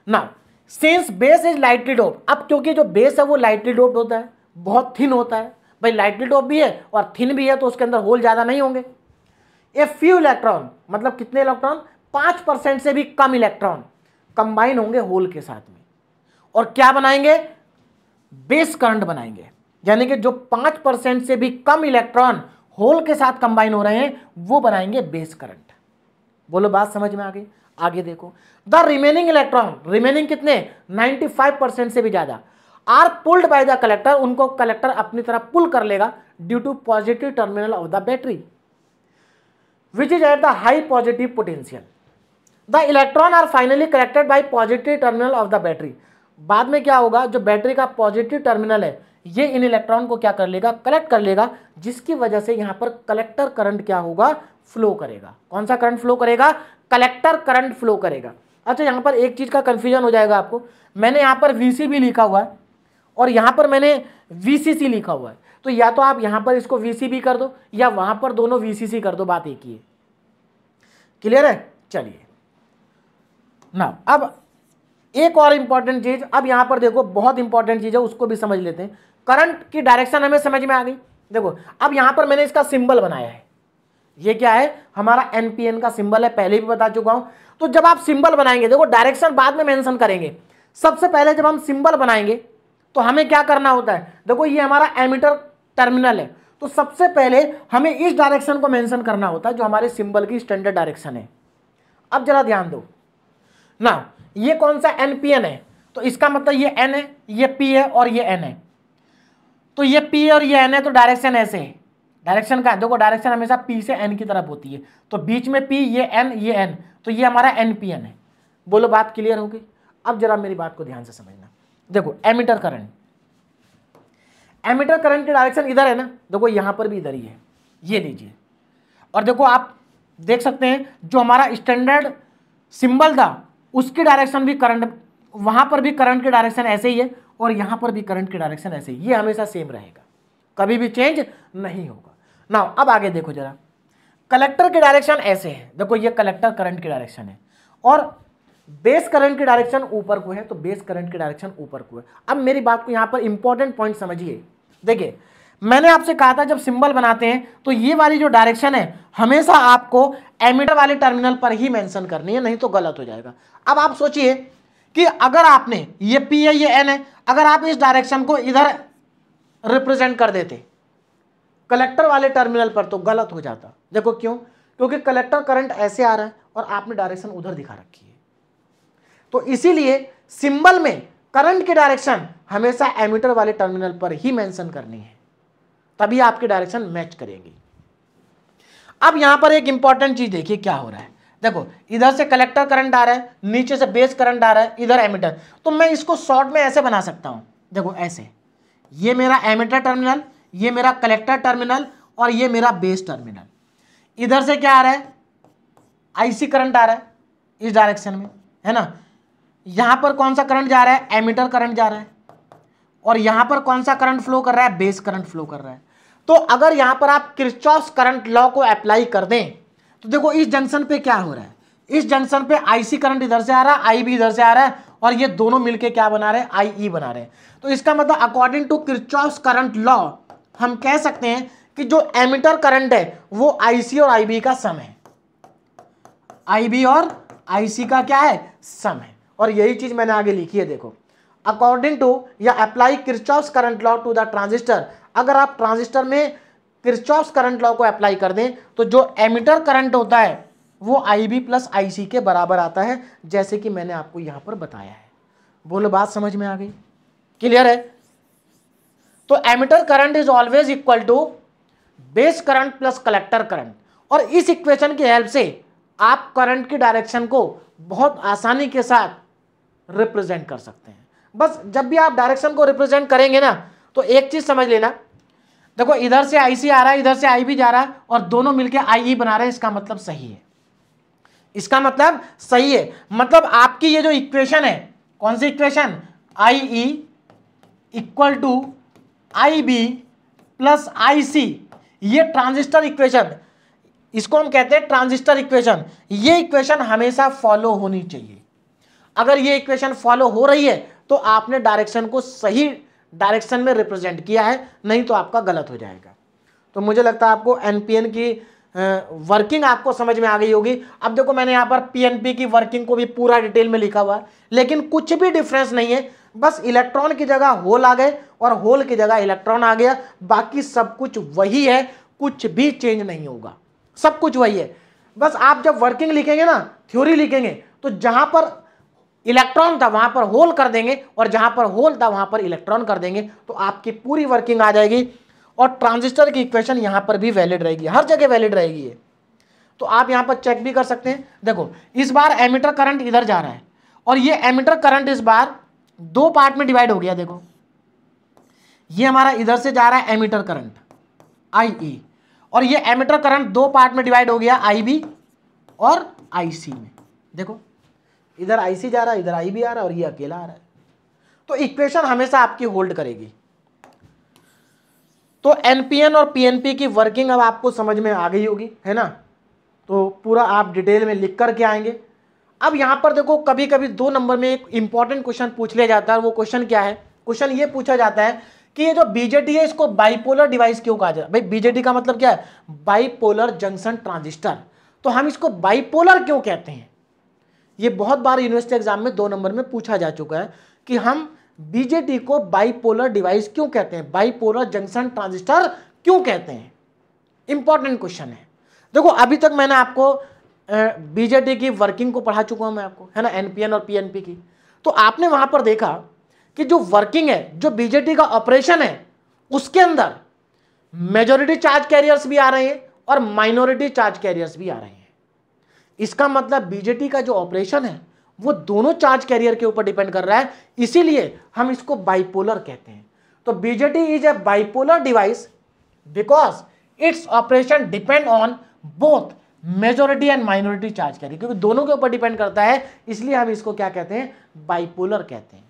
ना since base is lightly doped, अब क्योंकि जो बेस है वो लाइटली डोप्ड होता है, बहुत थिन होता है, भाई लाइटली डोप्ड भी है और थिन भी है, तो उसके अंदर होल ज्यादा नहीं होंगे। ए फ्यू इलेक्ट्रॉन, मतलब कितने इलेक्ट्रॉन, 5% से भी कम इलेक्ट्रॉन कंबाइन होंगे होल के साथ में, और क्या बनाएंगे, बेस करंट बनाएंगे। यानी कि जो 5% से भी कम इलेक्ट्रॉन होल के साथ कंबाइन हो रहे हैं वो बनाएंगे बेस करंट। बोलो बात समझ में आ गई। आगे देखो, द रिमेनिंग इलेक्ट्रॉन, रिमेनिंग कितने, 95% से भी ज्यादा, are pulled by the collector, उनको कलेक्टर अपनी तरफ पुल कर लेगा due to positive terminal of the battery which is at the high positive potential. The electron are finally collected by positive terminal of the battery. बाद में क्या होगा, जो बैटरी का पॉजिटिव टर्मिनल है ये इन इलेक्ट्रॉन को क्या कर लेगा, कलेक्ट कर लेगा, जिसकी वजह से यहां पर कलेक्टर करंट क्या होगा, फ्लो करेगा। कौन सा करंट फ्लो करेगा, कलेक्टर करंट फ्लो करेगा। अच्छा, यहां पर एक चीज का कंफ्यूजन हो जाएगा आपको, मैंने यहां पर VCB लिखा हुआ है और यहां पर मैंने VCC लिखा हुआ है, तो या तो आप यहां पर इसको VCB कर दो या वहां पर दोनों VCC कर दो, बात एक ही है। क्लियर है। चलिए ना, अब एक और इंपॉर्टेंट चीज, अब यहां पर देखो बहुत इंपॉर्टेंट चीज है, उसको भी समझ लेते हैं। करंट की डायरेक्शन हमें समझ में आ गई। देखो अब यहां पर मैंने इसका सिंबल बनाया है, ये क्या है, हमारा NPN का सिंबल है, पहले भी बता चुका हूं। तो जब आप सिंबल बनाएंगे, देखो डायरेक्शन बाद में मेंशन करेंगे, सबसे पहले जब हम सिंबल बनाएंगे तो हमें क्या करना होता है, देखो ये हमारा एमिटर टर्मिनल है, तो सबसे पहले हमें इस डायरेक्शन को मेंशन करना होता है जो हमारे सिंबल की स्टैंडर्ड डायरेक्शन है। अब जरा ध्यान दो ना, ये कौन सा NPN है, तो इसका मतलब ये N है, ये P है और ये N है, तो ये P और ये N है, तो डायरेक्शन ऐसे है। डायरेक्शन का देखो, डायरेक्शन हमेशा P से N की तरफ होती है, तो बीच में P, ये N, तो ये हमारा NPN है। बोलो बात क्लियर होगी। अब जरा मेरी बात को ध्यान से समझना। देखो एमिटर करंट, एमिटर करंट की डायरेक्शन इधर है ना, देखो यहां पर भी इधर ही है, ये लीजिए, और देखो आप देख सकते हैं जो हमारा स्टैंडर्ड सिंबल था उसकी डायरेक्शन भी करंट, वहां पर भी करंट की डायरेक्शन ऐसे ही है और यहां पर भी करंट की डायरेक्शन ऐसे ही, ये हमेशा सेम रहेगा, कभी भी चेंज नहीं होगा ना। अब आगे देखो जरा, कलेक्टर की डायरेक्शन ऐसे है, देखो ये कलेक्टर करंट की डायरेक्शन है और बेस करंट की डायरेक्शन ऊपर को है, तो बेस करंट की डायरेक्शन ऊपर को है। अब मेरी बात को यहां पर इंपॉर्टेंट पॉइंट समझिए। देखिए मैंने आपसे कहा था जब सिंबल बनाते हैं तो ये वाली जो डायरेक्शन है हमेशा आपको एमिटर वाले टर्मिनल पर ही मेंशन करनी है, नहीं तो गलत हो जाएगा। अब आप सोचिए कि अगर आपने ये P है, ये N है, अगर आप इस डायरेक्शन को इधर रिप्रेजेंट कर देते कलेक्टर वाले टर्मिनल पर तो गलत हो जाता। देखो क्यों, क्योंकि कलेक्टर करंट ऐसे आ रहा है और आपने डायरेक्शन उधर दिखा रखी है, तो इसीलिए सिंबल में करंट की डायरेक्शन हमेशा एमिटर वाले टर्मिनल पर ही मेंशन करनी है, तभी आपकी डायरेक्शन मैच करेगी। अब यहां पर एक इंपॉर्टेंट चीज देखिए क्या हो रहा है, देखो इधर से कलेक्टर करंट आ रहा है, नीचे से बेस करंट आ रहा है, इधर एमिटर, तो मैं इसको शॉर्ट में ऐसे बना सकता हूं, देखो ऐसे, ये मेरा एमिटर टर्मिनल, ये मेरा कलेक्टर टर्मिनल और ये मेरा बेस टर्मिनल। इधर से क्या आ रहा है, IC करंट आ रहा है इस डायरेक्शन में, है ना। यहां पर कौन सा करंट जा रहा है, एमिटर करंट जा रहा है, और यहां पर कौन सा करंट फ्लो कर रहा है, बेस करंट फ्लो कर रहा है। तो अगर यहां पर आप किरचॉफ्स करंट लॉ को अप्लाई कर दें तो देखो इस जंक्शन पे क्या हो रहा है, इस जंक्शन पे IC करंट इधर से आ रहा है, IB इधर से आ रहा है, और ये दोनों मिलके क्या बना रहे हैं, IE बना रहे हैं। तो इसका मतलब according to Kirchhoff's current law हम कह सकते हैं कि जो एमिटर करंट है वो IC और IB का सम है, IB और IC का क्या है, सम है। और यही चीज मैंने आगे लिखी है, देखो अकॉर्डिंग टू या apply Kirchhoff's current law to the transistor. अगर आप ट्रांजिस्टर में किरचॉफ्स करंट लॉ को अप्लाई कर दें तो जो एमिटर करंट होता है वो IB प्लस IC के बराबर आता है, जैसे कि मैंने आपको यहां पर बताया है। बोलो बात समझ में आ गई, क्लियर है। तो emitter current is always equal to base current plus collector current, और इस इक्वेशन की हेल्प से आप करंट की डायरेक्शन को बहुत आसानी के साथ रिप्रेजेंट कर सकते हैं। बस जब भी आप डायरेक्शन को रिप्रेजेंट करेंगे ना तो एक चीज समझ लेना, देखो इधर से IC आ रहा है, इधर से IB जा रहा है और दोनों मिलके IE बना रहे हैं, इसका मतलब सही है, इसका मतलब सही है। मतलब आपकी ये जो इक्वेशन है, कौन सी equation, IE equal to IB plus IC, ये ट्रांजिस्टर इक्वेशन, इसको हम कहते हैं ट्रांजिस्टर इक्वेशन। ये इक्वेशन हमेशा फॉलो होनी चाहिए। अगर ये इक्वेशन फॉलो हो रही है तो आपने डायरेक्शन को सही डायरेक्शन में रिप्रेजेंट किया है, नहीं तो आपका गलत हो जाएगा। तो मुझे लगता है आपको एनपीएन की वर्किंग आपको समझ में आ गई होगी। अब देखो मैंने यहाँ पर पीएनपी की वर्किंग को भी पूरा डिटेल में लिखा हुआ है, लेकिन कुछ भी डिफरेंस नहीं है, बस इलेक्ट्रॉन की जगह होल आ गए और होल की जगह इलेक्ट्रॉन आ गया, बाकी सब कुछ वही है, कुछ भी चेंज नहीं होगा, सब कुछ वही है। बस आप जब वर्किंग लिखेंगे ना, थ्योरी लिखेंगे, तो जहां पर इलेक्ट्रॉन था वहां पर होल कर देंगे और जहां पर होल था वहां पर इलेक्ट्रॉन कर देंगे, तो आपकी पूरी वर्किंग आ जाएगी। और ट्रांजिस्टर की इक्वेशन यहां पर भी वैलिड रहेगी, हर जगह वैलिड रहेगी ये। तो आप यहां पर चेक भी कर सकते हैं। देखो इस बार एमिटर करंट इधर जा रहा है और ये एमिटर करंट इस बार दो पार्ट में डिवाइड हो गया। देखो ये हमारा इधर से जा रहा है एमिटर करंट IE, और ये एमिटर करंट दो पार्ट में डिवाइड हो गया IB और IC में। देखो इधर IC जा रहा है, इधर IB आ रहा है और ये अकेला आ रहा है। तो इक्वेशन हमेशा आपकी होल्ड करेगी। तो एनपीएन और पीएनपी की वर्किंग अब आपको समझ में आ गई होगी, है ना। तो पूरा आप डिटेल में लिख करके आएंगे। अब यहां पर देखो कभी कभी 2 नंबर में एक इंपॉर्टेंट क्वेश्चन पूछ लिया जाता है। वो क्वेश्चन क्या है? क्वेश्चन ये पूछा जाता है कि ये जो बीजेटी है इसको बाइपोलर डिवाइस क्यों कहा जाता है। भाई बीजेटी का मतलब क्या है? Bipolar junction transistor. तो हम इसको बाइपोलर क्यों कहते हैं? ये बहुत बार यूनिवर्सिटी एग्जाम में 2 नंबर में पूछा जा चुका है कि हम बीजेटी को बाइपोलर डिवाइस क्यों कहते हैं, बाइपोलर जंक्शन ट्रांजिस्टर क्यों कहते हैं। इंपॉर्टेंट क्वेश्चन है। देखो अभी तक मैंने आपको बीजेटी की वर्किंग को पढ़ा चुका हूं मैं आपको, है ना, एनपीएन और पीएनपी की। तो आपने वहां पर देखा कि जो वर्किंग है, जो बीजेटी का ऑपरेशन है, उसके अंदर मेजॉरिटी चार्ज कैरियर्स भी आ रहे हैं और माइनॉरिटी चार्ज कैरियर्स भी आ रहे हैं। इसका मतलब बीजेटी का जो ऑपरेशन है वो दोनों चार्ज कैरियर के ऊपर डिपेंड कर रहा है, इसीलिए हम इसको बाइपोलर कहते हैं। तो BJT is a bipolar device because its operation depend on both majority and minority charge carrier, क्योंकि दोनों के ऊपर डिपेंड करता है, इसलिए हम इसको क्या कहते हैं? बाइपोलर कहते हैं।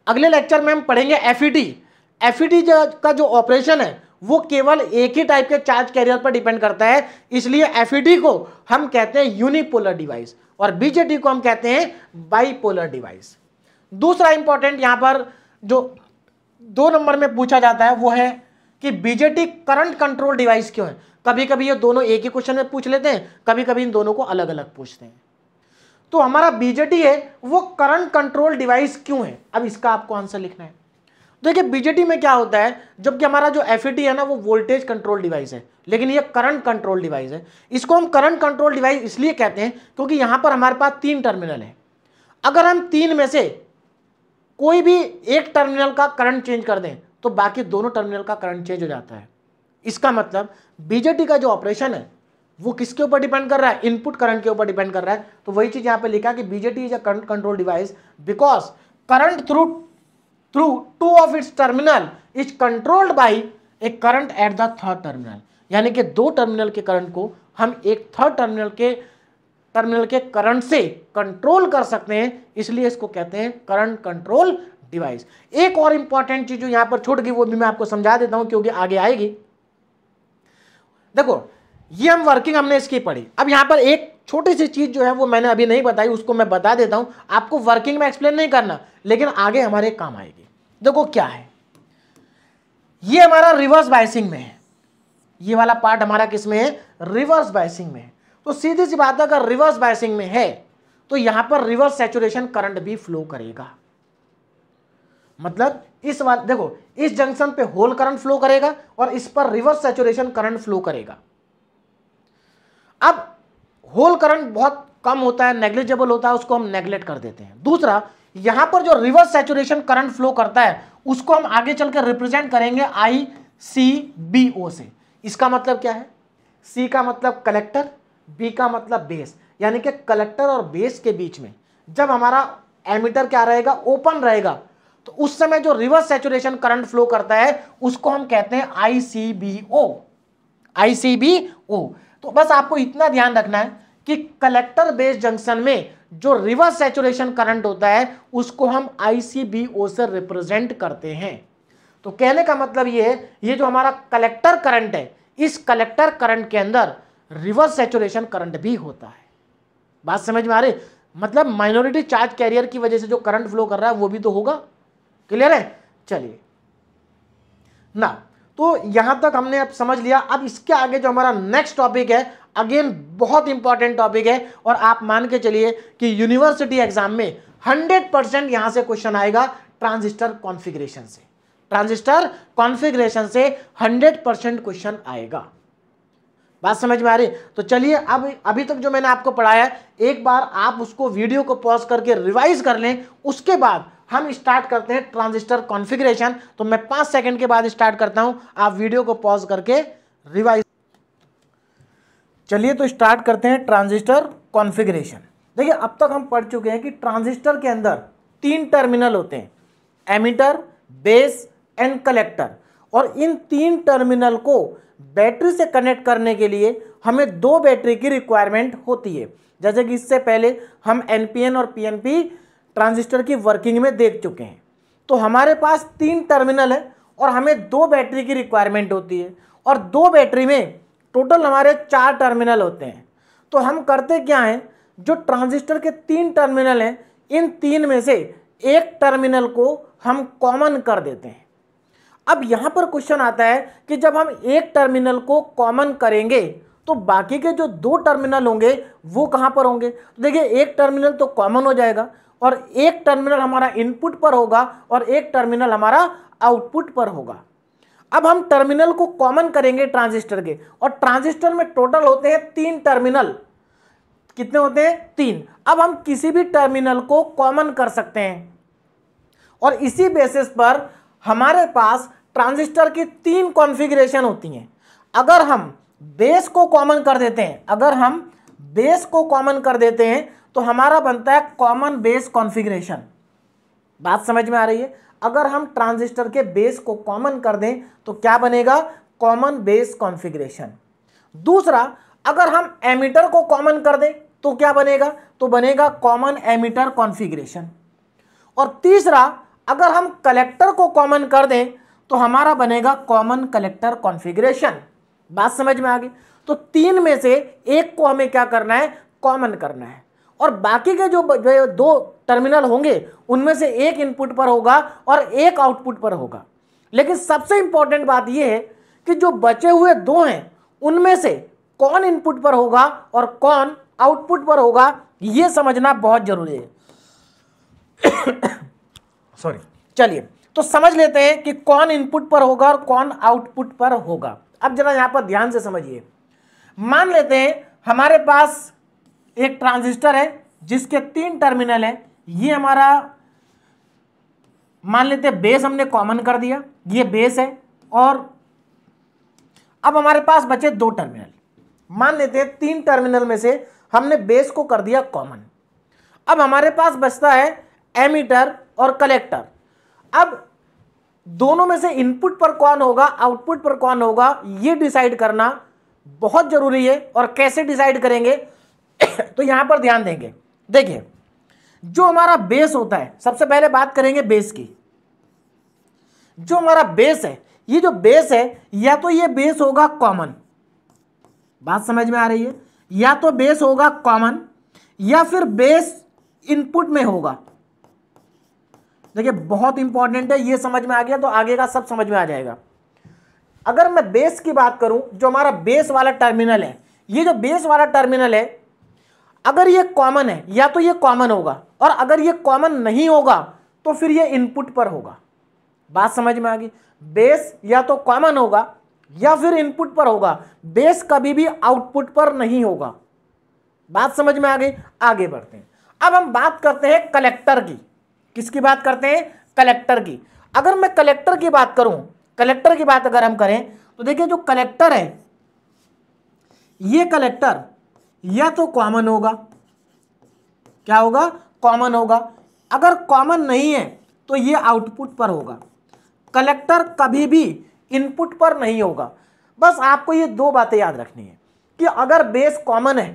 अगले लेक्चर में हम पढ़ेंगे एफईटी। एफईटी का जो ऑपरेशन है वो केवल एक ही टाइप के चार्ज कैरियर पर डिपेंड करता है, इसलिए एफईटी को हम कहते हैं यूनिपोलर डिवाइस और बीजेटी को हम कहते हैं बाइपोलर डिवाइस। दूसरा इंपॉर्टेंट यहां पर जो 2 नंबर में पूछा जाता है वो है कि बीजेटी करंट कंट्रोल डिवाइस क्यों है। कभी कभी ये दोनों एक ही क्वेश्चन में पूछ लेते हैं, कभी कभी इन दोनों को अलग अलग पूछते हैं। तो हमारा बीजेटी है वो करंट कंट्रोल डिवाइस क्यों है, अब इसका आपको आंसर लिखना है। देखिए बीजेटी में क्या होता है, जबकि हमारा जो एफईटी है ना वो वोल्टेज कंट्रोल डिवाइस है, लेकिन ये करंट कंट्रोल डिवाइस है। इसको हम करंट कंट्रोल डिवाइस इसलिए कहते हैं क्योंकि यहां पर हमारे पास 3 टर्मिनल है। अगर हम 3 में से कोई भी एक टर्मिनल का करंट चेंज कर दें तो बाकी दोनों टर्मिनल का करंट चेंज हो जाता है। इसका मतलब बीजेटी का जो ऑपरेशन है वो किसके ऊपर डिपेंड कर रहा है? इनपुट करंट के ऊपर डिपेंड कर रहा है। तो वही चीज यहां पे लिखा कि BJT is a current control device because current through 2 of its terminal is controlled by a current at the third terminal। यानी कि 2 टर्मिनल के करंट को हम एक थर्ड टर्मिनल के करंट से कंट्रोल कर सकते हैं, इसलिए इसको कहते हैं करंट कंट्रोल डिवाइस। एक और इंपॉर्टेंट चीज जो यहां पर छूट गई वो भी मैं आपको समझा देता हूं क्योंकि आगे आएगी। देखो ये हम वर्किंग हमने इसकी पढ़ी। अब यहां पर एक छोटी सी चीज जो है वो मैंने अभी नहीं बताई, उसको मैं बता देता हूं। आपको वर्किंग में एक्सप्लेन नहीं करना, लेकिन आगे हमारे काम आएगी। देखो क्या है, ये हमारा रिवर्स बायसिंग में है। ये वाला पार्ट हमारा किस में है? रिवर्स बायसिंग में है। तो सीधी सी बात है, अगर रिवर्स बायसिंग में है तो यहां पर रिवर्स सैचुरेशन करंट भी फ्लो करेगा। मतलब इस वाले देखो इस जंक्शन पे होल करंट फ्लो करेगा और इस पर रिवर्स सैचुरेशन करंट फ्लो करेगा। अब होल करंट बहुत कम होता है, नेग्लिजिबल होता है, उसको हम नेग्लेक्ट कर देते हैं। दूसरा, यहां पर जो रिवर्स सैचुरेशन करंट फ्लो करता है उसको हम आगे चलकर रिप्रेजेंट करेंगे ICBO से। इसका मतलब क्या है? C का मतलब कलेक्टर, B का मतलब बेस, यानी कि कलेक्टर और बेस के बीच में जब हमारा एमीटर क्या रहेगा? ओपन रहेगा, तो उस समय जो रिवर्स सैचुरेशन करंट फ्लो करता है उसको हम कहते हैं ICBO। तो बस आपको इतना ध्यान रखना है कि कलेक्टर बेस जंक्शन में जो रिवर्स सैचुरेशन करंट होता है उसको हम ICBO से रिप्रेजेंट करते हैं। तो कहने का मतलब ये है, ये जो हमारा कलेक्टर करंट है, इस कलेक्टर करंट के अंदर रिवर्स सैचुरेशन करंट भी होता है। बात समझ में आ रही? मतलब माइनॉरिटी चार्ज कैरियर की वजह से जो करंट फ्लो कर रहा है वो भी तो होगा। क्लियर है? चलिए ना, तो यहां तक हमने अब समझ लिया। अब इसके आगे जो हमारा नेक्स्ट टॉपिक है, अगेन बहुत इंपॉर्टेंट टॉपिक है, और आप मान के चलिए कि यूनिवर्सिटी एग्जाम में 100% यहां से क्वेश्चन आएगा ट्रांजिस्टर कॉन्फ़िगरेशन से। ट्रांजिस्टर कॉन्फ़िगरेशन से 100% क्वेश्चन आएगा। बात समझ में आ रही? तो चलिए अब अभी तक जो मैंने आपको पढ़ाया एक बार आप उसको वीडियो को पॉज करके रिवाइज कर लें, उसके बाद हम स्टार्ट करते हैं ट्रांजिस्टर कॉन्फ़िगरेशन। तो मैं 5 सेकंड के बाद स्टार्ट करता हूं, आप वीडियो को पॉज करके रिवाइज। चलिए तो स्टार्ट करते हैं ट्रांजिस्टर कॉन्फ़िगरेशन। देखिए अब तक हम पढ़ चुके हैं कि ट्रांजिस्टर के अंदर 3 टर्मिनल होते हैं, एमिटर, बेस एंड कलेक्टर, और इन 3 टर्मिनल को बैटरी से कनेक्ट करने के लिए हमें 2 बैटरी की रिक्वायरमेंट होती है। जैसे कि इससे पहले हम एनपीएन और पीएनपी ट्रांजिस्टर की वर्किंग में देख चुके हैं। तो हमारे पास 3 टर्मिनल है और हमें 2 बैटरी की रिक्वायरमेंट होती है, और 2 बैटरी में टोटल हमारे 4 टर्मिनल होते हैं। तो हम करते क्या हैं, जो ट्रांजिस्टर के 3 टर्मिनल हैं, इन 3 में से एक टर्मिनल को हम कॉमन कर देते हैं। अब यहां पर क्वेश्चन आता है कि जब हम एक टर्मिनल को कॉमन करेंगे तो बाकी के जो 2 टर्मिनल होंगे वो कहां पर होंगे? तो देखिए एक टर्मिनल तो कॉमन हो जाएगा, और एक टर्मिनल हमारा इनपुट पर होगा और एक टर्मिनल हमारा आउटपुट पर होगा। अब हम टर्मिनल को कॉमन करेंगे ट्रांजिस्टर के, और ट्रांजिस्टर में टोटल होते हैं 3 टर्मिनल। कितने होते हैं? 3। अब हम किसी भी टर्मिनल को कॉमन कर सकते हैं, और इसी बेसिस पर हमारे पास ट्रांजिस्टर की 3 कॉन्फ़िगरेशन होती हैं। अगर हम बेस को कॉमन कर देते हैं, तो हमारा बनता है कॉमन बेस कॉन्फ़िगरेशन। बात समझ में आ रही है? अगर हम ट्रांजिस्टर के बेस को कॉमन कर दें तो क्या बनेगा? Common base configuration. दूसरा, अगर हम एमिटर को कॉमन कर दें तो क्या बनेगा? तो बनेगा कॉमन एमिटर कॉन्फ़िगरेशन। और तीसरा, अगर हम कलेक्टर को कॉमन कर दें तो हमारा बनेगा कॉमन कलेक्टर कॉन्फ़िगरेशन। बात समझ में आ गई? तो 3 में से एक को हमें क्या करना है? कॉमन करना है, और बाकी के जो 2 टर्मिनल होंगे उनमें से एक इनपुट पर होगा और एक आउटपुट पर होगा। लेकिन सबसे इंपॉर्टेंट बात यह है कि जो बचे हुए 2 हैं उनमें से कौन इनपुट पर होगा और कौन आउटपुट पर होगा, यह समझना बहुत जरूरी है। सॉरी, चलिए तो समझ लेते हैं कि कौन इनपुट पर होगा और कौन आउटपुट पर होगा। अब जरा यहां पर ध्यान से समझिए। मान लेते हैं हमारे पास एक ट्रांजिस्टर है जिसके 3 टर्मिनल हैं। ये हमारा मान लेते हैं बेस हमने कॉमन कर दिया, ये बेस है, और अब हमारे पास बचे 2 टर्मिनल। मान लेते हैं 3 टर्मिनल में से हमने बेस को कर दिया कॉमन। अब हमारे पास बचता है एमीटर और कलेक्टर। अब दोनों में से इनपुट पर कौन होगा, आउटपुट पर कौन होगा, यह डिसाइड करना बहुत जरूरी है। और कैसे डिसाइड करेंगे तो यहां पर ध्यान देंगे। देखिए जो हमारा बेस होता है, सबसे पहले बात करेंगे बेस की। जो हमारा बेस है, ये जो बेस है, या तो ये बेस होगा कॉमन, बात समझ में आ रही है, या तो बेस होगा कॉमन, या फिर बेस इनपुट में होगा। देखिए बहुत इंपॉर्टेंट है, ये समझ में आ गया तो आगे का सब समझ में आ जाएगा। अगर मैं बेस की बात करूं, जो हमारा बेस वाला टर्मिनल है, ये जो बेस वाला टर्मिनल है, अगर ये कॉमन है या तो ये कॉमन होगा, और अगर ये कॉमन नहीं होगा तो फिर ये इनपुट पर होगा। बात समझ में आ गई? बेस या तो कॉमन होगा या फिर इनपुट पर होगा, बेस कभी भी आउटपुट पर नहीं होगा। बात समझ में आ गई? आगे बढ़ते हैं। अब हम बात करते हैं कलेक्टर की। किसकी बात करते हैं? कलेक्टर की। अगर मैं कलेक्टर की बात करूं, कलेक्टर की बात अगर हम करें तो देखिए जो कलेक्टर है, ये कलेक्टर या तो कॉमन होगा, क्या होगा? कॉमन होगा। अगर कॉमन नहीं है तो ये आउटपुट पर होगा। कलेक्टर कभी भी इनपुट पर नहीं होगा। बस आपको ये 2 बातें याद रखनी है कि अगर बेस कॉमन है,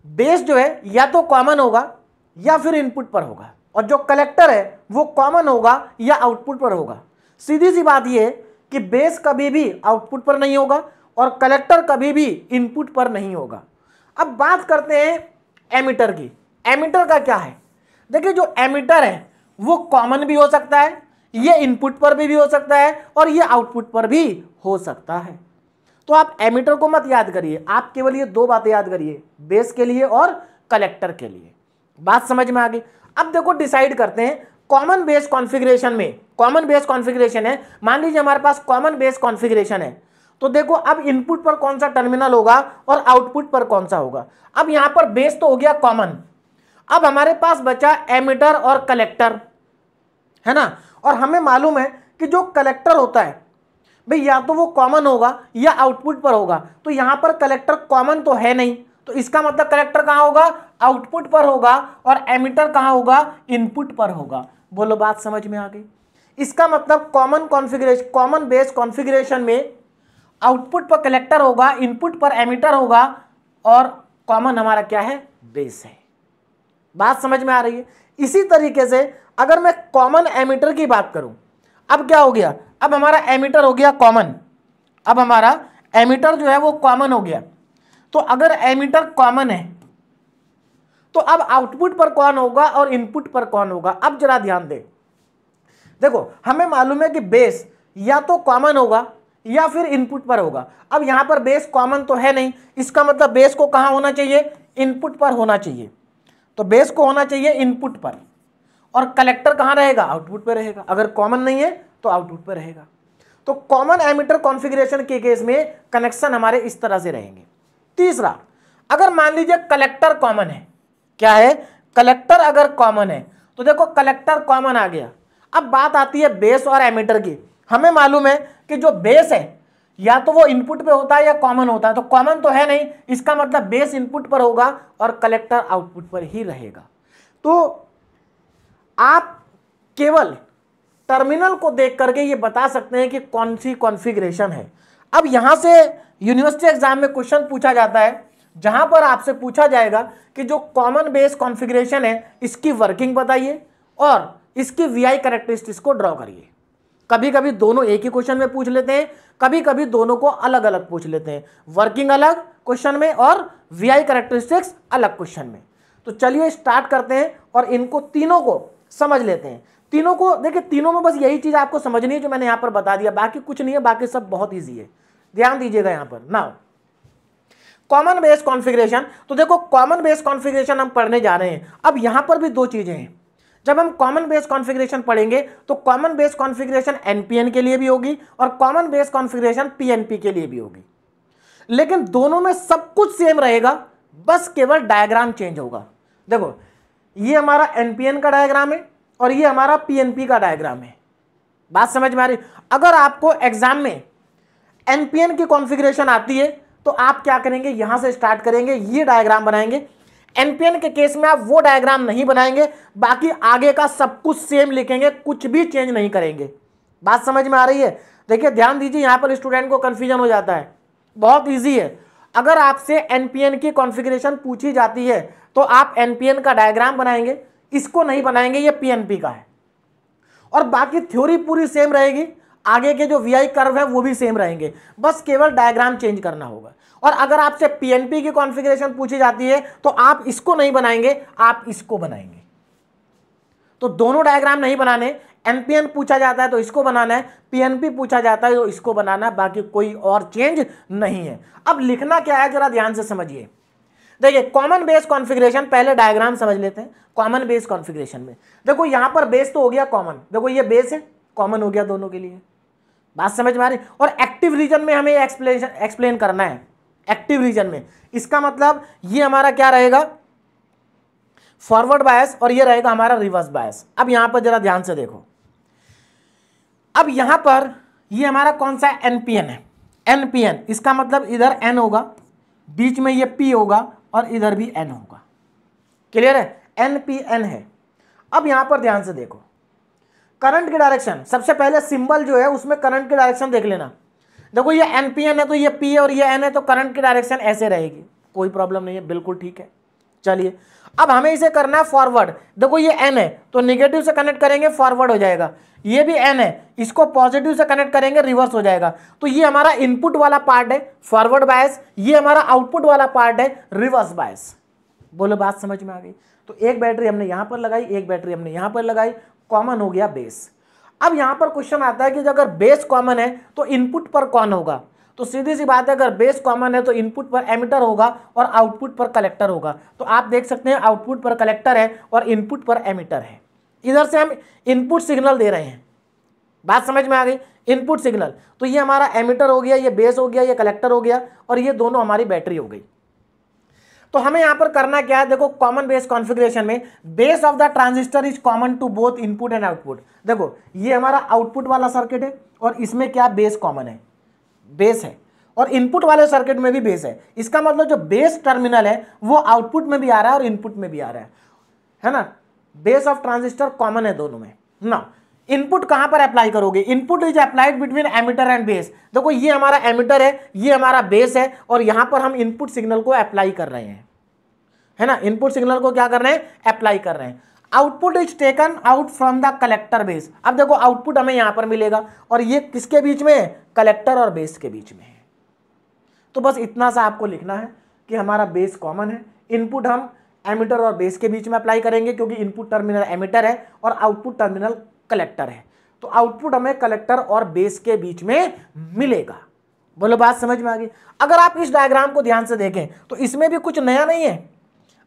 बेस जो है या तो कॉमन होगा या फिर इनपुट पर होगा, और जो कलेक्टर है वो कॉमन होगा या आउटपुट पर होगा। सीधी सी बात ये है कि बेस कभी भी आउटपुट पर नहीं होगा और कलेक्टर कभी भी इनपुट पर नहीं होगा। अब बात करते हैं एमीटर की। एमीटर का क्या है, देखिए जो एमीटर है वो कॉमन भी हो सकता है, ये इनपुट पर भी हो सकता है और ये आउटपुट पर भी हो सकता है। तो आप एमीटर को मत याद करिए, आप केवल ये दो बातें याद करिए, बेस के लिए और कलेक्टर के लिए। बात समझ में आ गई। अब देखो डिसाइड करते हैं कॉमन बेस कॉन्फ़िगरेशन में। कॉमन बेस कॉन्फ़िगरेशन है, मान लीजिए हमारे पास कॉमन बेस कॉन्फ़िगरेशन है, तो देखो अब इनपुट पर कौन सा टर्मिनल होगा और आउटपुट पर कौन सा होगा। अब यहां पर बेस तो हो गया कॉमन, अब हमारे पास बचा एमीटर और कलेक्टर, है ना। और हमें मालूम है कि जो कलेक्टर होता है भाई या तो वो कॉमन होगा या आउटपुट पर होगा, तो यहां पर कलेक्टर कॉमन तो है नहीं, तो इसका मतलब कलेक्टर कहां होगा, आउटपुट पर होगा, और एमीटर कहां होगा, इनपुट पर होगा। बोलो बात समझ में आ गई। इसका मतलब common configuration, common base configuration में आउटपुट पर कलेक्टर होगा, इनपुट पर एमीटर होगा, और कॉमन हमारा क्या है, बेस है। बात समझ में आ रही है। इसी तरीके से अगर मैं कॉमन एमीटर की बात करूं, अब क्या हो गया, अब हमारा एमीटर हो गया कॉमन, अब हमारा एमीटर जो है वो कॉमन हो गया। तो अगर एमीटर कॉमन है तो अब आउटपुट पर कौन होगा और इनपुट पर कौन होगा। अब जरा ध्यान दें, देखो हमें मालूम है कि बेस या तो कॉमन होगा या फिर इनपुट पर होगा। अब यहां पर बेस कॉमन तो है नहीं, इसका मतलब बेस को कहां होना चाहिए, इनपुट पर होना चाहिए। तो बेस को होना चाहिए इनपुट पर, और कलेक्टर कहां रहेगा, आउटपुट पर रहेगा। अगर कॉमन नहीं है तो आउटपुट पर रहेगा। तो कॉमन एमीटर कॉन्फ़िगरेशन के केस में कनेक्शन हमारे इस तरह से रहेंगे। तीसरा, अगर मान लीजिए कलेक्टर कॉमन है, क्या है, कलेक्टर अगर कॉमन है, तो देखो कलेक्टर कॉमन आ गया। अब बात आती है बेस और एमीटर की। हमें मालूम है कि जो बेस है या तो वो इनपुट पे होता है या कॉमन होता है, तो कॉमन तो है नहीं, इसका मतलब बेस इनपुट पर होगा और कलेक्टर आउटपुट पर ही रहेगा। तो आप केवल टर्मिनल को देख करके ये बता सकते हैं कि कौन सी कॉन्फ़िगरेशन है। अब यहां से यूनिवर्सिटी एग्जाम में क्वेश्चन पूछा जाता है, जहां पर आपसे पूछा जाएगा कि जो कॉमन बेस कॉन्फ़िगरेशन है इसकी वर्किंग बताइए और इसकी वीआई कैरेक्टरिस्टिक्स को ड्रॉ करिए। कभी कभी दोनों एक ही क्वेश्चन में पूछ लेते हैं, कभी कभी दोनों को अलग अलग पूछ लेते हैं, वर्किंग अलग क्वेश्चन में और वीआई कैरेक्टरिस्टिक्स अलग क्वेश्चन में। तो चलिए स्टार्ट करते हैं और इनको तीनों को समझ लेते हैं। तीनों को देखिए, तीनों में बस यही चीज आपको समझनी है जो मैंने यहां पर बता दिया, बाकी कुछ नहीं है, बाकी सब बहुत ईजी है। ध्यान दीजिएगा यहां पर। नाउ कॉमन बेस कॉन्फ़िगरेशन, तो देखो कॉमन बेस कॉन्फ़िगरेशन हम पढ़ने जा रहे हैं। अब यहां पर भी दो चीजें हैं। जब हम कॉमन बेस कॉन्फ़िगरेशन पढ़ेंगे तो कॉमन बेस कॉन्फ़िगरेशन एनपीएन के लिए भी होगी और कॉमन बेस कॉन्फ़िगरेशन पीएनपी के लिए भी होगी, लेकिन दोनों में सब कुछ सेम रहेगा, बस केवल डायग्राम चेंज होगा। देखो ये हमारा एनपीएन का डायग्राम है और ये हमारा पीएनपी का डायग्राम है। बात समझ में आ रही। अगर आपको एग्जाम में एनपीएन की कॉन्फ़िगरेशन आती है तो आप क्या करेंगे, यहां से स्टार्ट करेंगे, ये डायग्राम बनाएंगे। एनपीएन के केस में आप वो डायग्राम नहीं बनाएंगे, बाकी आगे का सब कुछ सेम लिखेंगे, कुछ भी चेंज नहीं करेंगे। बात समझ में आ रही है। देखिए ध्यान दीजिए, यहां पर स्टूडेंट को कंफ्यूजन हो जाता है। बहुत इजी है, अगर आपसे एनपीएन की कॉन्फ़िगरेशन पूछी जाती है तो आप एनपीएन का डायग्राम बनाएंगे, इसको नहीं बनाएंगे, ये पीएनपी का है, और बाकी थ्योरी पूरी सेम रहेगी, आगे के जो वीआई कर्व है वो भी सेम रहेंगे, बस केवल डायग्राम चेंज करना होगा। और अगर आपसे पीएनपी की कॉन्फ़िगरेशन पूछी जाती है तो आप इसको नहीं बनाएंगे, आप इसको बनाएंगे। तो दोनों डायग्राम नहीं बनाने, एनपीएन पूछा जाता है तो इसको बनाना है, पीएनपी पूछा जाता है तो इसको बनाना है, बाकी कोई और चेंज नहीं है। अब लिखना क्या है जरा ध्यान से समझिए। देखिए कॉमन बेस कॉन्फ़िगरेशन, पहले डायग्राम समझ लेते हैं। कॉमन बेस कॉन्फ़िगरेशन में देखो यहां पर बेस तो हो गया कॉमन, देखो ये बेस है, कॉमन हो गया दोनों के लिए। बात समझ में आ रही। और एक्टिव रीजन में हमें एक्सप्लेन करना है। एक्टिव रीजन में इसका मतलब ये हमारा क्या रहेगा, फॉरवर्ड बायस, और ये रहेगा हमारा रिवर्स बायस। अब यहां पर जरा ध्यान से देखो, अब यहां पर ये हमारा कौन सा एनपीएन है, एनपीएन, इसका मतलब इधर एन होगा, बीच में ये पी होगा और इधर भी एन होगा। क्लियर है, एनपीएन है। अब यहां पर ध्यान से देखो, करंट की डायरेक्शन, सबसे पहले सिंबल जो है उसमें करंट की डायरेक्शन देख लेना। देखो ये एनपीएन है तो ये पी है और ये एन है, तो करंट की डायरेक्शन ऐसे रहेगी, कोई प्रॉब्लम नहीं है, बिल्कुल ठीक है। चलिए अब हमें इसे करना है फॉरवर्ड। देखो ये n है तो निगेटिव से कनेक्ट करेंगे फॉरवर्ड हो जाएगा, ये भी n है इसको पॉजिटिव से कनेक्ट करेंगे रिवर्स हो जाएगा। तो ये हमारा इनपुट वाला पार्ट है फॉरवर्ड बायस, ये हमारा आउटपुट वाला पार्ट है रिवर्स बायस। बोलो बात समझ में आ गई। तो एक बैटरी हमने यहां पर लगाई, एक बैटरी हमने यहां पर लगाई, कॉमन हो गया बेस। अब यहां पर क्वेश्चन आता है कि अगर बेस कॉमन है तो इनपुट पर कौन होगा। तो सीधी सी बात है अगर बेस कॉमन है तो इनपुट पर एमिटर होगा और आउटपुट पर कलेक्टर होगा। तो आप देख सकते हैं आउटपुट पर कलेक्टर है और इनपुट पर एमिटर है। इधर से हम इनपुट सिग्नल दे रहे हैं, बात समझ में आ गई, इनपुट सिग्नल। तो ये हमारा एमिटर हो गया, ये बेस हो गया, ये कलेक्टर हो गया और ये दोनों हमारी बैटरी हो गई। तो हमें यहां पर करना क्या है, देखो कॉमन बेस कॉन्फ़िगरेशन में base of the transistor is common to both input and output. देखो ये हमारा आउटपुट वाला सर्किट है और इसमें क्या बेस कॉमन है, बेस है, और इनपुट वाले सर्किट में भी बेस है। इसका मतलब जो बेस टर्मिनल है वो आउटपुट में भी आ रहा है और इनपुट में भी आ रहा है ना। बेस ऑफ ट्रांजिस्टर कॉमन है दोनों में ना। इनपुट कहां पर अप्लाई करोगे, input is applied between emitter and base. देखो ये हमारा एमिटर है, ये हमारा बेस है और यहां पर हम इनपुट सिग्नल को अप्लाई कर रहे हैं, है ना। इनपुट सिग्नल को क्या कर रहे हैं, अप्लाई कर रहे हैं। Output is taken out from the collector base. अब देखो आउटपुट हमें यहां पर मिलेगा और ये किसके बीच में है, कलेक्टर और बेस के बीच में है। तो बस इतना सा आपको लिखना है कि हमारा बेस कॉमन है, इनपुट हम एमिटर और बेस के बीच में अप्लाई करेंगे क्योंकि इनपुट टर्मिनल एमिटर है और आउटपुट टर्मिनल कलेक्टर है। तो आउटपुट हमें कलेक्टर और बेस के बीच में मिलेगा। बोलो बात समझ में आ गई। अगर आप इस डायग्राम को ध्यान से देखें तो इसमें भी कुछ नया नहीं है।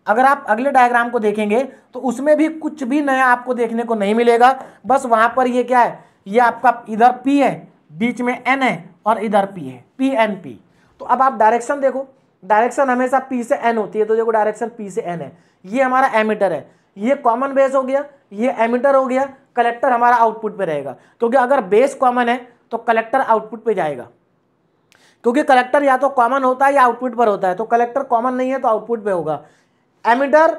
अगर आप अगले डायग्राम को देखेंगे तो उसमें भी कुछ भी नया आपको देखने को नहीं मिलेगा। बस वहां पर ये क्या है, ये आपका इधर P है, बीच में N है और इधर P है, PNP। तो अब आप डायरेक्शन देखो, डायरेक्शन हमेशा P से N होती है। तो देखो डायरेक्शन P से N है, ये हमारा एमिटर है, ये कॉमन बेस हो गया, ये एमिटर हो गया, कलेक्टर हमारा आउटपुट पे रहेगा। क्योंकि अगर बेस कॉमन है तो कलेक्टर आउटपुट पे जाएगा, क्योंकि कलेक्टर या तो कॉमन होता है या आउटपुट पर होता है। तो कलेक्टर कॉमन नहीं है तो आउटपुट पे होगा। एमिटर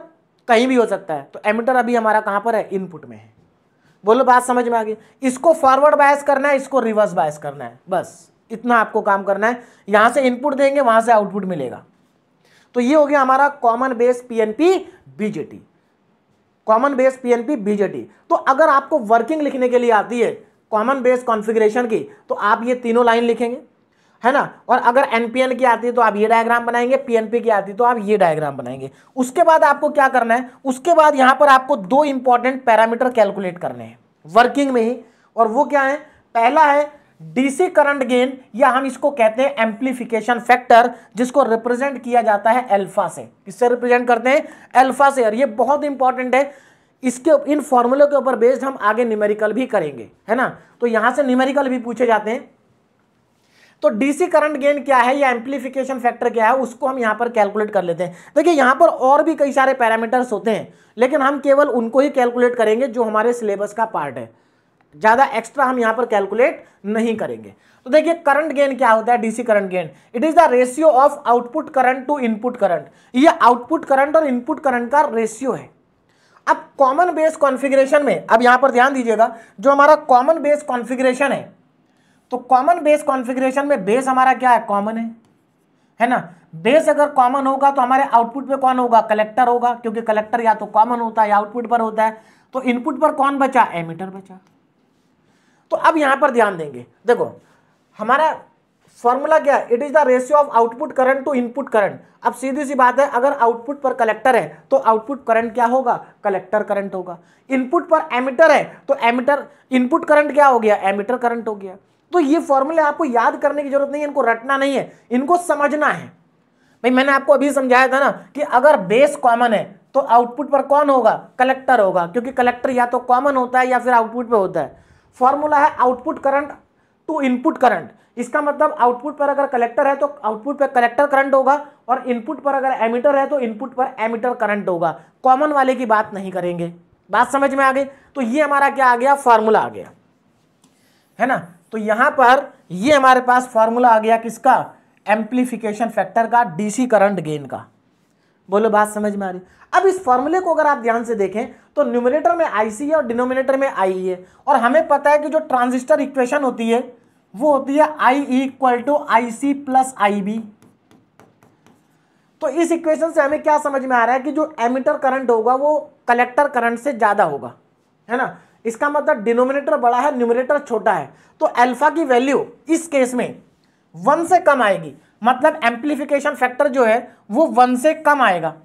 कहीं भी हो सकता है, तो एमिटर अभी हमारा कहां पर है, इनपुट में है। बोलो बात समझ में आ गई। इसको फॉरवर्ड बायस करना है, इसको रिवर्स बायस करना है, बस इतना आपको काम करना है। यहां से इनपुट देंगे, वहां से आउटपुट मिलेगा। तो ये हो गया हमारा common base PNP BJT, common base PNP BJT. तो अगर आपको वर्किंग लिखने के लिए आती है कॉमन बेस कॉन्फ़िगरेशन की तो आप ये तीनों लाइन लिखेंगे, है ना। और अगर एनपीएन की आती है तो आप ये डायग्राम बनाएंगे, पीएनपी की आती है तो आप ये डायग्राम बनाएंगे। उसके बाद आपको क्या करना है, उसके बाद यहां पर आपको दो इंपॉर्टेंट पैरामीटर कैलकुलेट करने हैं वर्किंग में ही। और वो क्या है, पहला है डीसी करंट गेन, या हम इसको कहते हैं एम्प्लीफिकेशन फैक्टर, जिसको रिप्रेजेंट किया जाता है अल्फा से। किससे रिप्रेजेंट करते हैं, अल्फा से। और ये बहुत इंपॉर्टेंट है, इसके इन फॉर्मूले के ऊपर बेस्ड हम आगे न्यूमेरिकल भी करेंगे, है ना। तो यहां से न्यूमेरिकल भी पूछे जाते हैं। तो डीसी करंट गेन क्या है या एम्प्लीफिकेशन फैक्टर क्या है, उसको हम यहां पर कैलकुलेट कर लेते हैं। देखिए यहां पर और भी कई सारे पैरामीटर्स होते हैं, लेकिन हम केवल उनको ही कैलकुलेट करेंगे जो हमारे सिलेबस का पार्ट है। ज्यादा एक्स्ट्रा हम यहां पर कैलकुलेट नहीं करेंगे। तो देखिए करंट गेन क्या होता है, DC current gain, it is the ratio of output current to input current. ये आउटपुट करंट और इनपुट करंट का रेशियो है। अब कॉमन बेस कॉन्फ़िगरेशन में, अब यहां पर ध्यान दीजिएगा, जो हमारा कॉमन बेस कॉन्फ़िगरेशन है, तो कॉमन बेस कॉन्फ़िगरेशन में बेस हमारा क्या है, कॉमन है ना। बेस अगर कॉमन होगा तो हमारे आउटपुट पे कौन होगा, कलेक्टर होगा, क्योंकि कलेक्टर या तो कॉमन होता है या आउटपुट पर होता है। तो इनपुट पर कौन बचा, एमिटर बचा। तो अब यहां पर ध्यान देंगे, देखो हमारा फॉर्मूला क्या है, it is the ratio of output current to input current. अब सीधी सी बात है, अगर आउटपुट पर कलेक्टर है तो आउटपुट करंट क्या होगा, कलेक्टर करंट होगा। इनपुट पर एमिटर है तो एमिटर इनपुट करंट क्या हो गया, एमिटर करंट हो गया। तो ये फॉर्मूले आपको याद करने की जरूरत नहीं है, इनको रटना नहीं है, इनको समझना है। भाई मैंने आपको अभी समझाया था ना कि अगर बेस कॉमन है तो आउटपुट पर कौन होगा, कलेक्टर होगा, क्योंकि कलेक्टर या तो कॉमन होता है या फिर आउटपुट पे होता है। फॉर्मूला है output current to input current. इसका मतलब आउटपुट पर अगर कलेक्टर है तो आउटपुट पर कलेक्टर करंट होगा, और इनपुट पर अगर एमिटर है तो इनपुट पर एमिटर करंट होगा। कॉमन वाले की बात नहीं करेंगे। बात समझ में आ गई। तो ये हमारा क्या आ गया, फॉर्मूला आ गया, है ना। तो यहां पर ये हमारे पास फॉर्मूला आ गया किसका, एम्प्लीफिकेशन फैक्टर का, डीसी करंट गेन का। बोलो बात समझ में आ रही। अब इस फॉर्मूले को अगर आप ध्यान से देखें तो न्यूमरेटर में आईसी है और डिनोमिनेटर में आई है। और हमें पता है कि जो ट्रांजिस्टर इक्वेशन होती है वो होती है I equal to I C plus I B. तो इस इक्वेशन से हमें क्या समझ में आ रहा है कि जो एमिटर करंट होगा वो कलेक्टर करंट से ज्यादा होगा, है ना। इसका मतलब डिनोमिनेटर बड़ा है, न्यूमरेटर छोटा है, तो अल्फा की वैल्यू इस केस में 1 से कम आएगी, मतलब एम्प्लीफिकेशन फैक्टर जो है वो 1 से कम आएगा।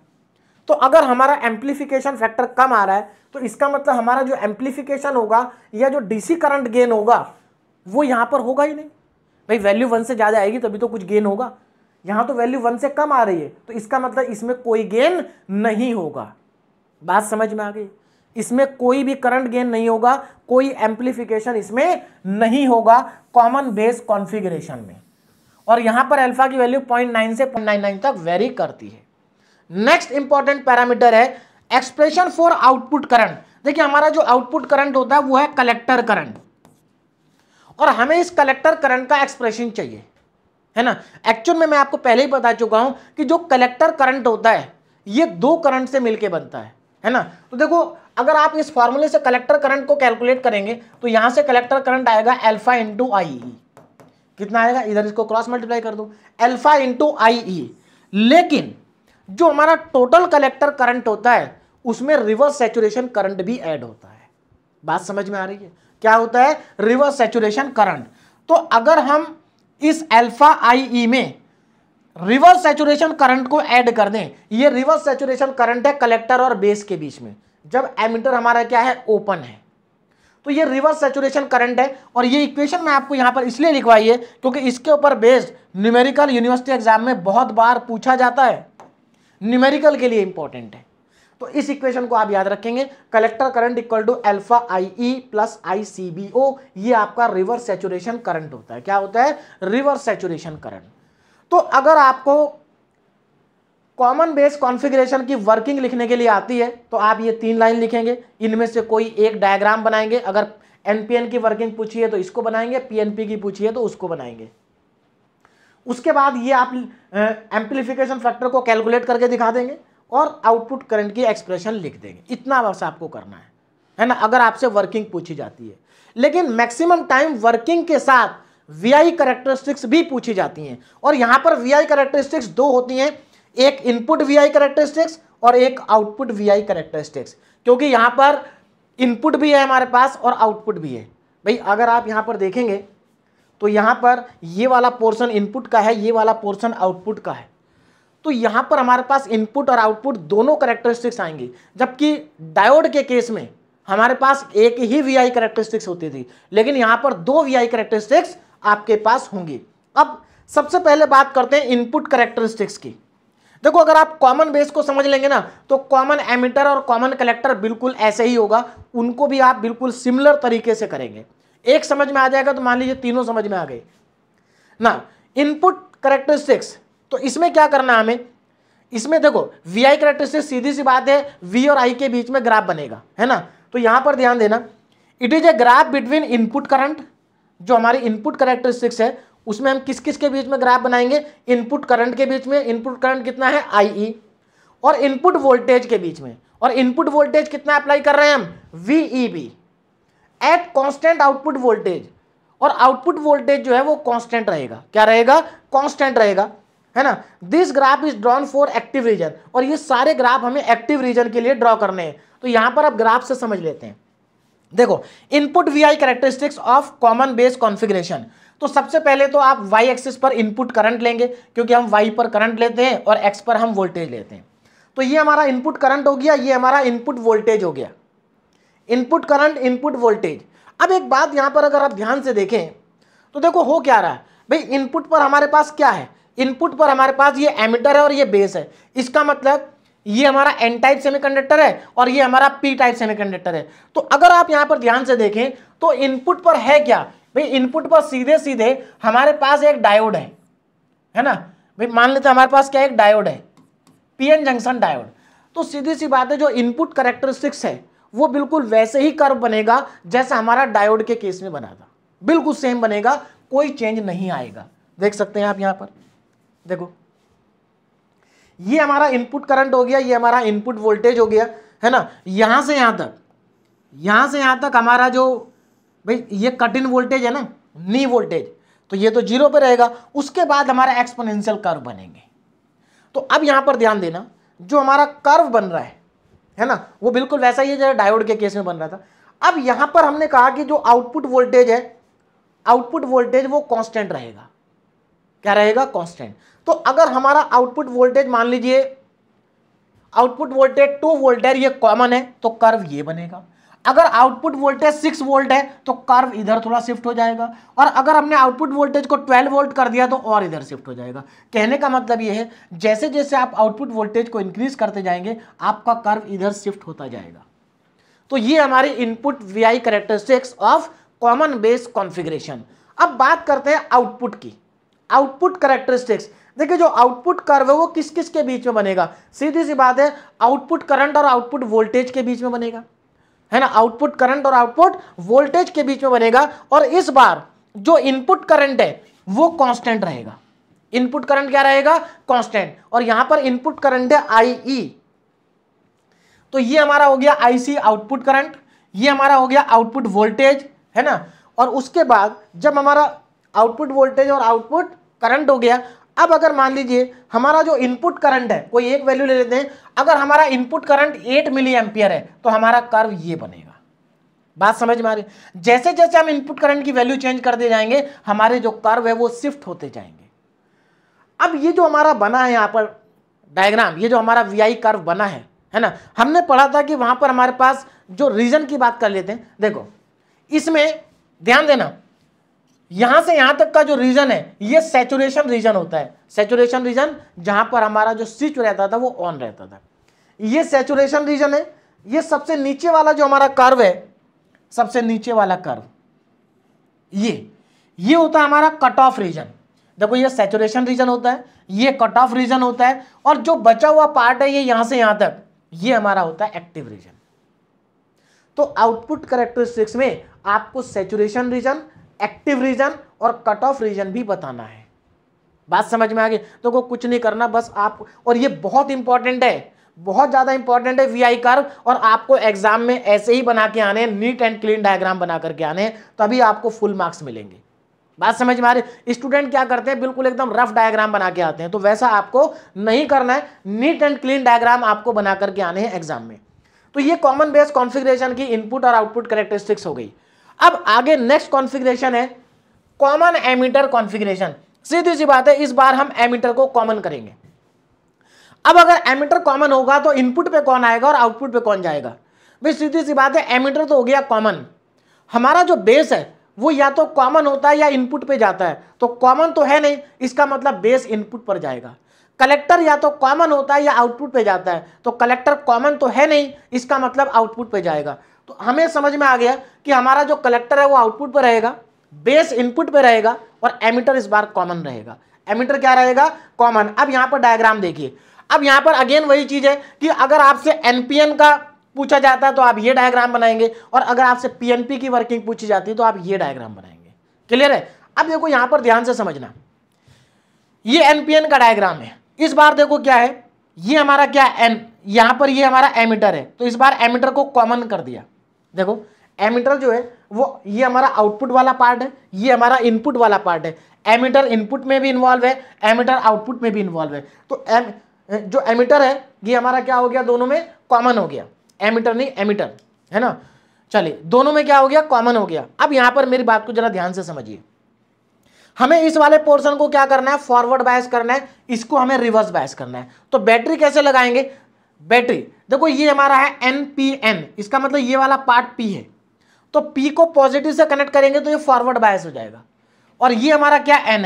तो अगर हमारा एम्प्लीफिकेशन फैक्टर कम आ रहा है तो इसका मतलब हमारा जो एम्प्लीफिकेशन होगा या जो डीसी करंट गेन होगा वो यहां पर होगा ही नहीं। भाई वैल्यू 1 से ज्यादा आएगी तभी तो कुछ गेन होगा, यहां तो वैल्यू 1 से कम आ रही है तो इसका मतलब इसमें कोई गेन नहीं होगा। बात समझ में आ गई? इसमें कोई भी करंट गेन नहीं होगा, कोई एम्प्लीफिकेशन इसमें नहीं होगा कॉमन बेस कॉन्फ़िगरेशन में। और यहां पर अल्फा की वैल्यू 0.9 से 0.99 तक वेरी करती है। नेक्स्ट इंपॉर्टेंट पैरामीटर है एक्सप्रेशन फॉर आउटपुट करंट। देखिए हमारा जो आउटपुट करंट होता है वो है कलेक्टर करंट, और हमें इस कलेक्टर करंट का एक्सप्रेशन चाहिए, है ना। एक्चुअल में मैं आपको पहले ही बता चुका हूं कि जो कलेक्टर करंट होता है ये दो करंट से मिलकर बनता है ना। तो देखो अगर आप इस फॉर्मूले से कलेक्टर करंट को कैलकुलेट करेंगे तो यहां से कलेक्टर करंट आएगा अल्फा इंटू आई। कितना आएगा, इधर इसको क्रॉस मल्टीप्लाई कर दो, अल्फा इंटू आई। लेकिन जो हमारा टोटल कलेक्टर करंट होता है उसमें रिवर्स सैचुरेशन करंट भी ऐड होता है। बात समझ में आ रही है? क्या होता है? Reverse saturation current. तो अगर हम इस अल्फा आई में रिवर्स सैचुरेशन करंट को ऐड कर दें, ये रिवर्स सैचुरेशन करंट है कलेक्टर और बेस के बीच में, जब एमीटर हमारा क्या है, ओपन है, तो ये रिवर्स सैचुरेशन करंट है। और ये इक्वेशन मैं आपको यहां पर इसलिए लिखवाई है क्योंकि इसके ऊपर बेस्ड न्यूमेरिकल यूनिवर्सिटी एग्जाम में बहुत बार पूछा जाता है, न्यूमेरिकल के लिए इंपॉर्टेंट है। तो इस इक्वेशन को आप याद रखेंगे, collector current equal to alpha I E plus I C B O, ये आपका रिवर्स सैचुरेशन करंट होता है। क्या होता है? Reverse saturation current. तो अगर आपको कॉमन बेस कॉन्फ़िगरेशन की वर्किंग लिखने के लिए आती है तो आप ये 3 लाइन लिखेंगे, इनमें से कोई एक डायग्राम बनाएंगे। अगर एनपीएन की वर्किंग पूछी है तो इसको बनाएंगे, पीएनपी की पूछी है तो उसको बनाएंगे। उसके बाद ये आप एम्प्लीफिकेशन फैक्टर को कैलकुलेट करके दिखा देंगे और आउटपुट करंट की एक्सप्रेशन लिख देंगे। इतना बस आपको करना है ना, अगर आपसे वर्किंग पूछी जाती है। लेकिन मैक्सिमम टाइम वर्किंग के साथ वीआई कैरेक्टरिस्टिक्स भी पूछी जाती हैं, और यहां पर वीआई कैरेक्टरिस्टिक्स दो होती हैं, एक इनपुट वीआई कैरेक्टरिस्टिक्स और एक आउटपुट वीआई कैरेक्टरिस्टिक्स। क्योंकि यहां पर इनपुट भी है हमारे पास और आउटपुट भी है। भाई अगर आप यहां पर देखेंगे तो यहां पर ये वाला पोर्शन इनपुट का है, ये वाला पोर्शन आउटपुट का है, तो यहां पर हमारे पास इनपुट और आउटपुट दोनों कैरेक्टरिस्टिक्स आएंगी। जबकि डायोड के केस में हमारे पास एक ही वीआई कैरेक्टरिस्टिक्स होती थी, लेकिन यहां पर 2 वीआई कैरेक्टरिस्टिक्स आपके पास होंगी। अब सबसे पहले बात करते हैं इनपुट कैरेक्टरिस्टिक्स की। देखो अगर आप कॉमन बेस को समझ लेंगे ना तो कॉमन एमिटर और कॉमन कलेक्टर बिल्कुल ऐसे ही होगा, उनको भी आप बिल्कुल सिमिलर तरीके से करेंगे। एक समझ में आ जाएगा तो मान लीजिए तीनों समझ में आ गए ना। इनपुट कैरेक्टरिस्टिक्स, तो इसमें क्या करना है हमें, इसमें देखो वीआई कैरेक्टरिस्टिक्स सीधी सी बात है, वी और आई के बीच में ग्राफ बनेगा, है ना। तो यहां पर ध्यान देना, it is a graph between input current, जो हमारी इनपुट कैरेक्टरिस्टिक्स है उसमें हम किस किस के बीच में ग्राफ बनाएंगे, इनपुट करंट के बीच में, इनपुट करंट कितना है आई, और इनपुट वोल्टेज के बीच में, और इनपुट वोल्टेज कितना अप्लाई कर रहे हैं हम, वीईबी एट कांस्टेंट आउटपुट वोल्टेज, और आउटपुट वोल्टेज जो है वो कांस्टेंट रहेगा। क्या रहेगा? कांस्टेंट रहेगा, है ना। This graph is drawn for active region, और ये सारे ग्राफ हमें एक्टिव रीजन के लिए ड्रॉ करने हैं। तो यहां पर आप ग्राफ से समझ लेते हैं। देखो input VI characteristics of common base configuration, तो सबसे पहले तो आप वाई एक्सिस पर इनपुट करंट लेंगे, क्योंकि हम वाई पर करंट लेते हैं और एक्स पर हम वोल्टेज लेते हैं। तो ये हमारा इनपुट करंट हो गया, ये हमारा इनपुट वोल्टेज हो गया, इनपुट करंट इनपुट वोल्टेज। अब एक बात यहां पर अगर आप ध्यान से देखें तो देखो हो क्या रहा है भाई, इनपुट पर हमारे पास क्या है, इनपुट पर हमारे पास ये एमिटर है और ये बेस है। इसका मतलब ये हमारा एन टाइप सेमीकंडक्टर है और ये हमारा पी टाइप सेमीकंडक्टर है। तो अगर आप यहां पर ध्यान से देखें तो इनपुट पर है क्या भाई, इनपुट पर सीधे सीधे हमारे पास एक डायोड है ना भाई। मान लेते हैं हमारे पास क्या एक डायोड है, पीएन जंक्शन डायोड। तो सीधी सी बात है, जो इनपुट कैरेक्टरिस्टिक्स है वो बिल्कुल वैसे ही कर्व बनेगा जैसा हमारा डायोड के केस में बना था, बिल्कुल सेम बनेगा, कोई चेंज नहीं आएगा। देख सकते हैं आप यहां पर, देखो ये हमारा इनपुट करंट हो गया, ये हमारा इनपुट वोल्टेज हो गया, है ना। यहां से यहां तक, यहां से यहां तक हमारा जो भाई ये कट इन वोल्टेज है ना, नी वोल्टेज, तो ये तो 0 पे रहेगा। उसके बाद हमारा एक्सपोनेंशियल कर्व बनेंगे। तो अब यहां पर ध्यान देना, जो हमारा कर्व बन रहा है ना, वो बिल्कुल वैसा ही है जैसा डायोड के केस में बन रहा था। अब यहां पर हमने कहा कि जो आउटपुट वोल्टेज है, आउटपुट वोल्टेज वो कांस्टेंट रहेगा। क्या रहेगा? कांस्टेंट। तो अगर हमारा आउटपुट वोल्टेज मान लीजिए आउटपुट वोल्टेज 2 वोल्ट है, ये कॉमन है, तो कर्व ये बनेगा। अगर आउटपुट वोल्टेज 6 वोल्ट है तो कर्व इधर थोड़ा शिफ्ट हो जाएगा, और अगर हमने आउटपुट वोल्टेज को 12 वोल्ट कर दिया तो और इधर शिफ्ट हो जाएगा। कहने का मतलब ये है, जैसे जैसे आप आउटपुट वोल्टेज को इंक्रीज करते जाएंगे आपका कर्व इधर शिफ्ट होता जाएगा। तो ये हमारी input VI characteristics of common base configuration. अब बात करते हैं आउटपुट की। आउटपुट कैरेक्टरिस्टिक्स, देखिए जो आउटपुट कर्व है वो किस किस के बीच में बनेगा? सीधी सी बात है, आउटपुट करंट और आउटपुट वोल्टेज के बीच में बनेगा, है ना। आउटपुट करंट और आउटपुट वोल्टेज के बीच में बनेगा, और इस बार जो इनपुट करंट है वो कांस्टेंट रहेगा। इनपुट करंट क्या रहेगा? कांस्टेंट। और यहां पर इनपुट करंट है IE, तो ये हमारा हो गया IC आउटपुट करंट, ये हमारा हो गया आउटपुट वोल्टेज, है ना। और उसके बाद जब हमारा आउटपुट वोल्टेज और आउटपुट करंट हो गया, अब अगर मान लीजिए हमारा जो इनपुट करंट है, कोई एक वैल्यू ले लेते हैं, अगर हमारा इनपुट करंट 8 मिली एम्पियर है तो हमारा कर्व ये बनेगा। बात समझ में आ रही? जैसे जैसे हम इनपुट करंट की वैल्यू चेंज करते जाएंगे हमारे जो कर्व है वो शिफ्ट होते जाएंगे। अब ये जो हमारा बना है यहाँ पर डायग्राम, ये जो हमारा वीआई कर्व बना है ना, हमने पढ़ा था कि वहां पर हमारे पास जो रीजन की बात कर लेते हैं। देखो इसमें ध्यान देना, यहां से यहां तक का जो रीजन है ये सैचुरेशन रीजन होता है। सैचुरेशन रीजन जहां पर हमारा जो स्विच रहता था वो ऑन रहता था, ये सैचुरेशन रीजन है। ये सबसे नीचे वाला जो हमारा कर्व है, सबसे नीचे वाला कर्व ये होता है हमारा कट ऑफ रीजन। देखो ये सैचुरेशन रीजन होता है, ये कट ऑफ रीजन होता है, और जो बचा हुआ पार्ट है ये यहां से यहां तक, ये हमारा होता है एक्टिव रीजन। तो आउटपुट कैरेक्टरिस्टिक्स में आपको सैचुरेशन रीजन, एक्टिव रीजन और कट ऑफ रीजन भी बताना है। बात समझ में आ गई? तो को कुछ नहीं करना, बस आप, और ये बहुत इंपॉर्टेंट है, बहुत ज्यादा इंपॉर्टेंट है वीआई कर्व, और आपको एग्जाम में ऐसे ही बना के आने हैं, नीट एंड क्लीन डायग्राम बना करके आने हैं, तभी आपको फुल मार्क्स मिलेंगे। बात समझ में आ रही? स्टूडेंट क्या करते हैं, बिल्कुल एकदम रफ डायग्राम बना के आते हैं, तो वैसा आपको नहीं करना है। नीट एंड क्लीन डायग्राम आपको बना करके आने हैं एग्जाम में। तो ये कॉमन बेस कॉन्फ़िगरेशन की इनपुट और आउटपुट कैरेक्टरिस्टिक्स हो गई। अब आगे नेक्स्ट कॉन्फ़िगरेशन है कॉमन एमीटर कॉन्फ़िगरेशन। सीधी सी बात है, इस बार हम एमीटर को कॉमन करेंगे। अब अगर एमीटर कॉमन होगा तो इनपुट पे कौन आएगा और आउटपुट पे कौन जाएगा? भाई सीधी सी बात है, एमीटर तो हो गया कॉमन, हमारा जो बेस है वो या तो कॉमन होता है या इनपुट पे जाता है, तो कॉमन तो है नहीं, इसका मतलब बेस इनपुट पर जाएगा। कलेक्टर या तो कॉमन होता है या आउटपुट पे जाता है, तो कलेक्टर कॉमन तो है नहीं, इसका मतलब आउटपुट पे जाएगा। तो हमें समझ में आ गया कि हमारा जो कलेक्टर है वो आउटपुट पे रहेगा, बेस इनपुट पे रहेगा, और एमीटर इस बार कॉमन रहेगा। एमीटर क्या रहेगा? कॉमन। अब यहां पर डायग्राम देखिए, अब यहां पर अगेन वही चीज है कि अगर आपसे एनपीएन का पूछा जाता है तो आप ये डायग्राम बनाएंगे, और अगर आपसे पीएनपी की वर्किंग पूछी जाती है तो आप ये डायग्राम बनाएंगे। क्लियर है? अब देखो यहां पर ध्यान से समझना, ये एनपीएन का डायग्राम है। इस बार देखो क्या है, ये हमारा क्या है, यहां पर ये हमारा एमीटर है, तो इस बार एमीटर को कॉमन कर दिया। देखो एमीटर जो है वो ये हमारा आउटपुट वाला पार्ट है, ये हमारा इनपुट वाला पार्ट है। एमीटर इनपुट में भी इन्वॉल्व है, एमीटर आउटपुट में भी इन्वॉल्व है। तो जो एमीटर है ये हमारा क्या हो गया, दोनों में कॉमन हो गया। एमीटर नहीं एमीटर, है ना। चलिए दोनों में क्या हो गया, कॉमन हो गया। अब यहां पर मेरी बात को जरा ध्यान से समझिए, हमें इस वाले पोर्शन को क्या करना है, फॉरवर्ड बायस करना है, इसको हमें रिवर्स बायस करना है। तो बैटरी कैसे लगाएंगे? बैटरी देखो ये हमारा है NPN, इसका मतलब ये वाला पार्ट P है, तो P को पॉजिटिव से कनेक्ट करेंगे तो ये फॉरवर्ड बायस हो जाएगा, और ये हमारा क्या N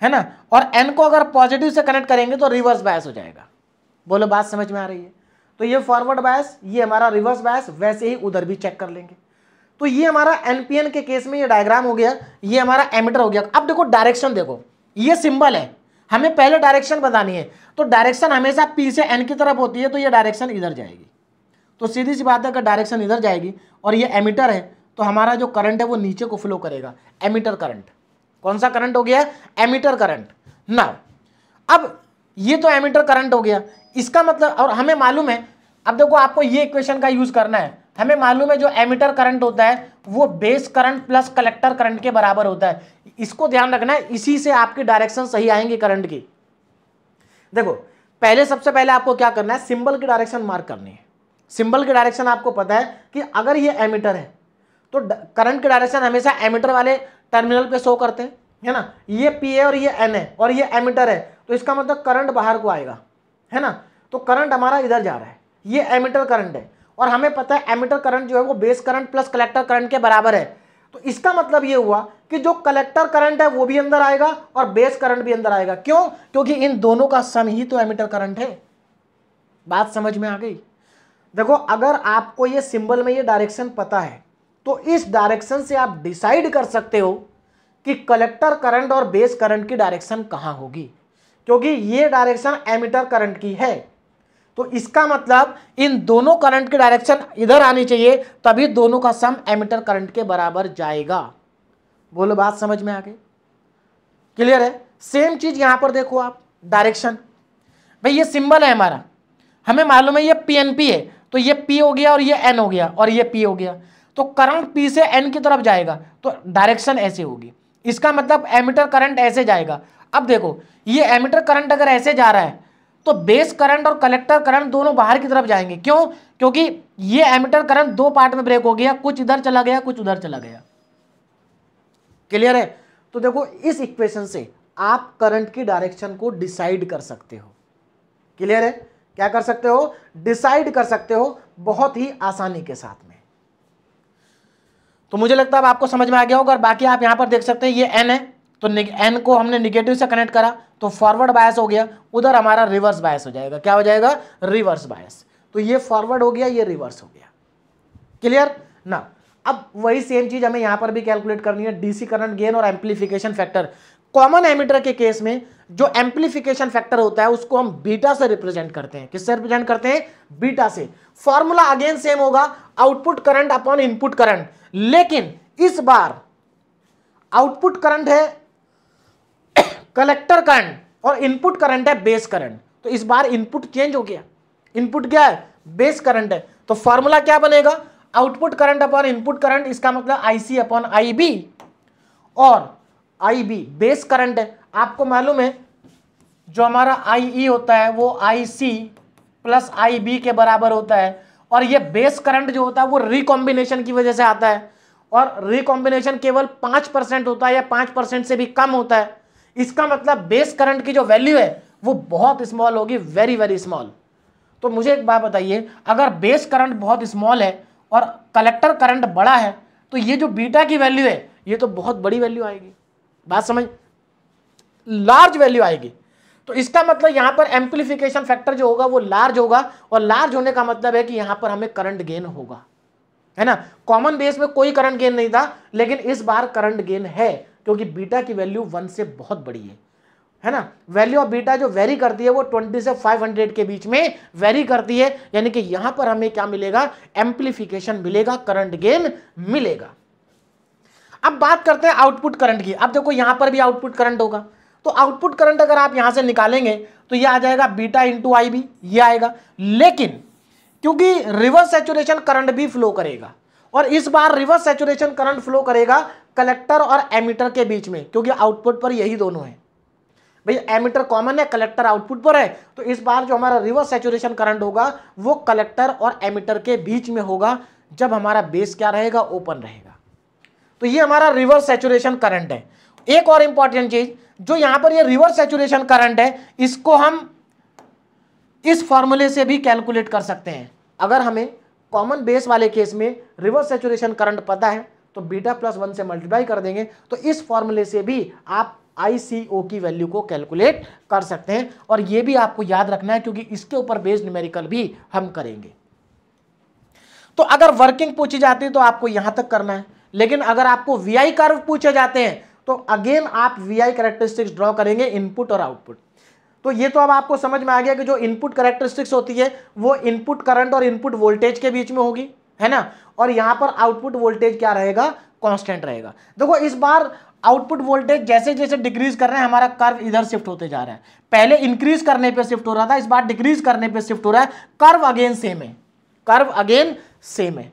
है ना, और N को अगर पॉजिटिव से कनेक्ट करेंगे तो रिवर्स बायस हो जाएगा। बोलो बात समझ में आ रही है? तो ये फॉरवर्ड बायस, ये हमारा रिवर्स बायस, वैसे ही उधर भी चेक कर लेंगे। तो ये हमारा एनपीएन के केस में ये डायग्राम हो गया, ये हमारा एमीटर हो गया। अब देखो डायरेक्शन, देखो ये सिंबल है, हमें पहले डायरेक्शन बतानी है, तो डायरेक्शन हमेशा P से N की तरफ होती है, तो ये डायरेक्शन इधर जाएगी। तो सीधी सी बात है, अगर डायरेक्शन इधर जाएगी और ये एमीटर है तो हमारा जो करंट है वो नीचे को फ्लो करेगा, एमीटर करंट। कौन सा करंट हो गया? एमीटर करंट ना। अब ये तो एमीटर करंट हो गया, इसका मतलब, और हमें मालूम है, अब देखो आपको ये इक्वेशन का यूज करना है, हमें मालूम है जो एमीटर करंट होता है वो base current plus collector current के बराबर होता है। इसको ध्यान रखना है, इसी से आपकी डायरेक्शन सही आएंगी करंट की। देखो पहले सबसे पहले आपको क्या करना है, सिंबल की डायरेक्शन मार्क करनी है। सिंबल की डायरेक्शन आपको पता है कि अगर ये एमीटर है तो करंट की डायरेक्शन हमेशा एमीटर वाले टर्मिनल पे शो करते हैं, है ना। ये पी है और ये एन है और ये एमीटर है, तो इसका मतलब करंट बाहर को आएगा, है ना। तो करंट हमारा इधर जा रहा है, ये एमीटर करंट है और हमें पता है एमीटर करंट जो है वो base current plus collector current के बराबर है। तो इसका मतलब ये हुआ कि जो कलेक्टर करंट है वो भी अंदर आएगा और बेस करंट भी अंदर आएगा। क्यों? क्योंकि इन दोनों का सम ही तो एमीटर करंट है। बात समझ में आ गई? देखो अगर आपको ये सिंबल में ये डायरेक्शन पता है तो इस डायरेक्शन से आप डिसाइड कर सकते हो कि कलेक्टर करंट और बेस करंट की डायरेक्शन कहां होगी, क्योंकि ये डायरेक्शन एमीटर करंट की है। तो इसका मतलब इन दोनों करंट की डायरेक्शन इधर आनी चाहिए, तभी दोनों का सम एमीटर करंट के बराबर जाएगा। बोलो बात समझ में आ गई? क्लियर है? सेम चीज यहां पर देखो आप, डायरेक्शन भाई ये सिंबल है हमारा, हमें मालूम है ये पीएनपी है, तो ये पी हो गया और ये एन हो गया और ये पी हो गया, तो करंट पी से एन की तरफ जाएगा तो डायरेक्शन ऐसे होगी। इसका मतलब एमीटर करंट ऐसे जाएगा। अब देखो ये एमीटर करंट अगर ऐसे जा रहा है तो बेस करंट और कलेक्टर करंट दोनों बाहर की तरफ जाएंगे। क्यों? क्योंकि ये एमीटर करंट दो पार्ट में ब्रेक हो गया, कुछ इधर चला गया कुछ उधर चला गया। क्लियर है? तो देखो इस इक्वेशन से आप करंट की डायरेक्शन को डिसाइड कर सकते हो। क्लियर है? क्या कर सकते हो? डिसाइड कर सकते हो बहुत ही आसानी के साथ में। तो मुझे लगता है अब आपको समझ में आ गया होगा। और बाकी आप यहां पर देख सकते हैं ये एन है, तो एन को हमने निगेटिव से कनेक्ट करा तो फॉरवर्ड बायस हो गया, उधर हमारा रिवर्स बायस हो जाएगा। क्या हो जाएगा? Reverse bias. तो ये फॉरवर्ड हो गया, ये रिवर्स हो गया। क्लियर ना? अब वही सेम चीज हमें यहां पर भी कैलकुलेट करनी है, डीसी करंट गेन और एम्पलीफिकेशन फैक्टर। कॉमन एमीटर के केस में जो एम्पलीफिकेशन फैक्टर होता है उसको हम बीटा से रिप्रेजेंट करते हैं। किससे रिप्रेजेंट करते हैं? बीटा से। फॉर्मूला अगेन सेम होगा, output current upon input current, लेकिन इस बार आउटपुट करंट है कलेक्टर करंट और इनपुट करंट है बेस करंट। तो इस बार इनपुट चेंज हो गया, इनपुट क्या है? बेस करंट है। तो फॉर्मूला क्या बनेगा? Output current upon input current, इसका मतलब आईसी अपॉन आईबी, और आईबी बेस करंट है। आपको मालूम है जो हमारा आईई होता है वो आईसी प्लस आईबी के बराबर होता है, और ये बेस करंट जो होता है वो रिकॉम्बिनेशन की वजह से आता है, और रिकॉम्बिनेशन केवल 5% होता है या 5% से भी कम होता है। इसका मतलब बेस करंट की जो वैल्यू है वो बहुत स्मॉल होगी, वेरी वेरी स्मॉल। तो मुझे एक बात बताइए, अगर बेस करंट बहुत स्मॉल है और कलेक्टर करंट बड़ा है तो ये जो बीटा की वैल्यू है ये तो बहुत बड़ी वैल्यू आएगी। बात समझ? लार्ज वैल्यू आएगी। तो इसका मतलब यहां पर एम्पलीफिकेशन फैक्टर जो होगा वो लार्ज होगा, और लार्ज होने का मतलब है कि यहां पर हमें करंट गेन होगा, है ना। कॉमन बेस में कोई करंट गेन नहीं था, लेकिन इस बार करंट गेन है क्योंकि बीटा की वैल्यू 1 से बहुत बड़ी है ना। वैल्यू ऑफ बीटा जो वेरी करती है वो 20 से 500 के बीच में वेरी करती है, यानी कि यहां पर हमें क्या मिलेगा? एम्पलीफिकेशन मिलेगा, करंट गेन मिलेगा। अब बात करते हैं आउटपुट करंट की। अब देखो यहां पर भी आउटपुट करंट होगा, तो आउटपुट करंट अगर आप यहां से निकालेंगे तो ये आ जाएगा बीटा इंटू आई बी, ये आएगा। लेकिन क्योंकि रिवर्स सैचुरेशन करंट भी फ्लो करेगा, और इस बार रिवर्स सैचुरेशन करंट फ्लो करेगा कलेक्टर और एमीटर के बीच में, क्योंकि आउटपुट पर यही दोनों है। भाई एमीटर कॉमन है, कलेक्टर आउटपुट पर है, तो इस बार जो हमारा रिवर्स सैचुरेशन करंट होगा वो कलेक्टर और एमीटर के बीच में होगा, जब हमारा बेस क्या रहेगा? ओपन रहेगा। तो ये हमारा रिवर्स सैचुरेशन करंट है। एक और इंपॉर्टेंट चीज, जो यहां पर ये रिवर्स सैचुरेशन करंट है इसको हम इस फॉर्मूले से भी कैलकुलेट कर सकते हैं। अगर हमें कॉमन बेस वाले केस में रिवर्स सैचुरेशन करंट पता है तो बीटा प्लस 1 से मल्टीप्लाई कर देंगे, तो इस फॉर्मूले से भी आप ICO की वैल्यू को कैलकुलेट कर सकते हैं। और ये भी आपको याद रखना है क्योंकि इसके ऊपर बेस्ड न्यूमेरिकल भी हम करेंगे। तो अगर वर्किंग पूछी जाती है तो आपको यहां तक करना है, लेकिन अगर आपको VI कर्व पूछे जाते हैं तो अगेन आप VI कैरेक्टरिस्टिक्स ड्रॉ करेंगे, इनपुट और आउटपुट। तो ये तो अब आपको समझ में आ गया कि जो इनपुट कैरेक्टरिस्टिक्स होती है वो इनपुट करंट और इनपुट वोल्टेज के बीच में होगी, है ना। और यहां पर आउटपुट वोल्टेज क्या रहेगा? कांस्टेंट रहेगा। देखो इस बार आउटपुट वोल्टेज जैसे जैसे डिक्रीज कर रहे हैं हमारा कर्व इधर शिफ्ट होते जा रहा है। पहले इंक्रीज करने पे शिफ्ट हो रहा था, इस बार डिक्रीज करने पे शिफ्ट हो रहा है। कर्व अगेन सेम है, कर्व अगेन सेम है।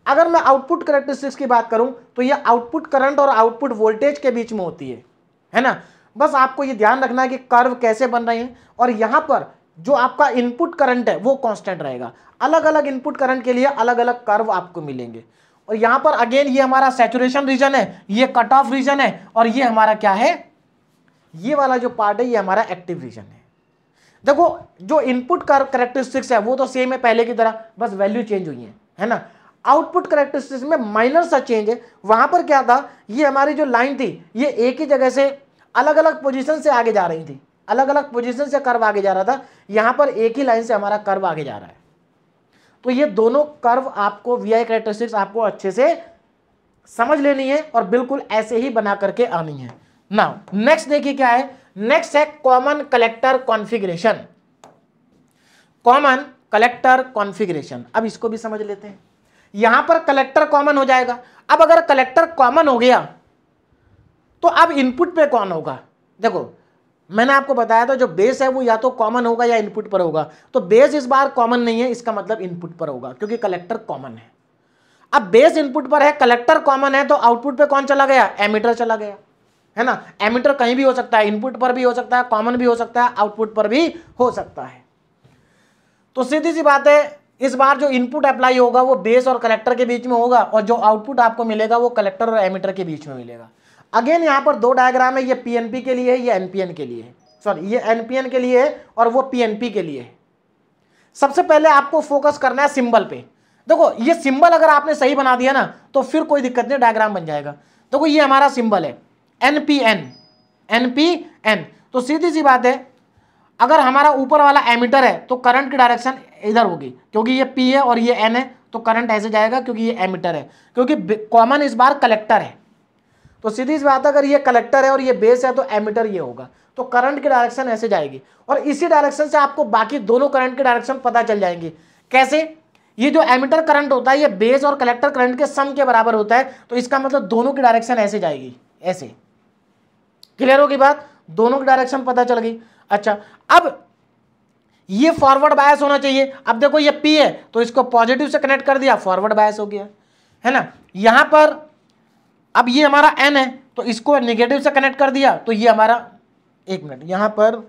अगर मैं आउटपुट कैरेक्टरिस्टिक्स की बात करूं तो ये आउटपुट करंट और आउटपुट वोल्टेज के बीच में होती है ना। बस आपको ये ध्यान रखना है कि कर्व कैसे बन रहे हैं, और यहां पर जो आपका इनपुट करंट है वो कांस्टेंट रहेगा। अलग अलग इनपुट करंट के लिए अलग अलग कर्व आपको मिलेंगे। और यहां पर अगेन ये हमारा सैचुरेशन रीजन है, ये कट ऑफ रीजन है, और ये हमारा क्या है, ये वाला जो पार्ट है ये हमारा एक्टिव रीजन है। देखो जो इनपुट कैरेक्टरिस्टिक्स है वो तो सेम है पहले की तरह, बस वैल्यू चेंज हुई है ना। आउटपुट कैरेक्टरिस्टिक्स में माइनर सा चेंज है। वहां पर क्या था, ये हमारी जो लाइन थी ये एक ही जगह से अलग अलग पोजीशन से आगे जा रही थी, अलग अलग पोजीशन से कर्व आगे जा रहा था। यहां पर एक ही लाइन से हमारा कर्व आगे जा रहा है। तो ये दोनों कर्व आपको वीआई कैरेक्टरिस्टिक्स आपको अच्छे से समझ लेनी है और बिल्कुल ऐसे ही बना करके आनी है। नाउ नेक्स्ट देखिए क्या है, नेक्स्ट है common collector configuration. Common collector configuration, अब इसको भी समझ लेते हैं। यहां पर कलेक्टर कॉमन हो जाएगा। अब अगर कलेक्टर कॉमन हो गया तो अब इनपुट पे कौन होगा। देखो मैंने आपको बताया था जो बेस है वो या तो कॉमन होगा या इनपुट पर होगा। तो बेस इस बार कॉमन नहीं है, इसका मतलब इनपुट पर होगा क्योंकि कलेक्टर कॉमन है। अब बेस इनपुट पर है, कलेक्टर कॉमन है, तो आउटपुट पे कौन चला गया, एमीटर चला गया, है ना। एमीटर कहीं भी हो सकता है, इनपुट पर भी हो सकता है, कॉमन भी हो सकता है, आउटपुट पर भी हो सकता है। तो सीधी सी बात है, इस बार जो इनपुट अप्लाई होगा वो बेस और कलेक्टर के बीच में होगा, और जो आउटपुट आपको मिलेगा वो कलेक्टर और एमीटर के बीच में मिलेगा। अगेन यहां पर दो डायग्राम है, ये पीएनपी के लिए है, ये एनपीएन के लिए है, सॉरी ये एनपीएन के लिए है और वो पीएनपी के लिए है। सबसे पहले आपको फोकस करना है सिंबल पे। देखो ये सिंबल अगर आपने सही बना दिया ना तो फिर कोई दिक्कत नहीं, डायग्राम बन जाएगा। देखो ये हमारा सिंबल है एनपीएन, एनपीएन। तो सीधी सी बात है, अगर हमारा ऊपर वाला एमीटर है तो करंट की डायरेक्शन इधर होगी, क्योंकि ये पी है और ये एन है, तो करंट ऐसे जाएगा क्योंकि ये एमीटर है, क्योंकि कॉमन इस बार कलेक्टर है। तो सीधी सी बात है, अगर ये कलेक्टर है और ये बेस है तो एमीटर ये होगा, तो करंट की डायरेक्शन ऐसे जाएगी, और इसी डायरेक्शन से आपको बाकी दोनों करंट की डायरेक्शन पता चल जाएंगी। कैसे, ये जो एमीटर करंट होता है ये बेस और कलेक्टर करंट के सम के बराबर होता है, तो इसका मतलब दोनों की डायरेक्शन ऐसे जाएगी, ऐसे। क्लियर होगी बात, दोनों की डायरेक्शन पता चल गई। अच्छा, अब ये फॉरवर्ड बायस होना चाहिए। अब देखो ये पी है तो इसको पॉजिटिव से कनेक्ट कर दिया, फॉरवर्ड बायस हो गया, है ना। यहां पर अब ये हमारा एन है तो इसको नेगेटिव से कनेक्ट कर दिया, तो ये हमारा, एक मिनट, यहां पर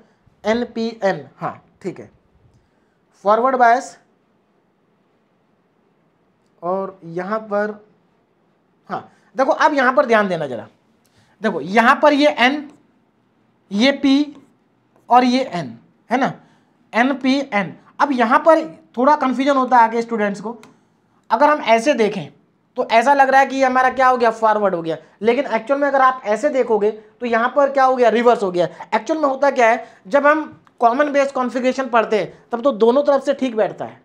एन पी एन, हाँ ठीक है, फॉरवर्ड बायस, और यहां पर, हाँ देखो अब यहां पर ध्यान देना जरा। देखो यहां पर ये एन, ये पी और ये एन, है ना, एन पी एन। अब यहां पर थोड़ा कंफ्यूजन होता है आगे स्टूडेंट्स को। अगर हम ऐसे देखें तो ऐसा लग रहा है कि ये हमारा क्या हो गया, फॉरवर्ड हो गया, लेकिन एक्चुअल में अगर आप ऐसे देखोगे तो यहां पर क्या हो गया, रिवर्स हो गया। एक्चुअल में होता क्या है, जब हम कॉमन बेस कॉन्फ़िगरेशन पढ़ते हैं तब तो दोनों तरफ से ठीक बैठता है,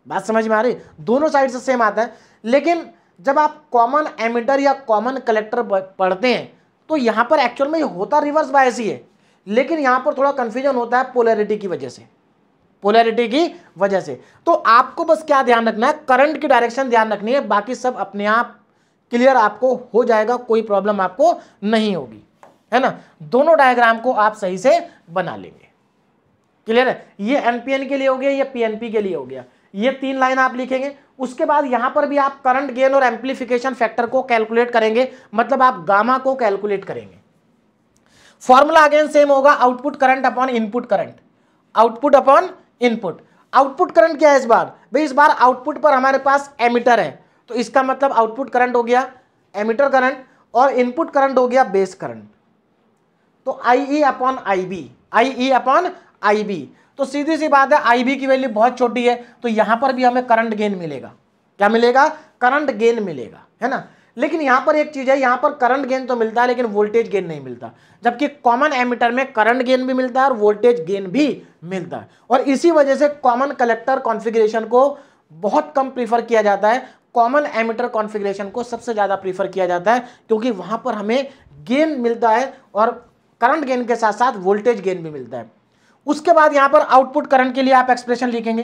बात समझ में आ रही, दोनों साइड से सेम आता है। लेकिन जब आप कॉमन एमीटर या कॉमन कलेक्टर पढ़ते हैं तो यहां पर एक्चुअल में होता रिवर्स बायस ही है, लेकिन यहां पर थोड़ा कंफ्यूजन होता है पोलैरिटी की वजह से, पोलैरिटी की वजह से। तो आपको बस क्या ध्यान रखना है, करंट की डायरेक्शन ध्यान रखनी है, बाकी सब अपने आप क्लियर आपको हो जाएगा, कोई प्रॉब्लम आपको नहीं होगी, है ना। दोनों डायग्राम को आप सही से बना लेंगे, क्लियर है। ये एनपीएन के लिए हो गया, ये पीएनपी के लिए हो गया, ये तीन लाइन आप लिखेंगे। उसके बाद यहां पर भी आप करंट गेन और एम्पलीफिकेशन फैक्टर को कैलकुलेट करेंगे, मतलब आप गामा को कैलकुलेट करेंगे। फॉर्मूला अगेन सेम होगा, output current upon input current, output upon input. Output current क्या है इस बार, भाई इस बार आउटपुट पर हमारे पास एमीटर है, तो इसका मतलब आउटपुट करंट हो गया एमीटर करंट, और इनपुट करंट हो गया बेस करंट। तो I upon I B, I upon I B. तो सीधी सी बात है, आई बी की वैल्यू बहुत छोटी है, तो यहां पर भी हमें करंट गेन मिलेगा। क्या मिलेगा, करंट गेन मिलेगा, है ना। लेकिन यहां पर एक चीज है, यहां पर करंट गेन तो मिलता है लेकिन वोल्टेज गेन नहीं मिलता, जबकि कॉमन एमीटर में करंट गेन भी मिलता है और वोल्टेज गेन भी मिलता है। और इसी वजह से कॉमन कलेक्टर कॉन्फ़िगरेशन को बहुत कम प्रीफर किया जाता है, कॉमन एमीटर कॉन्फ़िगरेशन को सबसे ज्यादा प्रीफर किया जाता है, क्योंकि वहां पर हमें गेन मिलता है और करंट गेन के साथ साथ वोल्टेज गेन भी मिलता है। उसके बाद यहां पर आउटपुट करंट के लिए आप एक्सप्रेशन लिखेंगे,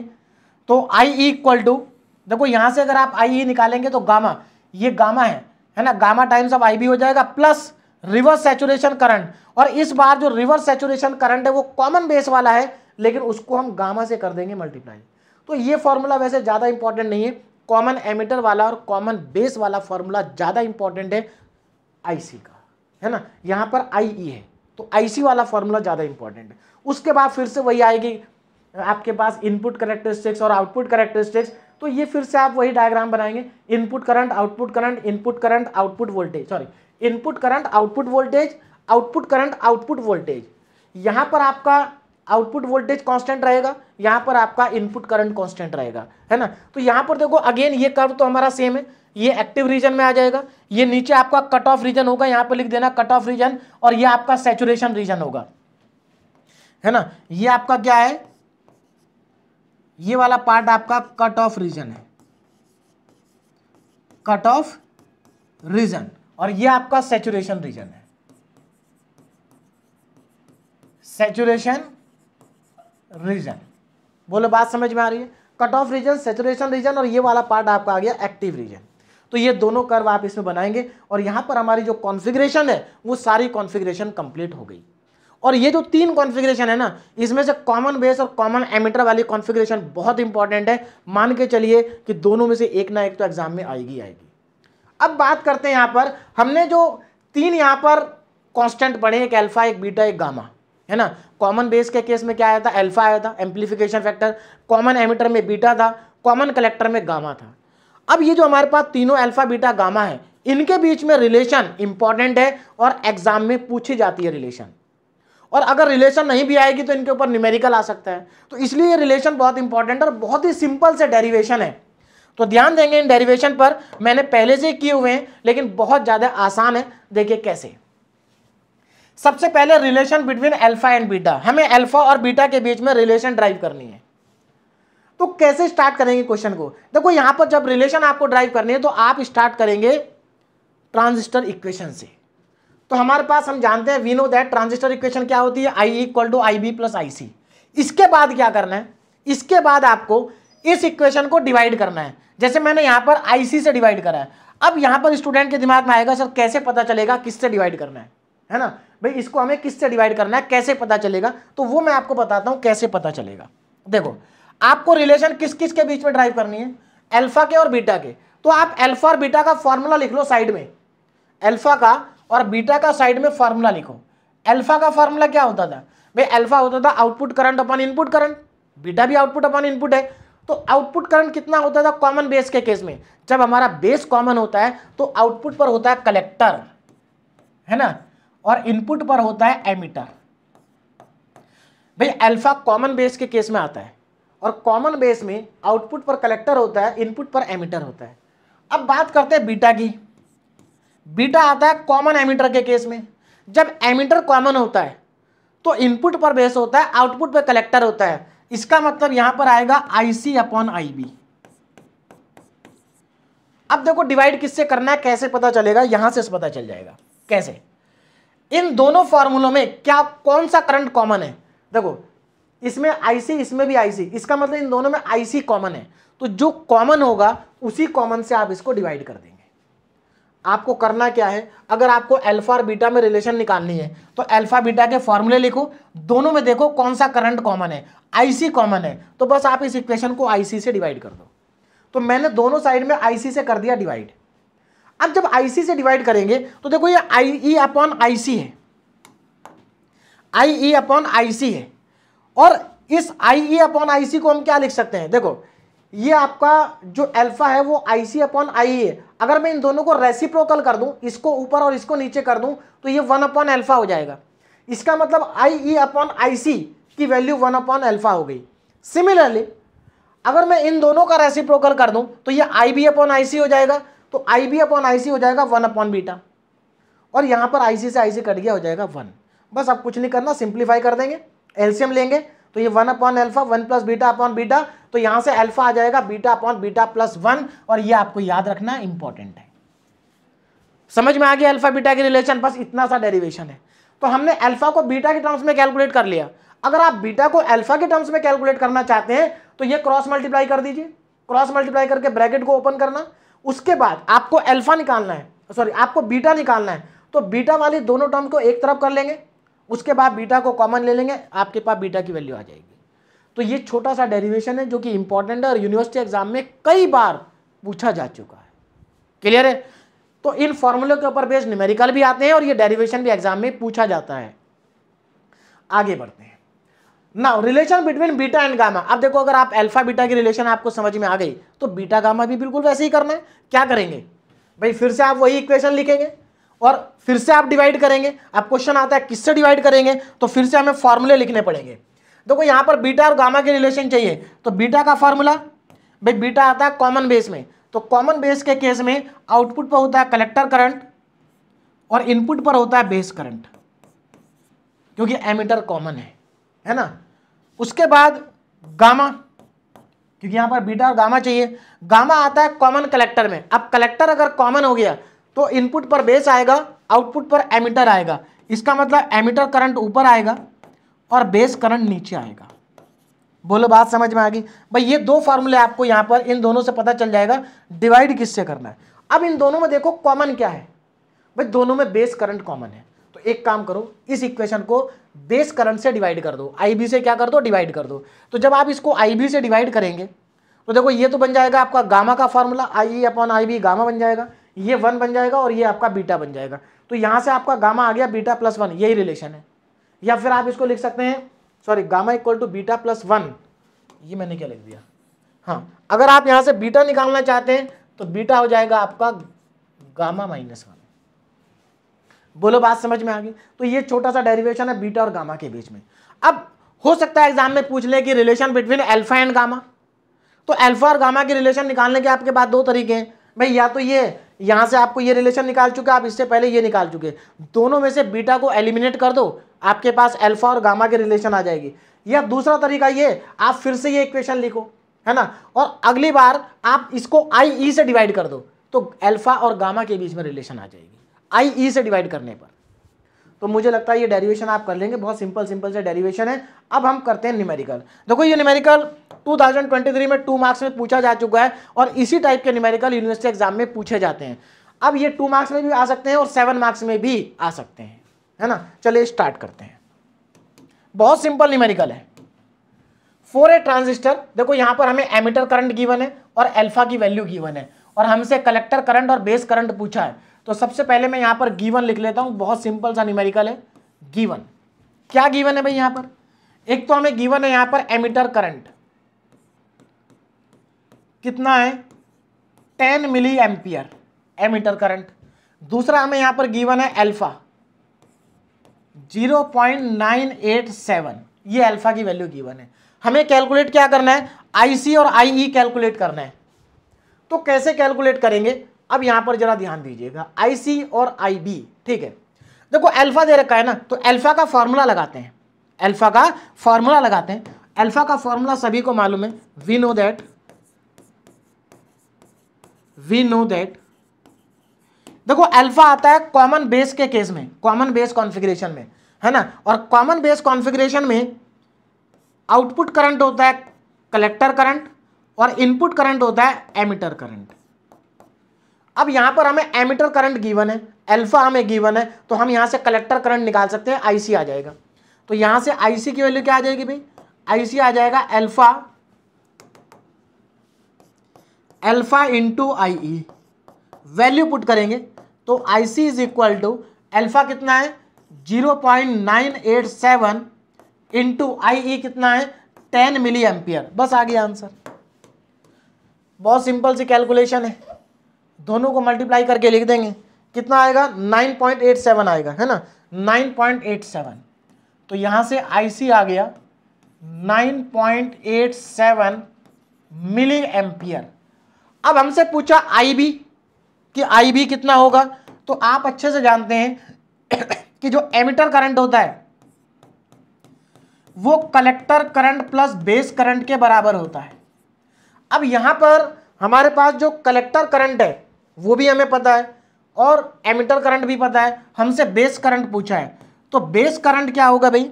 तो आई इक्वल टू, देखो यहां से अगर आप आई निकालेंगे तो गामा, ये गामा है ना, gamma times of I B हो जाएगा, प्लस रिवर्स सैचुरेशन करंट। और इस बार जो रिवर्स सैचुरेशन करंट है वो कॉमन बेस वाला है, लेकिन उसको हम गामा से कर देंगे मल्टीप्लाई। तो ये फॉर्मूला वैसे ज्यादा इंपॉर्टेंट नहीं है, कॉमन एमीटर वाला और कॉमन बेस वाला फॉर्मूला ज्यादा इंपॉर्टेंट है आईसी का, है ना। यहां पर आई है तो आईसी वाला फॉर्मूला ज़्यादा इंपॉर्टेंट है। उसके बाद फिर से वही आएगी आपके पास इनपुट कैरेक्टरिस्टिक्स और आउटपुट कैरेक्टरिस्टिक्स। तो ये फिर से आप वही डायग्राम बनाएंगे, input current, output current, input current, output voltage, sorry input current, output voltage, output current, output voltage. यहां पर आपका आउटपुट वोल्टेज कांस्टेंट रहेगा, यहां पर आपका इनपुट करंट कांस्टेंट रहेगा, है ना। तो यहां पर देखो अगेन ये कर्व तो हमारा सेम है, ये एक्टिव रीजन में आ जाएगा, ये नीचे आपका कट ऑफ रीजन होगा, यहां पर लिख देना कट ऑफ रीजन, और ये आपका सैचुरेशन रीजन होगा, है ना। ये आपका क्या है, ये वाला पार्ट आपका कट ऑफ रीजन है, कट ऑफ रीजन, और ये आपका सैचुरेशन रीजन है, सैचुरेशन रीजन। बोलो बात समझ में आ रही है, cut off region, saturation region, और ये वाला पार्ट आपका आ गया एक्टिव रीजन। तो ये दोनों कर्व आप इसमें बनाएंगे, और यहां पर हमारी जो कॉन्फ़िगरेशन है वो सारी कॉन्फ़िगरेशन कंप्लीट हो गई। और ये जो 3 कॉन्फ़िगरेशन है ना, इसमें से कॉमन बेस और कॉमन एमिटर वाली कॉन्फ़िगरेशन बहुत इंपॉर्टेंट है। मान के चलिए कि दोनों में से एक ना एक तो एग्जाम में आएगी आएगी। अब बात करते हैं, यहां पर हमने जो 3 यहां पर कांस्टेंट पढ़े, एक अल्फा, एक बीटा, एक गामा, है ना। कॉमन बेस के केस में क्या आया था, अल्फा आया था, एम्पलीफिकेशन फैक्टर, कॉमन एमिटर में बीटा था, कॉमन कलेक्टर में गामा था। अब ये जो हमारे पास तीनों अल्फा, बीटा, गामा है, इनके बीच में रिलेशन इंपॉर्टेंट है और एग्जाम में पूछी जाती है रिलेशन। और अगर रिलेशन नहीं भी आएगी तो इनके ऊपर न्यूमेरिकल आ सकता है। तो इसलिए ये रिलेशन बहुत इंपॉर्टेंट और बहुत ही सिंपल से डेरिवेशन है। तो ध्यान देंगे इन डेरिवेशन पर, मैंने पहले से किए हुए हैं लेकिन बहुत ज्यादा आसान है। देखिए कैसे। सबसे पहले relation between alpha and beta, हमें अल्फा और बीटा के बीच में रिलेशन ड्राइव करनी है। तो कैसे स्टार्ट करेंगे क्वेश्चन को, देखो यहां पर जब रिलेशन आपको ड्राइव करनी है तो आप स्टार्ट करेंगे ट्रांजिस्टर इक्वेशन से। तो हमारे पास हम जानते हैं, we know that transistor equation क्या होती है, I equal to I B plus I C. इसके बाद क्या करना है, इसके बाद आपको इस इक्वेशन को डिवाइड करना है। जैसे मैंने यहां पर आई सी से डिवाइड करा है। अब यहां पर स्टूडेंट के दिमाग में आएगा, सर कैसे पता चलेगा किससे डिवाइड करना है ना भाई, इसको हमें किससे डिवाइड करना है, कैसे पता चलेगा। तो वो मैं आपको बताता हूं कैसे पता चलेगा। देखो आपको रिलेशन किस किस के बीच में ड्राइव करनी है, अल्फा के और बीटा के। तो आप अल्फा और बीटा का फॉर्मूला लिख लो साइड में, अल्फा का और बीटा का साइड में फॉर्मूला लिखो। अल्फा का फॉर्मूला क्या होता था भाई, अल्फा होता था output current upon input current, beta भी आउटपुट अपॉन इनपुट है। तो आउटपुट करंट कितना होता था कॉमन बेस के केस में, जब हमारा बेस कॉमन होता है तो आउटपुट पर होता है कलेक्टर, है ना, और इनपुट पर होता है एमिटर। भाई अल्फा कॉमन बेस के केस में आता है और कॉमन बेस में आउटपुट पर कलेक्टर होता है, इनपुट पर एमिटर होता है। अब बात करते हैं बीटा की। बीटा आता है कॉमन एमिटर के केस में। जब एमिटर कॉमन होता है तो इनपुट पर बेस होता है, आउटपुट पर कलेक्टर होता है। इसका मतलब यहां पर आएगा आईसी अपॉन आईबी। अब देखो डिवाइड किससे करना है, कैसे पता चलेगा, यहां से पता चल जाएगा। कैसे, इन दोनों फॉर्मूलों में क्या कौन सा करंट कॉमन है। देखो इसमें आईसी, इसमें भी आईसी, इसका मतलब इन दोनों में आईसी कॉमन है। तो जो कॉमन होगा उसी कॉमन से आप इसको डिवाइड कर देंगे। आपको करना क्या है, अगर आपको अल्फा और बीटा में रिलेशन निकालनी है तो अल्फा बीटा के फॉर्मूले लिखो, दोनों में देखो कौन सा करंट कॉमन है, आईसी कॉमन है, तो बस आप इस इक्वेशन को आईसी से डिवाइड कर दो। तो मैंने दोनों साइड में आईसी से कर दिया डिवाइड। अब जब आईसी से डिवाइड करेंगे तो देखो ये आई ई अपॉन आईसी है, आई ई अपॉन आईसी है। और इस आई ई अपॉन आईसी को हम क्या लिख सकते हैं, देखो ये आपका जो अल्फा है वो आईसी अपॉन आई है। अगर मैं इन दोनों को रेसिप्रोकल कर दूं, इसको ऊपर और इसको नीचे कर दूं, तो ये 1 अपॉन अल्फा हो जाएगा। इसका मतलब आई ई अपॉन आईसी की वैल्यू 1 अपॉन अल्फा हो गई। सिमिलरली अगर मैं इन दोनों का रेसिप्रोकल कर दूं तो ये आई बी अपॉन आईसी हो जाएगा। तो आई बी अपॉन आईसी हो जाएगा 1 अपॉन बीटा, और यहां पर आईसी से आईसी कट गया, हो जाएगा 1। बस अब कुछ नहीं करना, सिंप्लीफाई कर देंगे, एलसीएम लेंगे तो ये 1 upon alpha 1 plus beta upon beta, तो यहां से अल्फा आ जाएगा बीटा अपॉन बीटा प्लस 1। और ये आपको याद रखना इंपॉर्टेंट है। समझ में आ गया अल्फा बीटा की रिलेशन, बस इतना सा डेरिवेशन है। तो हमने अल्फा को बीटा के टर्म्स में कैलकुलेट कर लिया। अगर आप बीटा को अल्फा के टर्म्स में कैलकुलेट करना चाहते हैं तो ये क्रॉस मल्टीप्लाई कर दीजिए, क्रॉस मल्टीप्लाई करके ब्रैकेट को ओपन करना। उसके बाद आपको अल्फा निकालना है, सॉरी आपको बीटा निकालना है, तो बीटा वाली दोनों टर्म को एक तरफ कर लेंगे, उसके बाद बीटा को कॉमन ले लेंगे, आपके पास बीटा की वैल्यू आ जाएगी। तो ये छोटा सा डेरिवेशन है जो कि इंपॉर्टेंट है और यूनिवर्सिटी एग्जाम में कई बार पूछा जा चुका है। क्लियर है। तो इन फॉर्मूले के ऊपर बेस्ड न्यूमेरिकल भी आते हैं और ये डेरिवेशन भी एग्जाम में पूछा जाता है। आगे बढ़ते हैं। Now relation between beta and gamma. अब देखो अगर आप अल्फा बीटा की रिलेशन आपको समझ में आ गई तो बीटा गामा भी बिल्कुल वैसे ही करना है। क्या करेंगे भाई, फिर से आप वही इक्वेशन लिखेंगे और फिर से आप डिवाइड करेंगे। अब क्वेश्चन आता है किससे डिवाइड करेंगे, तो फिर से हमें फॉर्मूले लिखने पड़ेंगे। देखो यहां पर बीटा और गामा के रिलेशन चाहिए, तो बीटा का फॉर्मूला भाई, बीटा आता है कॉमन बेस में, तो कॉमन बेस के केस में आउटपुट पर होता है कलेक्टर करंट और इनपुट पर होता है बेस करंट, क्योंकि एमीटर कॉमन है ना। उसके बाद गामा, क्योंकि यहां पर बीटा और गामा चाहिए, गामा आता है कॉमन कलेक्टर में। अब कलेक्टर अगर कॉमन हो गया तो इनपुट पर बेस आएगा, आउटपुट पर एमीटर आएगा। इसका मतलब एमीटर करंट ऊपर आएगा और बेस करंट नीचे आएगा। बोलो बात समझ में आ गई भाई। ये दो फार्मूले आपको यहां पर इन दोनों से पता चल जाएगा डिवाइड किससे करना है। अब इन दोनों में देखो कॉमन क्या है भाई, दोनों में बेस करंट कॉमन है। तो एक काम करो, इस इक्वेशन को बेस करंट से डिवाइड कर दो, आईबी से क्या कर दो, डिवाइड कर दो। तो जब आप इसको आईबी से डिवाइड करेंगे तो देखो ये तो बन जाएगा आपका गामा का formula, I upon I B gamma बन जाएगा, ये 1 बन जाएगा और ये आपका बीटा बन जाएगा। तो यहां से आपका गामा आ गया बीटा प्लस 1, यही रिलेशन है। या फिर आप इसको लिख सकते हैं, sorry, gamma equal to beta plus 1, ये मैंने क्या लिख दिया, हाँ, अगर आप यहां से बीटा निकालना चाहते हैं तो बीटा हो जाएगा आपका गामा माइनस 1। बोलो बात समझ में आ गई। तो ये छोटा सा डेरिवेशन है बीटा और गामा के बीच में। अब हो सकता है एग्जाम में पूछ ले कि relation between alpha and gamma, तो अल्फा और गामा के रिलेशन निकालने के आपके पास दो तरीके हैं भाई। या तो ये यहां से आपको ये रिलेशन निकाल चुके, आप इससे पहले ये निकाल चुके, दोनों में से बीटा को एलिमिनेट कर दो, आपके पास अल्फा और गामा के रिलेशन आ जाएगी। या दूसरा तरीका ये, आप फिर से ये इक्वेशन लिखो, है ना, और अगली बार आप इसको आई ई से डिवाइड कर दो, तो अल्फा और गामा के बीच में रिलेशन आ जाएगी आई ई से डिवाइड करने पर। तो मुझे लगता है ये डेरिवेशन आप कर लेंगे, बहुत सिंपल से डेरिवेशन है। अब हम करते हैं न्यूमेरिकल। देखो ये न्यूमेरिकल 2023 में 2 मार्क्स में पूछा जा चुका है और इसी टाइप के न्यूमेरिकल यूनिवर्सिटी एग्जाम में पूछे जाते हैं। अब ये 2 मार्क्स में भी आ सकते हैं और 7 मार्क्स में भी आ सकते हैं, है ना। चलिए स्टार्ट करते हैं। बहुत सिंपल न्यूमेरिकल है। फॉर ए ट्रांजिस्टर, देखो यहां पर हमें एमीटर करंट गिवन है और अल्फा की वैल्यू गिवन है और हमसे कलेक्टर करंट और बेस करंट पूछा है। तो सबसे पहले मैं यहां पर गिवन लिख लेता हूं, बहुत सिंपल सा न्यूमेरिकल है। गिवन क्या गिवन है भाई, यहां पर एक तो हमें गिवन है यहां पर एमीटर करंट कितना है, 10 मिली एम्पियर एमीटर करंट। दूसरा हमें यहां पर गिवन है अल्फा 0.987, ये अल्फा की वैल्यू गिवन है। हमें कैलकुलेट क्या करना है, आईसी और आईई कैलकुलेट करना है। तो कैसे कैलकुलेट करेंगे, अब यहां पर जरा ध्यान दीजिएगा, आईसी और आईबी, ठीक है। देखो अल्फा दे रखा है ना, तो अल्फा का फॉर्मूला लगाते हैं, अल्फा का फॉर्मूला लगाते हैं। अल्फा का फॉर्मूला सभी को मालूम है, वी नो दैट देखो अल्फा आता है कॉमन बेस के केस में, कॉमन बेस कॉन्फ़िगरेशन में, है ना। और कॉमन बेस कॉन्फ़िगरेशन में आउटपुट करंट होता है कलेक्टर करंट और इनपुट करंट होता है एमीटर करंट। अब यहां पर हमें एमीटर करंट गिवन है, अल्फा हमें गिवन है, तो हम यहां से कलेक्टर करंट निकाल सकते हैं, आईसी आ जाएगा। तो यहां से आईसी की वैल्यू क्या आ जाएगी भाई, आईसी आ जाएगा alpha into IE. Value put करेंगे तो IC is equal to alpha कितना है 0.987 इंटू आईई कितना है 10 मिली एम्पियर। बस आ गया आंसर। बहुत सिंपल सी कैलकुलेशन है, दोनों को मल्टीप्लाई करके लिख देंगे, कितना आएगा 9.87 आएगा, है ना, 9.87। तो यहां से आईसी आ गया 9.87 मिली एम्पियर। अब हमसे पूछा आईबी कि आईबी कितना होगा, तो आप अच्छे से जानते हैं कि जो एमिटर करंट होता है वो collector current plus base current के बराबर होता है। अब यहां पर हमारे पास जो कलेक्टर करंट है वो भी हमें पता है और एमिटर करंट भी पता है, हमसे बेस करंट पूछा है। तो बेस करंट क्या होगा भाई,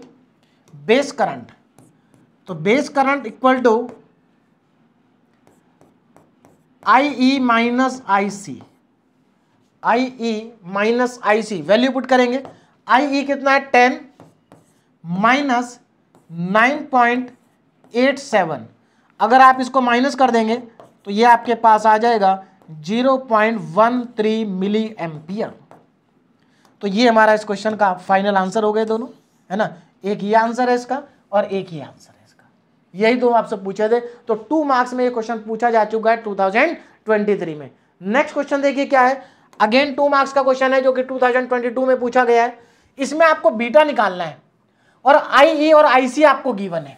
बेस करंट, तो base current equal to IE minus IC, IE minus IC. Value put करेंगे, आईई कितना है 10 माइनस 9.87। अगर आप इसको माइनस कर देंगे तो ये आपके पास आ जाएगा 0.13 मिली एम्पियर। तो ये हमारा इस क्वेश्चन का फाइनल आंसर हो गए दोनों, है ना। एक ये आंसर है इसका और एक ये आंसर है इसका, यही दो आपसे पूछे थे। तो 2 मार्क्स में ये क्वेश्चन पूछा जा चुका है 2023 में। नेक्स्ट क्वेश्चन देखिए क्या है, अगेन 2 मार्क्स का क्वेश्चन है जो कि 2022 में पूछा गया है। इसमें आपको बीटा निकालना है और आईई और आईसी आपको गिवन है,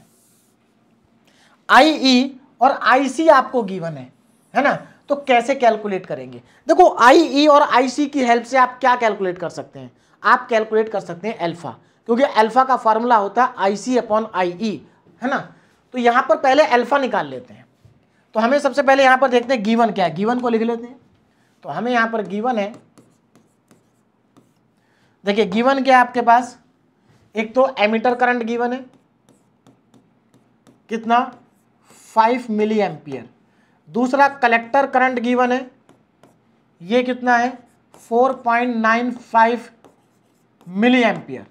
आईई और आईसी आपको गिवन है ना। तो कैसे कैलकुलेट करेंगे? देखो आईई और आईसी की हेल्प से आप क्या कैलकुलेट कर सकते हैं, आप कैलकुलेट कर सकते हैं अल्फा, क्योंकि अल्फा का फॉर्मूला होता है आईसी अपॉन आईई, है ना। तो यहां पर पहले अल्फा निकाल लेते हैं। तो हमें सबसे पहले यहां पर देखते हैं गिवन क्या है, गिवन को लिख लेते हैं। तो हमें यहां पर गिवन है, देखिए गिवन क्या है आपके पास, एक तो एमीटर करंट गिवन है कितना 5 मिली एम्पियर, दूसरा कलेक्टर करंट गिवन है ये कितना है 4.95 मिली एम्पियर।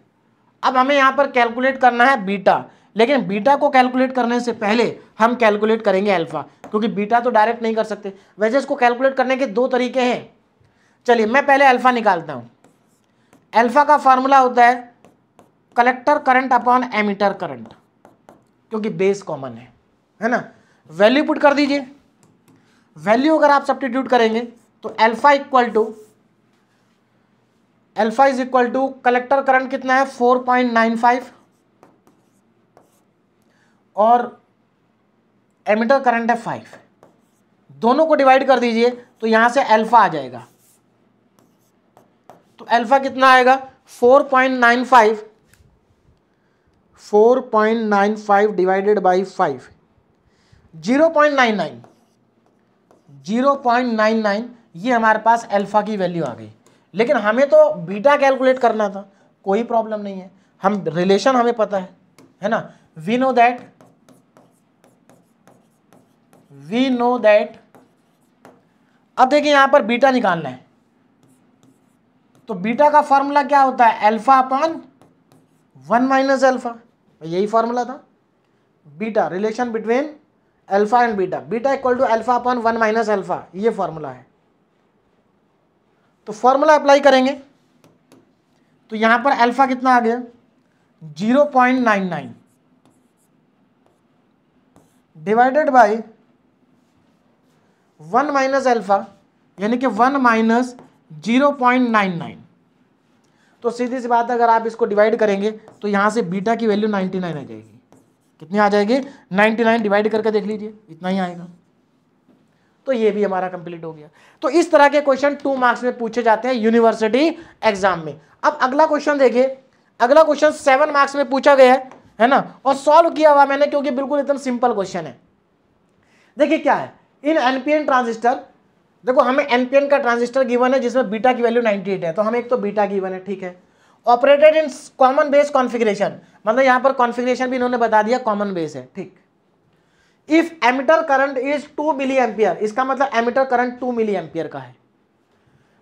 अब हमें यहां पर कैलकुलेट करना है बीटा, लेकिन बीटा को कैलकुलेट करने से पहले हम कैलकुलेट करेंगे अल्फा, क्योंकि बीटा तो डायरेक्ट नहीं कर सकते। वैसे इसको कैलकुलेट करने के दो तरीके हैं। चलिए मैं पहले अल्फा निकालता हूं। अल्फा का फॉर्मूला होता है collector current upon emitter current, क्योंकि बेस कॉमन है ना। वैल्यू पुट कर दीजिए, वैल्यू अगर आप सब्स्टिट्यूट करेंगे तो alpha is equal to collector current कितना है 4.95 और एमीटर करंट है 5, दोनों को डिवाइड कर दीजिए तो यहां से अल्फा आ जाएगा। तो अल्फा कितना आएगा 4.95 डिवाइडेड बाई 5, 0.99 ये हमारे पास अल्फा की वैल्यू आ गई। लेकिन हमें तो बीटा कैलकुलेट करना था, कोई प्रॉब्लम नहीं है, हम रिलेशन हमें पता है ना। वी नो दैट अब देखिए यहां पर बीटा निकालना है, तो बीटा का फॉर्मूला क्या होता है अल्फा अपॉन 1 माइनस अल्फा, यही फॉर्मूला था beta, relation between alpha and beta, beta equal to alpha upon 1 minus alpha, ये फॉर्मूला है। तो फॉर्मूला अप्लाई करेंगे तो यहां पर अल्फा कितना आ गया 0.99 डिवाइडेड बाई 1 माइनस अल्फा, यानी कि 1 माइनस 0.99। तो सीधी सी बात है, अगर आप इसको डिवाइड करेंगे तो यहां से बीटा की वैल्यू 99 आ जाएगी। कितनी आ जाएगी 99, डिवाइड करके देख लीजिए इतना ही आएगा। तो ये भी हमारा कंप्लीट हो गया। तो इस तरह के क्वेश्चन 2 मार्क्स में पूछे जाते हैं यूनिवर्सिटी एग्जाम में। अब अगला क्वेश्चन देखिए, अगला क्वेश्चन 7 मार्क्स में पूछा गया है ना, और सॉल्व किया हुआ मैंने, क्योंकि बिल्कुल एकदम सिंपल क्वेश्चन है। देखिए क्या है, इन एनपीएन ट्रांजिस्टर, देखो हमें एनपीएन का ट्रांजिस्टर गिवन है जिसमें बीटा की वैल्यू 98 है, तो हमें एक तो बीटा गिवन है, ठीक है। Operated in common base configuration, मतलब यहां पर कॉन्फ़िगरेशन भी इन्होंने बता दिया, कॉमन बेस है, ठीक। If emitter current is 2 milli ampere, इसका मतलब एमिटर करंट 2 मिली एम्पियर का है।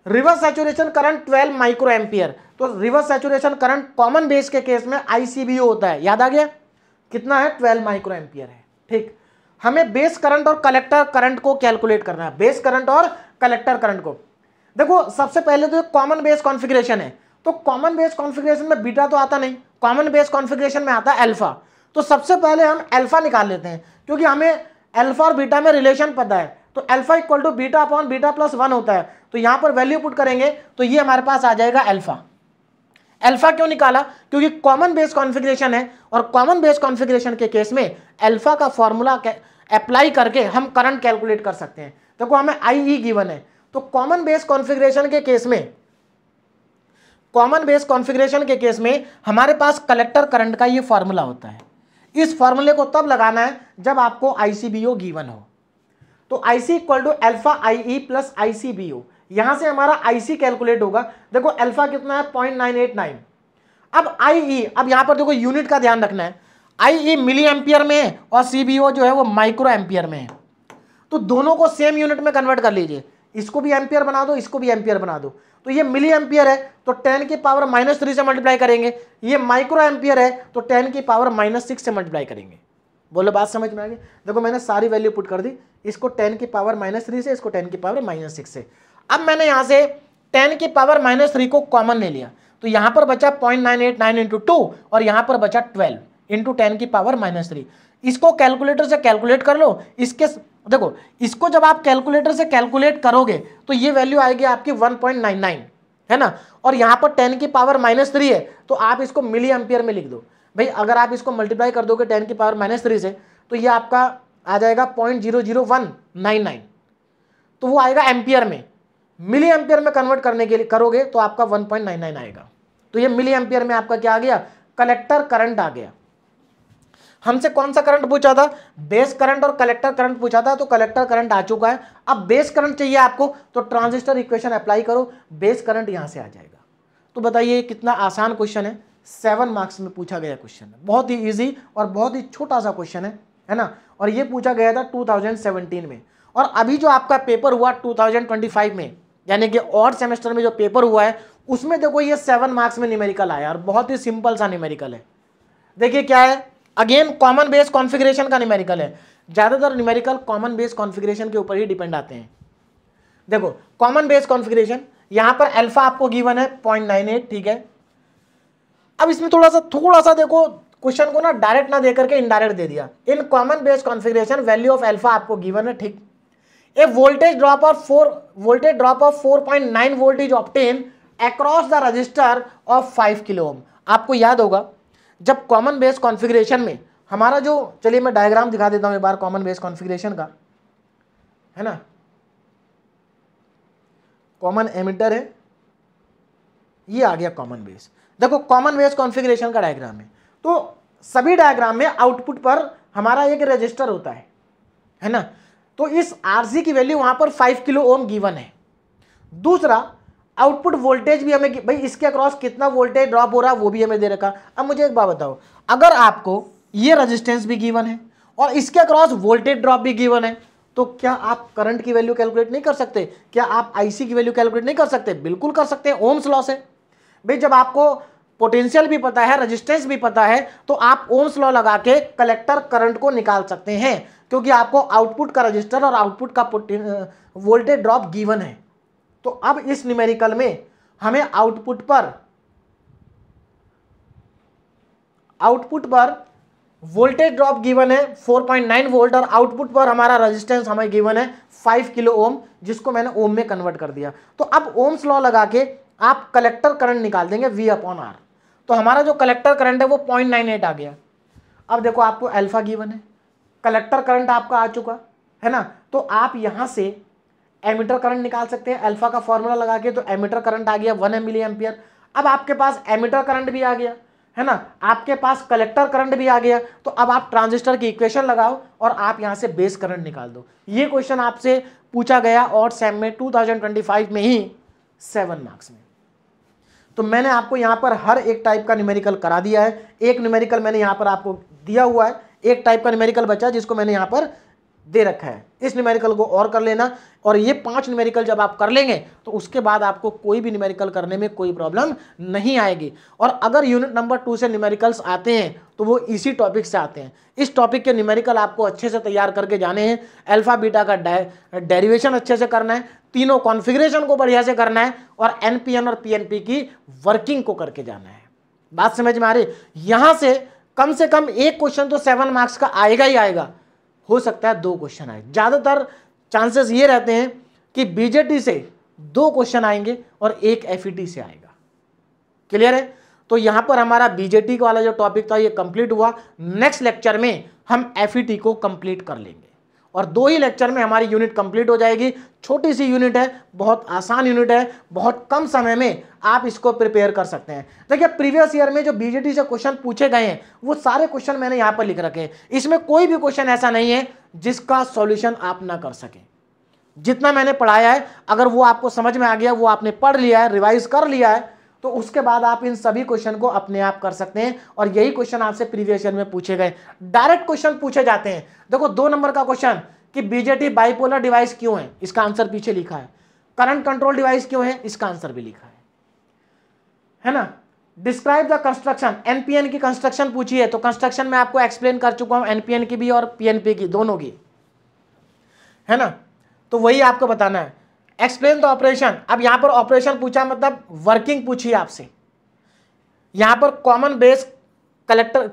Reverse saturation current 12 micro ampere, तो reverse saturation current common base के केस में आईसीबीओ होता है, याद आ गया कितना है 12 माइक्रो एम्पियर है, ठीक। हमें बेस करंट और कलेक्टर करंट को कैलकुलेट करना है, बेस करंट और कलेक्टर करंट को। देखो सबसे पहले तो कॉमन बेस कॉन्फ़िगरेशन है, तो कॉमन बेस कॉन्फ़िगरेशन में बीटा तो आता नहीं, कॉमन बेस कॉन्फ़िगरेशन में आता है अल्फा। तो सबसे पहले हम अल्फा निकाल लेते हैं, क्योंकि हमें अल्फा और बीटा में रिलेशन पता है। तो alpha equal to beta upon beta plus 1 होता है। तो यहां पर वैल्यू पुट करेंगे तो ये हमारे पास आ जाएगा अल्फा। अल्फा क्यों निकाला, क्योंकि कॉमन बेस कॉन्फ़िगरेशन है, और कॉमन बेस कॉन्फ़िगरेशन के केस में अल्फा का फॉर्मूला अप्लाई करके हम करंट कैलकुलेट कर सकते हैं। देखो हमें आईई गिवन है, तो कॉमन बेस कॉन्फ़िगरेशन के केस में, कॉमन बेस कॉन्फ़िगरेशन के केस में हमारे पास कलेक्टर करंट का ये फॉर्मूला होता है। इस फॉर्मूले को तब लगाना है जब आपको आईसीबीओ गिवन हो। तो IC equal to alpha IE plus ICBO, यहां से हमारा आईसी कैलकुलेट होगा। देखो अल्फा कितना है 0.989। अब आईई, अब यहां पर देखो यूनिट का ध्यान रखना है, आईई मिली एम्पियर में है और सीबीओ जो है वो माइक्रो एम्पियर में है। तो दोनों को सेम यूनिट में कन्वर्ट कर लीजिए, इसको भी एम्पियर बना दो, इसको भी एम्पियर बना दो। तो ये मिली एम्पियर है तो 10 की पावर -3 से मल्टीप्लाई करेंगे, ये माइक्रो एम्पियर है तो 10 की पावर -6 से मल्टीप्लाई करेंगे। बोलो बात समझ में आ गई। देखो मैंने सारी वैल्यू पुट कर दी, इसको 10 की पावर -3 से, इसको 10 की पावर -6 से। अब मैंने यहां से 10 की पावर -3 को कॉमन ले लिया, तो यहां पर बचा 0.989 इंटू 2 और यहां पर बचा 12 इंटू 10 की पावर -3। इसको कैलकुलेटर से कैलकुलेट कर लो। इसके देखो, इसको जब आप कैलकुलेटर से कैलकुलेट करोगे तो ये वैल्यू आएगी आपकी 1.99, है ना। और यहां पर 10 की पावर -3 है, तो आप इसको मिली एम्पियर में लिख दो। भाई अगर आप इसको मल्टीप्लाई कर दोगे 10 की पावर -3 से, तो ये आपका आ जाएगा 0.00199, तो वो आएगा एम्पियर में। मिली एम्पियर में कन्वर्ट करने के लिए करोगे तो आपका 1.99 आएगा। तो ये मिली एम्पियर में आपका क्या आ गया, कलेक्टर करंट आ गया। हमसे कौन सा करंट पूछा था, बेस करंट और कलेक्टर करंट पूछा था, तो कलेक्टर करंट आ चुका है। अब बेस करंट चाहिए आपको, तो ट्रांजिस्टर इक्वेशन अप्लाई करो, बेस करंट यहां से आ जाएगा। तो बताइए कितना आसान क्वेश्चन है, 7 मार्क्स में पूछा गया क्वेश्चन है, बहुत ही इजी और बहुत ही छोटा सा क्वेश्चन है ना। और ये पूछा गया था 2017 में, और अभी जो आपका पेपर हुआ 2025 में, यानी कि और सेमेस्टर में जो पेपर हुआ है उसमें देखो ये 7 मार्क्स में न्यूमेरिकल आया, और बहुत ही सिंपल सा न्यूमेरिकल है। देखिए क्या है, अगेन कॉमन बेस कॉन्फ़िगरेशन का न्यूमेरिकल है। ज्यादातर न्यूमेरिकल कॉमन बेस कॉन्फ़िगरेशन के ऊपर ही डिपेंड आते हैं। देखो कॉमन बेस कॉन्फ़िगरेशन, यहां पर अल्फा आपको गिवन है 0.98, ठीक है। अब इसमें थोड़ा सा देखो, क्वेश्चन को ना डायरेक्ट ना देकर के इनडायरेक्ट दे दिया। In common base configuration value of alpha आपको गिवन है, ठीक। A voltage drop of 4.9 volt is obtain across the resistor of 5 kilo ohm. आपको याद होगा जब कॉमन बेस कॉन्फ़िगरेशन में हमारा जो, चलिए मैं डायग्राम दिखा देता हूं एक बार कॉमन बेस कॉन्फ़िगरेशन का, है ना। कॉमन एमिटर है, ये आ गया कॉमन बेस। देखो कॉमन बेस कॉन्फ़िगरेशन का डायग्राम है, तो सभी डायग्राम में आउटपुट पर हमारा एक रजिस्टर होता है ना। तो इस आरसी की वैल्यू वहां पर 5 किलो ओम गिवन है। दूसरा आउटपुट वोल्टेज भी हमें, भाई इसके अक्रॉस कितना वोल्टेज ड्रॉप हो रहा है वो भी हमें दे रखा। अब मुझे एक बात बताओ, अगर आपको ये रेजिस्टेंस भी गिवन है और इसके अक्रॉस वोल्टेज ड्रॉप भी गिवन है, तो क्या आप करंट की वैल्यू कैलकुलेट नहीं कर सकते? क्या आप आईसी की वैल्यू कैलकुलेट नहीं कर सकते? बिल्कुल कर सकते हैं, ओम्स लॉ से। भाई जब आपको पोटेंशियल भी पता है, रेजिस्टेंस भी पता है, तो आप ओम्स लॉ लगा के कलेक्टर करंट को निकाल सकते हैं, क्योंकि आपको आउटपुट का रजिस्टर और आउटपुट का वोल्टेज ड्रॉप गिवन है। तो अब इस न्यूमेरिकल में हमें आउटपुट पर वोल्टेज ड्रॉप गिवन है 4.9 वोल्ट, और आउटपुट पर हमारा रेजिस्टेंस हमें गिवन है 5 किलो ओम, जिसको मैंने ओम में कन्वर्ट कर दिया। तो अब ओम्स लॉ लगा के आप कलेक्टर करंट निकाल देंगे V/R। तो हमारा जो कलेक्टर करंट है वो 0.98 आ गया। अब देखो आपको अल्फा गिवन है, कलेक्टर करंट आपका आ चुका है ना। तो आप यहां से एमीटर करंट निकाल सकते हैं अल्फा का फॉर्मूला लगा के। तो एमीटर करंट आ गया 1 मिली एम्पियर। अब आपके पास एमीटर करंट भी आ गया, है ना, आपके पास कलेक्टर करंट भी आ गया। तो अब आप ट्रांजिस्टर की इक्वेशन लगाओ और आप यहां से बेस करंट निकाल दो। ये क्वेश्चन आपसे पूछा गया और सेम में 2025 में ही 7 मार्क्स में। तो मैंने आपको यहां पर हर एक टाइप का न्यूमेरिकल करा दिया है। एक न्यूमेरिकल मैंने यहां पर आपको दिया हुआ है, एक टाइप का न्यूमेरिकल बचा जिसको मैंने यहां पर दे रखा है। इस न्यूमेरिकल को और कर लेना, और ये 5 न्यूमेरिकल जब आप कर लेंगे तो उसके बाद आपको कोई भी न्यूमेरिकल करने में कोई प्रॉब्लम नहीं आएगी। और अगर यूनिट नंबर 2 से न्यूमेरिकल्स आते हैं तो वो इसी टॉपिक से आते हैं। इस टॉपिक के न्यूमेरिकल आपको अच्छे से तैयार करके जाने हैं। अल्फा बीटा का डेरिवेशन अच्छे से करना है, तीनों कॉन्फ़िगरेशन को बढ़िया से करना है, और एनपीएन और पीएनपी की वर्किंग को करके जाना है। बात समझ में आ रही? यहां से कम एक क्वेश्चन तो 7 मार्क्स का आएगा ही आएगा, हो सकता है 2 क्वेश्चन आए। ज्यादातर चांसेस ये रहते हैं कि बीजेटी से 2 क्वेश्चन आएंगे और एक एफईटी से आएगा। क्लियर है? तो यहां पर हमारा बीजेटी वाला जो टॉपिक था ये कंप्लीट हुआ। नेक्स्ट लेक्चर में हम एफईटी को कंप्लीट कर लेंगे, और 2 ही लेक्चर में हमारी यूनिट कंप्लीट हो जाएगी। छोटी सी यूनिट है, बहुत आसान यूनिट है, बहुत कम समय में आप इसको प्रिपेयर कर सकते हैं। देखिए प्रीवियस ईयर में जो बीजेटी से क्वेश्चन पूछे गए हैं वो सारे क्वेश्चन मैंने यहां पर लिख रखे हैं। इसमें कोई भी क्वेश्चन ऐसा नहीं है जिसका सॉल्यूशन आप ना कर सकें। जितना मैंने पढ़ाया है, अगर वो आपको समझ में आ गया, वो आपने पढ़ लिया है, रिवाइज कर लिया है, तो उसके बाद आप इन सभी क्वेश्चन को अपने आप कर सकते हैं। और यही क्वेश्चन आपसे प्रीवियस ईयर में पूछे गए, डायरेक्ट क्वेश्चन पूछे जाते हैं। देखो 2 नंबर का क्वेश्चन कि बीजेटी बाइपोलर डिवाइस क्यों है, इसका आंसर पीछे लिखा है। करंट कंट्रोल डिवाइस क्यों है, इसका आंसर भी लिखा है ना। डिस्क्राइब द कंस्ट्रक्शन, एनपीएन की कंस्ट्रक्शन पूछी है, तो कंस्ट्रक्शन में आपको एक्सप्लेन कर चुका हूं, एनपीएन की भी और पीएनपी की, दोनों की, है ना। तो वही आपको बताना है। एक्सप्लेन द ऑपरेशन, अब यहां पर ऑपरेशन पूछा मतलब वर्किंग पूछी आपसे, यहां पर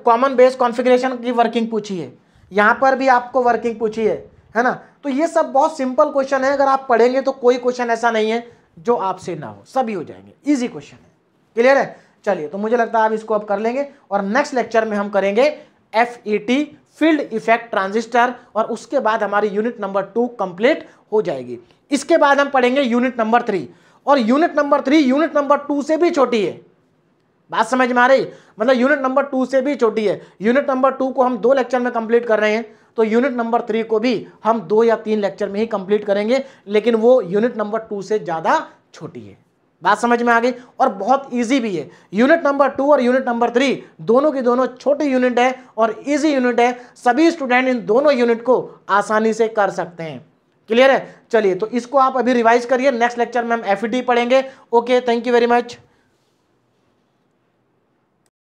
कॉमन बेस कॉन्फ़िगरेशन की वर्किंग पूछी है, यहां पर भी आपको वर्किंग पूछी है ना। तो ये सब बहुत सिंपल क्वेश्चन है, अगर आप पढ़ेंगे तो कोई क्वेश्चन ऐसा नहीं है जो आपसे ना हो, सभी हो जाएंगे, इजी क्वेश्चन है। क्लियर है? चलिए, तो मुझे लगता है आप इसको अब कर लेंगे और नेक्स्ट लेक्चर में हम करेंगे FET फील्ड इफेक्ट ट्रांजिस्टर, और उसके बाद हमारी यूनिट नंबर 2 कंप्लीट हो जाएगी। इसके बाद हम पढ़ेंगे यूनिट नंबर 3, और यूनिट नंबर 3 यूनिट नंबर 2 से भी छोटी है। बात समझ में आ रही? मतलब यूनिट नंबर 2 से भी छोटी है। यूनिट नंबर 2 को हम 2 लेक्चर में कंप्लीट कर रहे हैं, तो यूनिट नंबर 3 को भी हम 2 या 3 लेक्चर में ही कंप्लीट करेंगे, लेकिन वो यूनिट नंबर 2 से ज्यादा छोटी है। बात समझ में आ गई? और बहुत इजी भी है। यूनिट नंबर 2 और यूनिट नंबर 3 दोनों की दोनों छोटी यूनिट है और इजी यूनिट है। सभी स्टूडेंट इन दोनों यूनिट को आसानी से कर सकते हैं। क्लियर है? चलिए, तो इसको आप अभी रिवाइज करिए, नेक्स्ट लेक्चर में हम FET पढ़ेंगे। Okay, thank you very much.